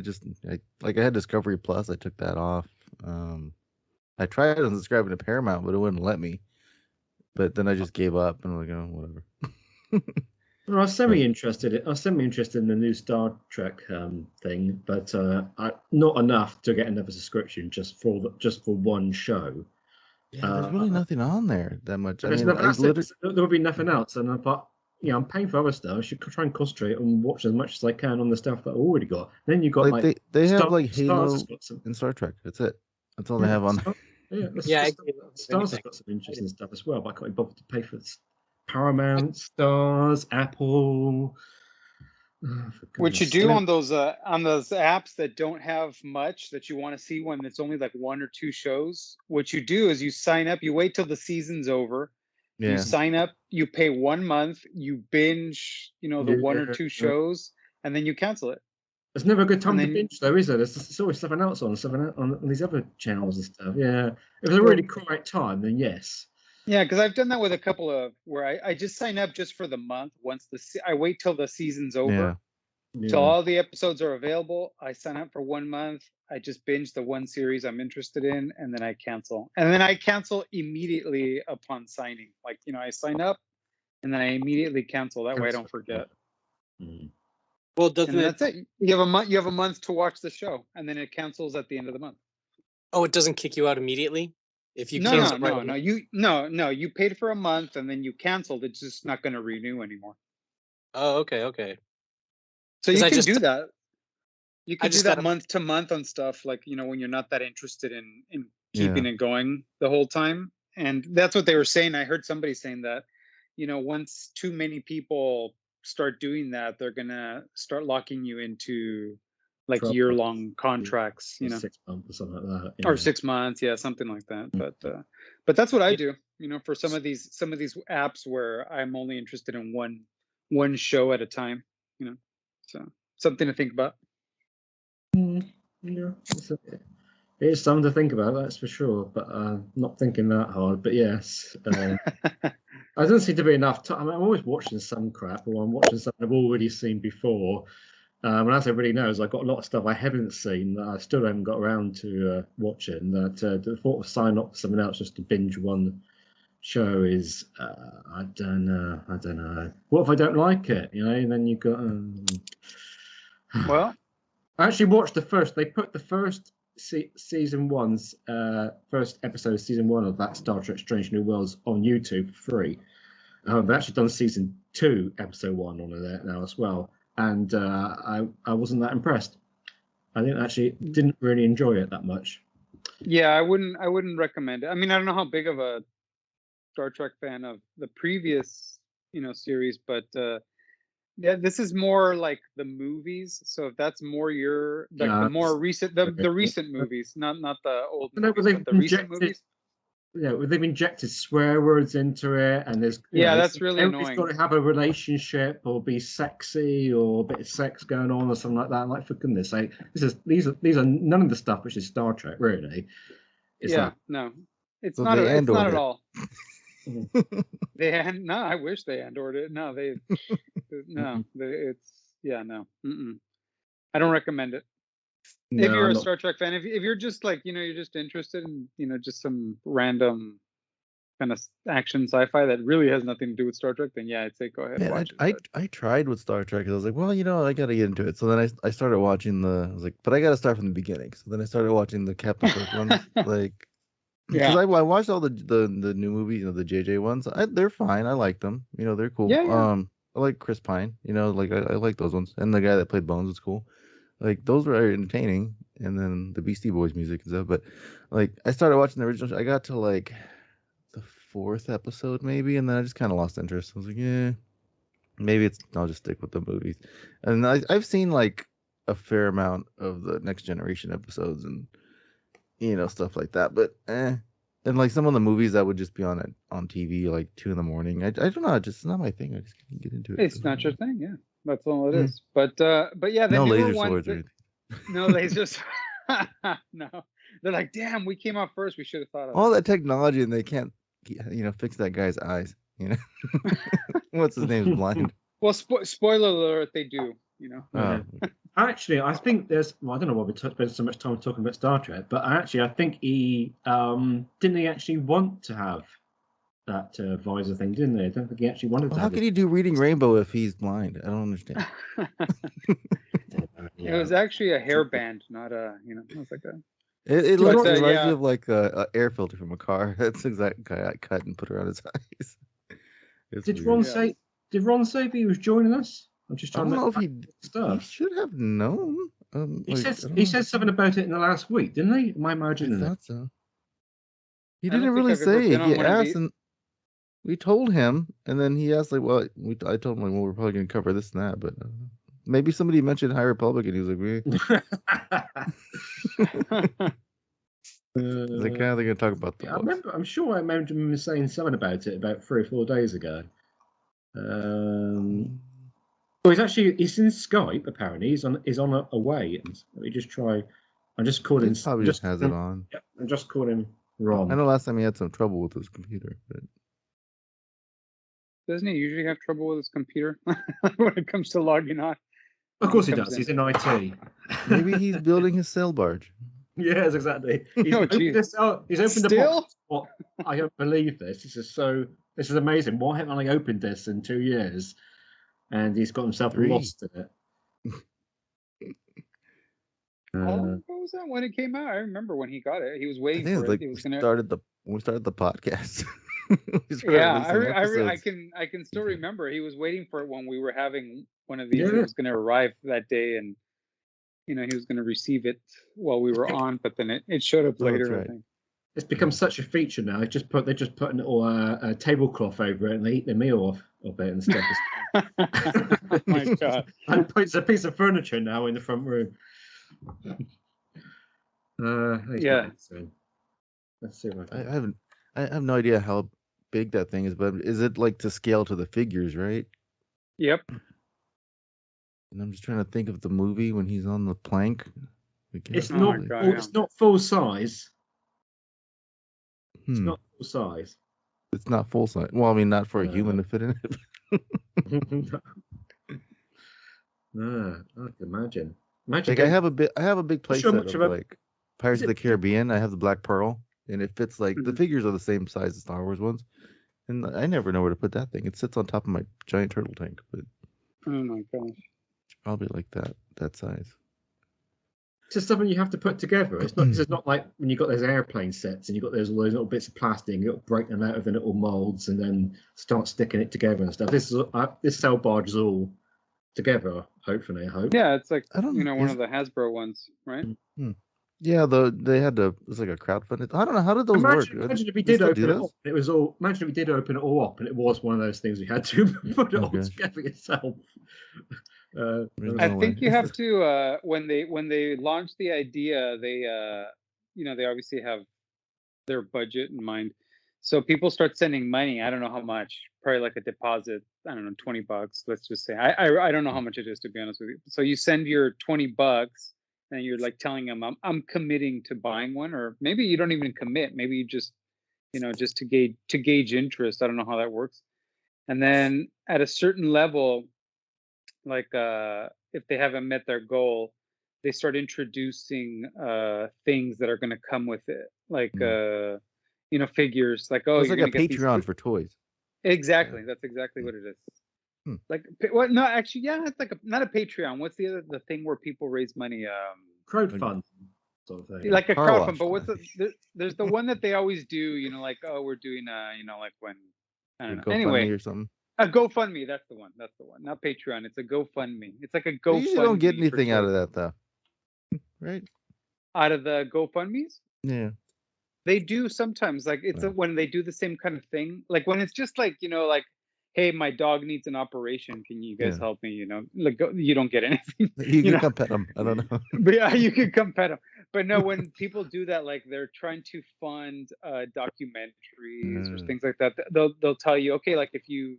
had Discovery Plus, I took that off. I tried unsubscribing to Paramount, but it wouldn't let me. But then I just gave up and I'm like, oh, whatever. Well, I was semi-interested in the new Star Trek thing, but not enough to get another subscription just for one show. Yeah, there's really nothing on there that much. There would be nothing else, and I thought, I'm paying for other stuff. I should try and concentrate and watch as much as I can on the stuff that I already got. Then you got like they have like Halo and Star Trek. That's it. That's all they have on there. Stars has got some interesting stuff as well, but I can't be bothered to pay for this. Paramount, Stars, Apple. What you do on those apps that don't have much, that you want to see when it's only like 1 or 2 shows, what you do is you sign up, you wait till the season's over, you sign up, you pay 1 month, you binge, the 1 or 2 shows, and then you cancel it. There's never a good time to binge, though, is there? There's always something else on these other channels and stuff. Yeah, if it's a really quiet time, then yes. Yeah, because I've done that with a couple of where I just sign up just for the month. I wait till the season's over, till all the episodes are available. I sign up for 1 month. I just binge the one series I'm interested in, and then I cancel. And then I cancel immediately upon signing. Like, I sign up, and then I immediately cancel. That way I don't forget. Mm-hmm. Well, that's it. You have a month to watch the show, and then it cancels at the end of the month. Oh, it doesn't kick you out immediately? If you you paid for a month and then you canceled, it's just not going to renew anymore. Oh, okay. So you can do that. You can do that month to month on stuff, like, when you're not that interested in keeping it going the whole time. And that's what they were saying. I heard somebody saying that, once too many people start doing that, they're going to start locking you into like year-long contracts, 6 months or something like that, or 6 months, something like that. But that's what I do, for some of these apps where I'm only interested in one show at a time, so something to think about. Yeah, it's something to think about, that's for sure. But not thinking that hard. But yes, I don't seem to be enough time. I'm always watching some crap, or I'm watching something I've already seen before. as everybody knows, I've got a lot of stuff I haven't seen that I still haven't got around to watching. That the thought of signing up for something else just to binge one show is, I don't know. What if I don't like it? And then you got. Well, I actually watched they put the first season one's first episode of season 1 of that Star Trek Strange New Worlds on YouTube for free. They've actually done season 2 episode 1 on there now as well, and I wasn't that impressed. I didn't really enjoy it that much. Yeah, I wouldn't recommend it. I mean, I don't know how big of a Star Trek fan of the previous series, but yeah, this is more like the movies. So if that's more the more recent, the recent movies, not the old movies, but the recent movies. Yeah, they've injected swear words into it, and there's that's really annoying. Everybody's got to have a relationship or be sexy or a bit of sex going on or something like that. Like, for goodness sake, these are none of the stuff which is Star Trek, really. No, it's not at all. No, I wish they endorsed it. No, no. I don't recommend it. If you're a Star Trek fan, if you're just like, you're just interested in, just some random kind of action sci-fi that really has nothing to do with Star Trek, then yeah, I'd say go ahead and watch it. I tried with Star Trek because I was like, well, I got to get into it. So then I started watching I was like, but I got to start from the beginning. So then I started watching the Captain Kirk ones, like. Because I watched all the new movies, the JJ ones. They're fine. I like them. They're cool. Yeah. I like Chris Pine. Like I like those ones. And the guy that played Bones was cool. Like those were entertaining. And then the Beastie Boys music and stuff. But like I started watching the original. I got to like the 4th episode maybe, and then I just kind of lost interest. I was like, yeah, maybe I'll just stick with the movies. And I've seen like a fair amount of the Next Generation episodes and. Stuff like that, but and like some of the movies that would just be on TV like 2 a.m. I don't know, it's just not my thing. I just can't get into it. It's not your thing, yeah. That's all it is. But yeah, the no newer laser ones, swords or anything. No lasers. No, they're like, damn, we came out first. We should have thought of all that technology, and they can't, fix that guy's eyes. What's his name's blind. Well, spoiler alert, they do. Actually, I think I don't know why we spent so much time talking about Star Trek, but I think he didn't he actually want to have that visor thing, didn't he? I don't think he actually wanted to. How can he do Reading Rainbow if he's blind? I don't understand. It was actually a hairband, not a, it was like a. It reminds me of like a air filter from a car. That's exactly guy I cut and put around his eyes. Did Ron say he was joining us? I'm just trying I don't know if he should have known. He said something about it in the last week, didn't he? Am I imagining that? So. He didn't really say. He asked, and we told him, and then he asked, like, well, I told him, like, well, we're probably going to cover this and that, but maybe somebody mentioned High Republic, and he was like, we. Like, they're going to talk about the books. I'm sure I remember him saying something about it about 3 or 4 days ago. He's in Skype apparently. He's on away. Let me just try. I'm just calling. He probably just has it on. Yeah, I'm just calling Ron. I know last time he had some trouble with his computer, but doesn't he usually have trouble with his computer when it comes to logging on? Of course he does. He's in IT. Maybe he's building his sail barge. Yes, exactly. He's opened the box. Well, I don't believe this. This is amazing. Why haven't I opened this in 2 years? And he's got himself lost in it. How long ago was that when it came out? I remember when he got it. He was waiting for it. Like he was when we started the podcast. I can still remember. He was waiting for it when we were having one of these. It was going to arrive that day, and he was going to receive it while we were on. But then it showed up later. Right. I think. It's become such a feature now. They're just putting a tablecloth over it, and they eat their meal off of it and stuff. Oh my God! And it's a piece of furniture now in the front room. Yeah. Let's see. I have no idea how big that thing is, but is it like to scale to the figures, right? Yep. And I'm just trying to think of the movie when he's on the plank. It's not full size. It's not full size. It's not full size. Well, I mean, not for a human to fit in it. I can imagine. Imagine Like I have a big Not sure playset much of of a- like Pirates of the Caribbean. I have the Black Pearl, and it fits like the figures are the same size as Star Wars ones, and I never know where to put that thing. It sits on top of my giant turtle tank, but Oh my gosh. it's probably like that size. It's just something you have to put together. It's not. It's not like when you got those airplane sets and you got all those little bits of plastic. You got to break them out of the little molds and then start sticking it together and stuff. This cell barge is all together. Hopefully, I hope. Yeah, it's like I don't- one is- of the Hasbro ones, right? Yeah, they had to. It's like a crowdfunding. I don't know how did those work. Imagine if we They did still open do it those? up. It was all. Imagine if we did open it all up, and it was one of those things we had to put it all Okay. together yourself. I think you have to when they launch the idea, they they obviously have their budget in mind. So people start sending money. I don't know how much. Probably like a deposit. I don't know, $20. Let's just say. I don't know how much it is, to be honest with you. So you send your $20, and you're like telling them I'm committing to buying one, or maybe you don't even commit. Maybe you just just to gauge interest. I don't know how that works. And then at a certain level, like if they haven't met their goal, they start introducing things that are going to come with it, like figures, like It's like you're a gonna get these Patreon for toys. Exactly, that's exactly what it is. Like what? No, actually, yeah, it's like not a Patreon. What's the thing where people raise money? Crowdfund sort of thing. Like a Car crowdfund, wash. but what's there's the one that they always do. Like we're doing like when I don't know. GoFundMe Anyway, or something. a GoFundMe. That's the one. Not Patreon. It's a GoFundMe. It's like a You GoFundMe. usually don't get for anything out of toys. that though, right? Out of the GoFundMes. Yeah. They do sometimes, like it's when they do the same kind of thing, like when it's just like like, hey, my dog needs an operation, can you guys help me? Like you don't get anything. You can come pet them. I don't know. But yeah, you can come pet them. But no, when people do that, like they're trying to fund documentaries or things like that, they'll tell you, okay, like if you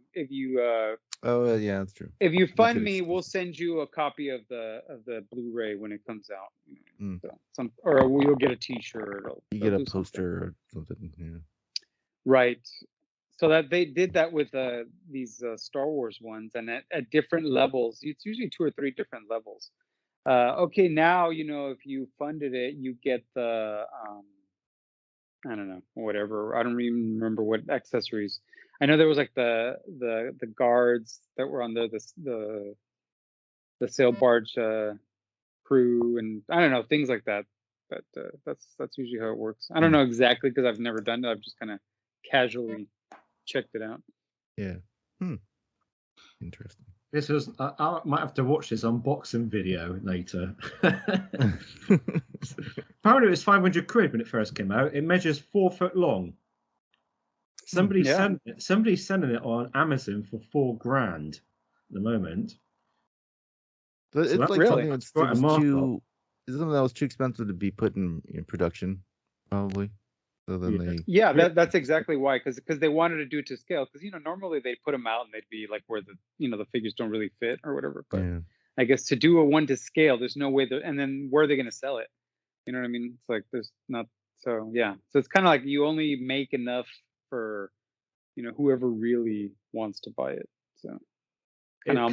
Oh yeah, that's true. if you They fund could me, ex- we'll send you a copy of the Blu-ray when it comes out. Mm. So or you'll get a T-shirt. You they'll get a do something. poster or something. Yeah. Right. So that they did that with these Star Wars ones, and at different levels. It's usually 2 or 3 different levels. Okay, now if you funded it, you get the I don't know, whatever. I don't even remember what accessories. I know there was like the guards that were on the sail barge crew, and I don't know, things like that. But that's usually how it works. I don't know exactly because I've never done it. I've just kind of casually checked it out. Yeah. Interesting. This was. I might have to watch this unboxing video later. Apparently, it was 500 quid when it first came out. It measures 4 foot long. Somebody's selling it on Amazon for $4,000 at the moment. But it's that's like really- something that's quite a was markup. too. It's something that was too expensive to be put in production, probably. So then they. Yeah, that's exactly why, because they wanted to do it to scale. Because normally they'd put them out and they'd be like where the the figures don't really fit or whatever. But Yeah. I guess to do a one to scale, there's no way. And then where are they going to sell it? You know what I mean? It's like there's not. So yeah. So it's kind of like you only make enough for whoever really wants to buy it. So kind of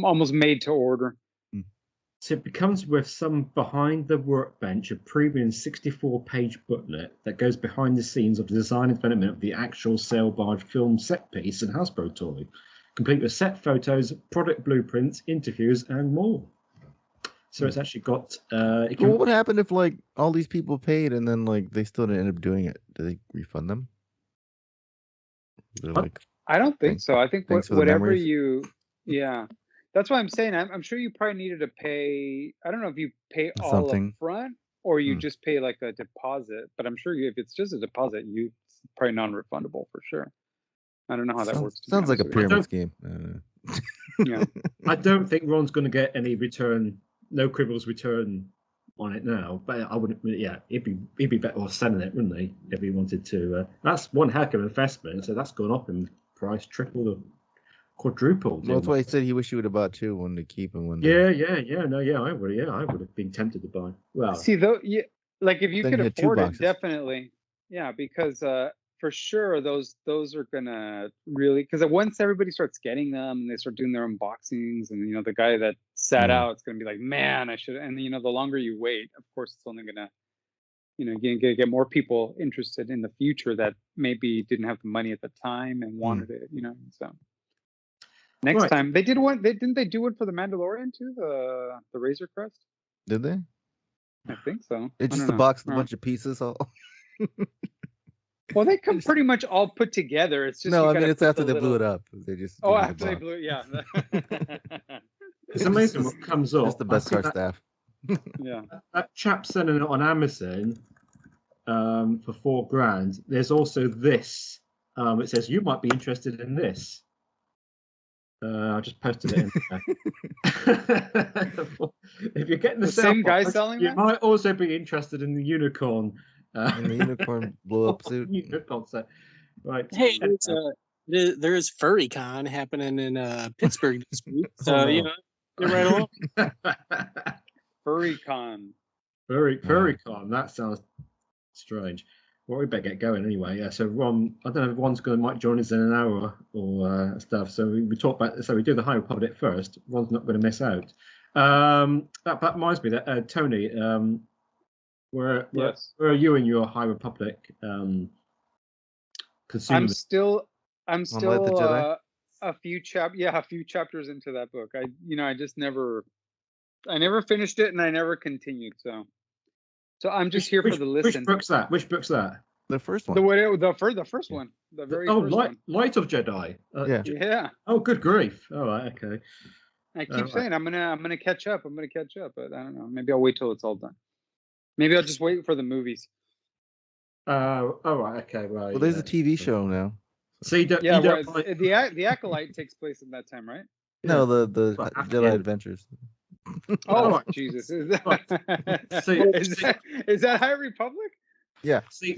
almost made to order. So it becomes with some behind the workbench, a premium 64-page booklet that goes behind the scenes of the design and development of the actual sail barge film set piece and Hasbro toy, complete with set photos, product blueprints, interviews, and more. So it's actually got. It Well, what would happen if like all these people paid and then like they still didn't end up doing it? Do they refund them? They're like, I don't think so. I think thanks for the whatever memories. yeah. That's why I'm saying I'm sure you probably needed to pay. I don't know if you pay all Something. up front or you just pay like a deposit, but I'm sure if it's just a deposit, it's probably non-refundable for sure. I don't know how that works. to be sounds like a honest with you. pyramid scheme. Yeah. I don't think Ron's going to get any return, no quibbles return on it now. But I wouldn't. Yeah, he'd be better off selling it, wouldn't he? If he wanted to. That's one heck of an investment. So that's gone up in price, tripled or quadrupled. Well, that's why he said he wished he would have bought 2, one to keep and one. To... I would have been tempted to buy. Well, See though, like if you Then could you had 2 afford it, boxes. definitely. Yeah, because for sure those are gonna really, because once everybody starts getting them and they start doing their unboxings, and the guy that sat out, it's gonna be like, man, I should. And the longer you wait, of course, it's only gonna get more people interested in the future that maybe didn't have the money at the time and wanted it. So next time they did one. Didn't they do one for the Mandalorian too? The Razor Crest. Did they? I think so. It's just a box with a bunch of pieces. All. Well, they come pretty much all put together. It's just no. I mean, it's after they blew it up. They just. Oh, after they blew it, yeah. It's amazing what comes up. It's the best car staff. Yeah. That chap selling it on Amazon for $4,000. There's also this. It says you might be interested in this. I just posted it in there. If you're getting the same guy selling you that? might also be interested in the unicorn. In the unicorn blow up suit. Unicorn set. Right. Hey, there's FurryCon happening in Pittsburgh this week, so you're right along. FurryCon. FurryCon. That sounds strange. Well, we better get going anyway. Yeah. So Ron, I don't know if Ron's might join us in an hour or stuff. So we talk about. So we do the High Republic first. Ron's not going to miss out. That reminds me that Tony. Where are you in your High Republic I'm still a few chapters into that book. I never finished it, and I never continued. So I'm just here for the listen. Which book's that? The first one. The first one. The very first one. Light of Jedi. Yeah. Oh, good grief! All right, okay. I keep saying I'm gonna catch up. But I don't know. Maybe I'll wait till it's all done. Maybe I'll just wait for the movies. All right, okay, right. Well, there's a TV show now. So the Acolyte takes place in that time, right? No, the Jedi Adventures. Oh, Jesus! Is that High Republic? Yeah. See,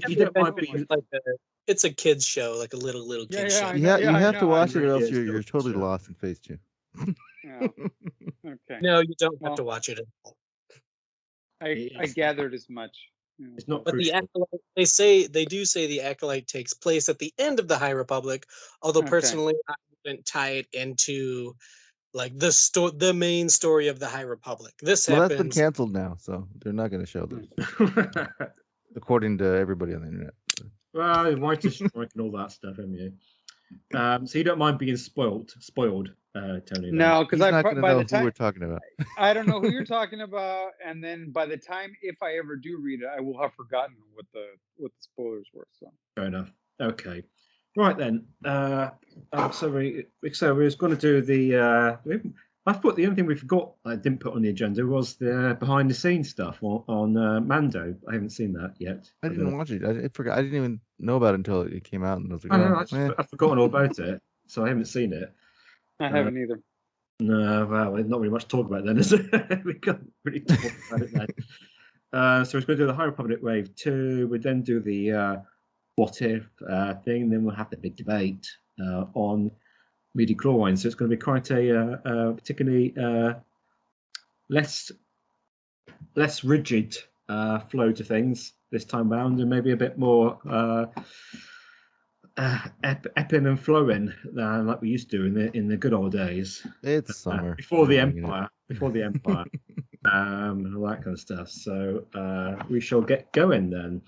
it's a kids show, like a little kids show. You have to watch it, or else you're totally lost in Phase 2. Okay. No, you don't have to watch it at all. I gathered as much. It's not. But the Acolyte, they do say the Acolyte takes place at the end of the High Republic. Although personally, I wouldn't tie it into like the main story of the High Republic. This happens. That's been canceled now, so they're not going to show this, according to everybody on the internet. Well, writer's strike and all that stuff, haven't you? So you don't mind being spoiled, Tony? No, because I'm not going to know who we're talking about. I don't know who you're talking about, and then by the time, if I ever do read it, I will have forgotten what the spoilers were. So fair enough. Okay, right then. So we was going to do the. I thought the only thing we forgot I didn't put on the agenda was the behind the scenes stuff on Mando. I haven't seen that yet. I didn't watch it. I forgot. I didn't even know about it until it came out, and I was like, I've forgotten all about it, so I haven't seen it. I haven't either. No, well, there's not really much to talk about then, is it? We can't really talk about it then. So we're going to do the High Republic Wave 2. We then do the what if thing, and then we'll have the big debate on midi-chlorine. So it's going to be quite a particularly less rigid flow to things this time round, and maybe a bit more epping and flowing than like we used to in the good old days. It's summer before the Empire, and all that kind of stuff. So we shall get going then.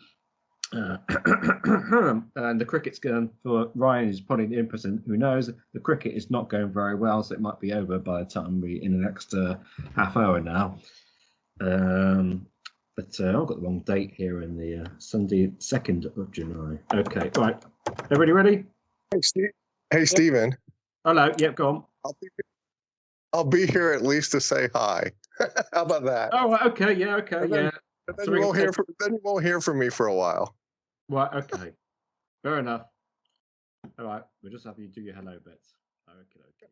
And the cricket's going for Ryan is probably in person. Who knows? The cricket is not going very well, so it might be over by the time we in the next half hour now. But I've got the wrong date here in the Sunday 2nd of July. Okay, right. Everybody ready? Hey, Stephen. Hello. Yep, go on. I'll be here at least to say hi. How about that? Oh, okay. Yeah, okay. Then you won't hear from me for a while. Right, okay. Fair enough. All right, we'll just have you do your hello bits. Okay.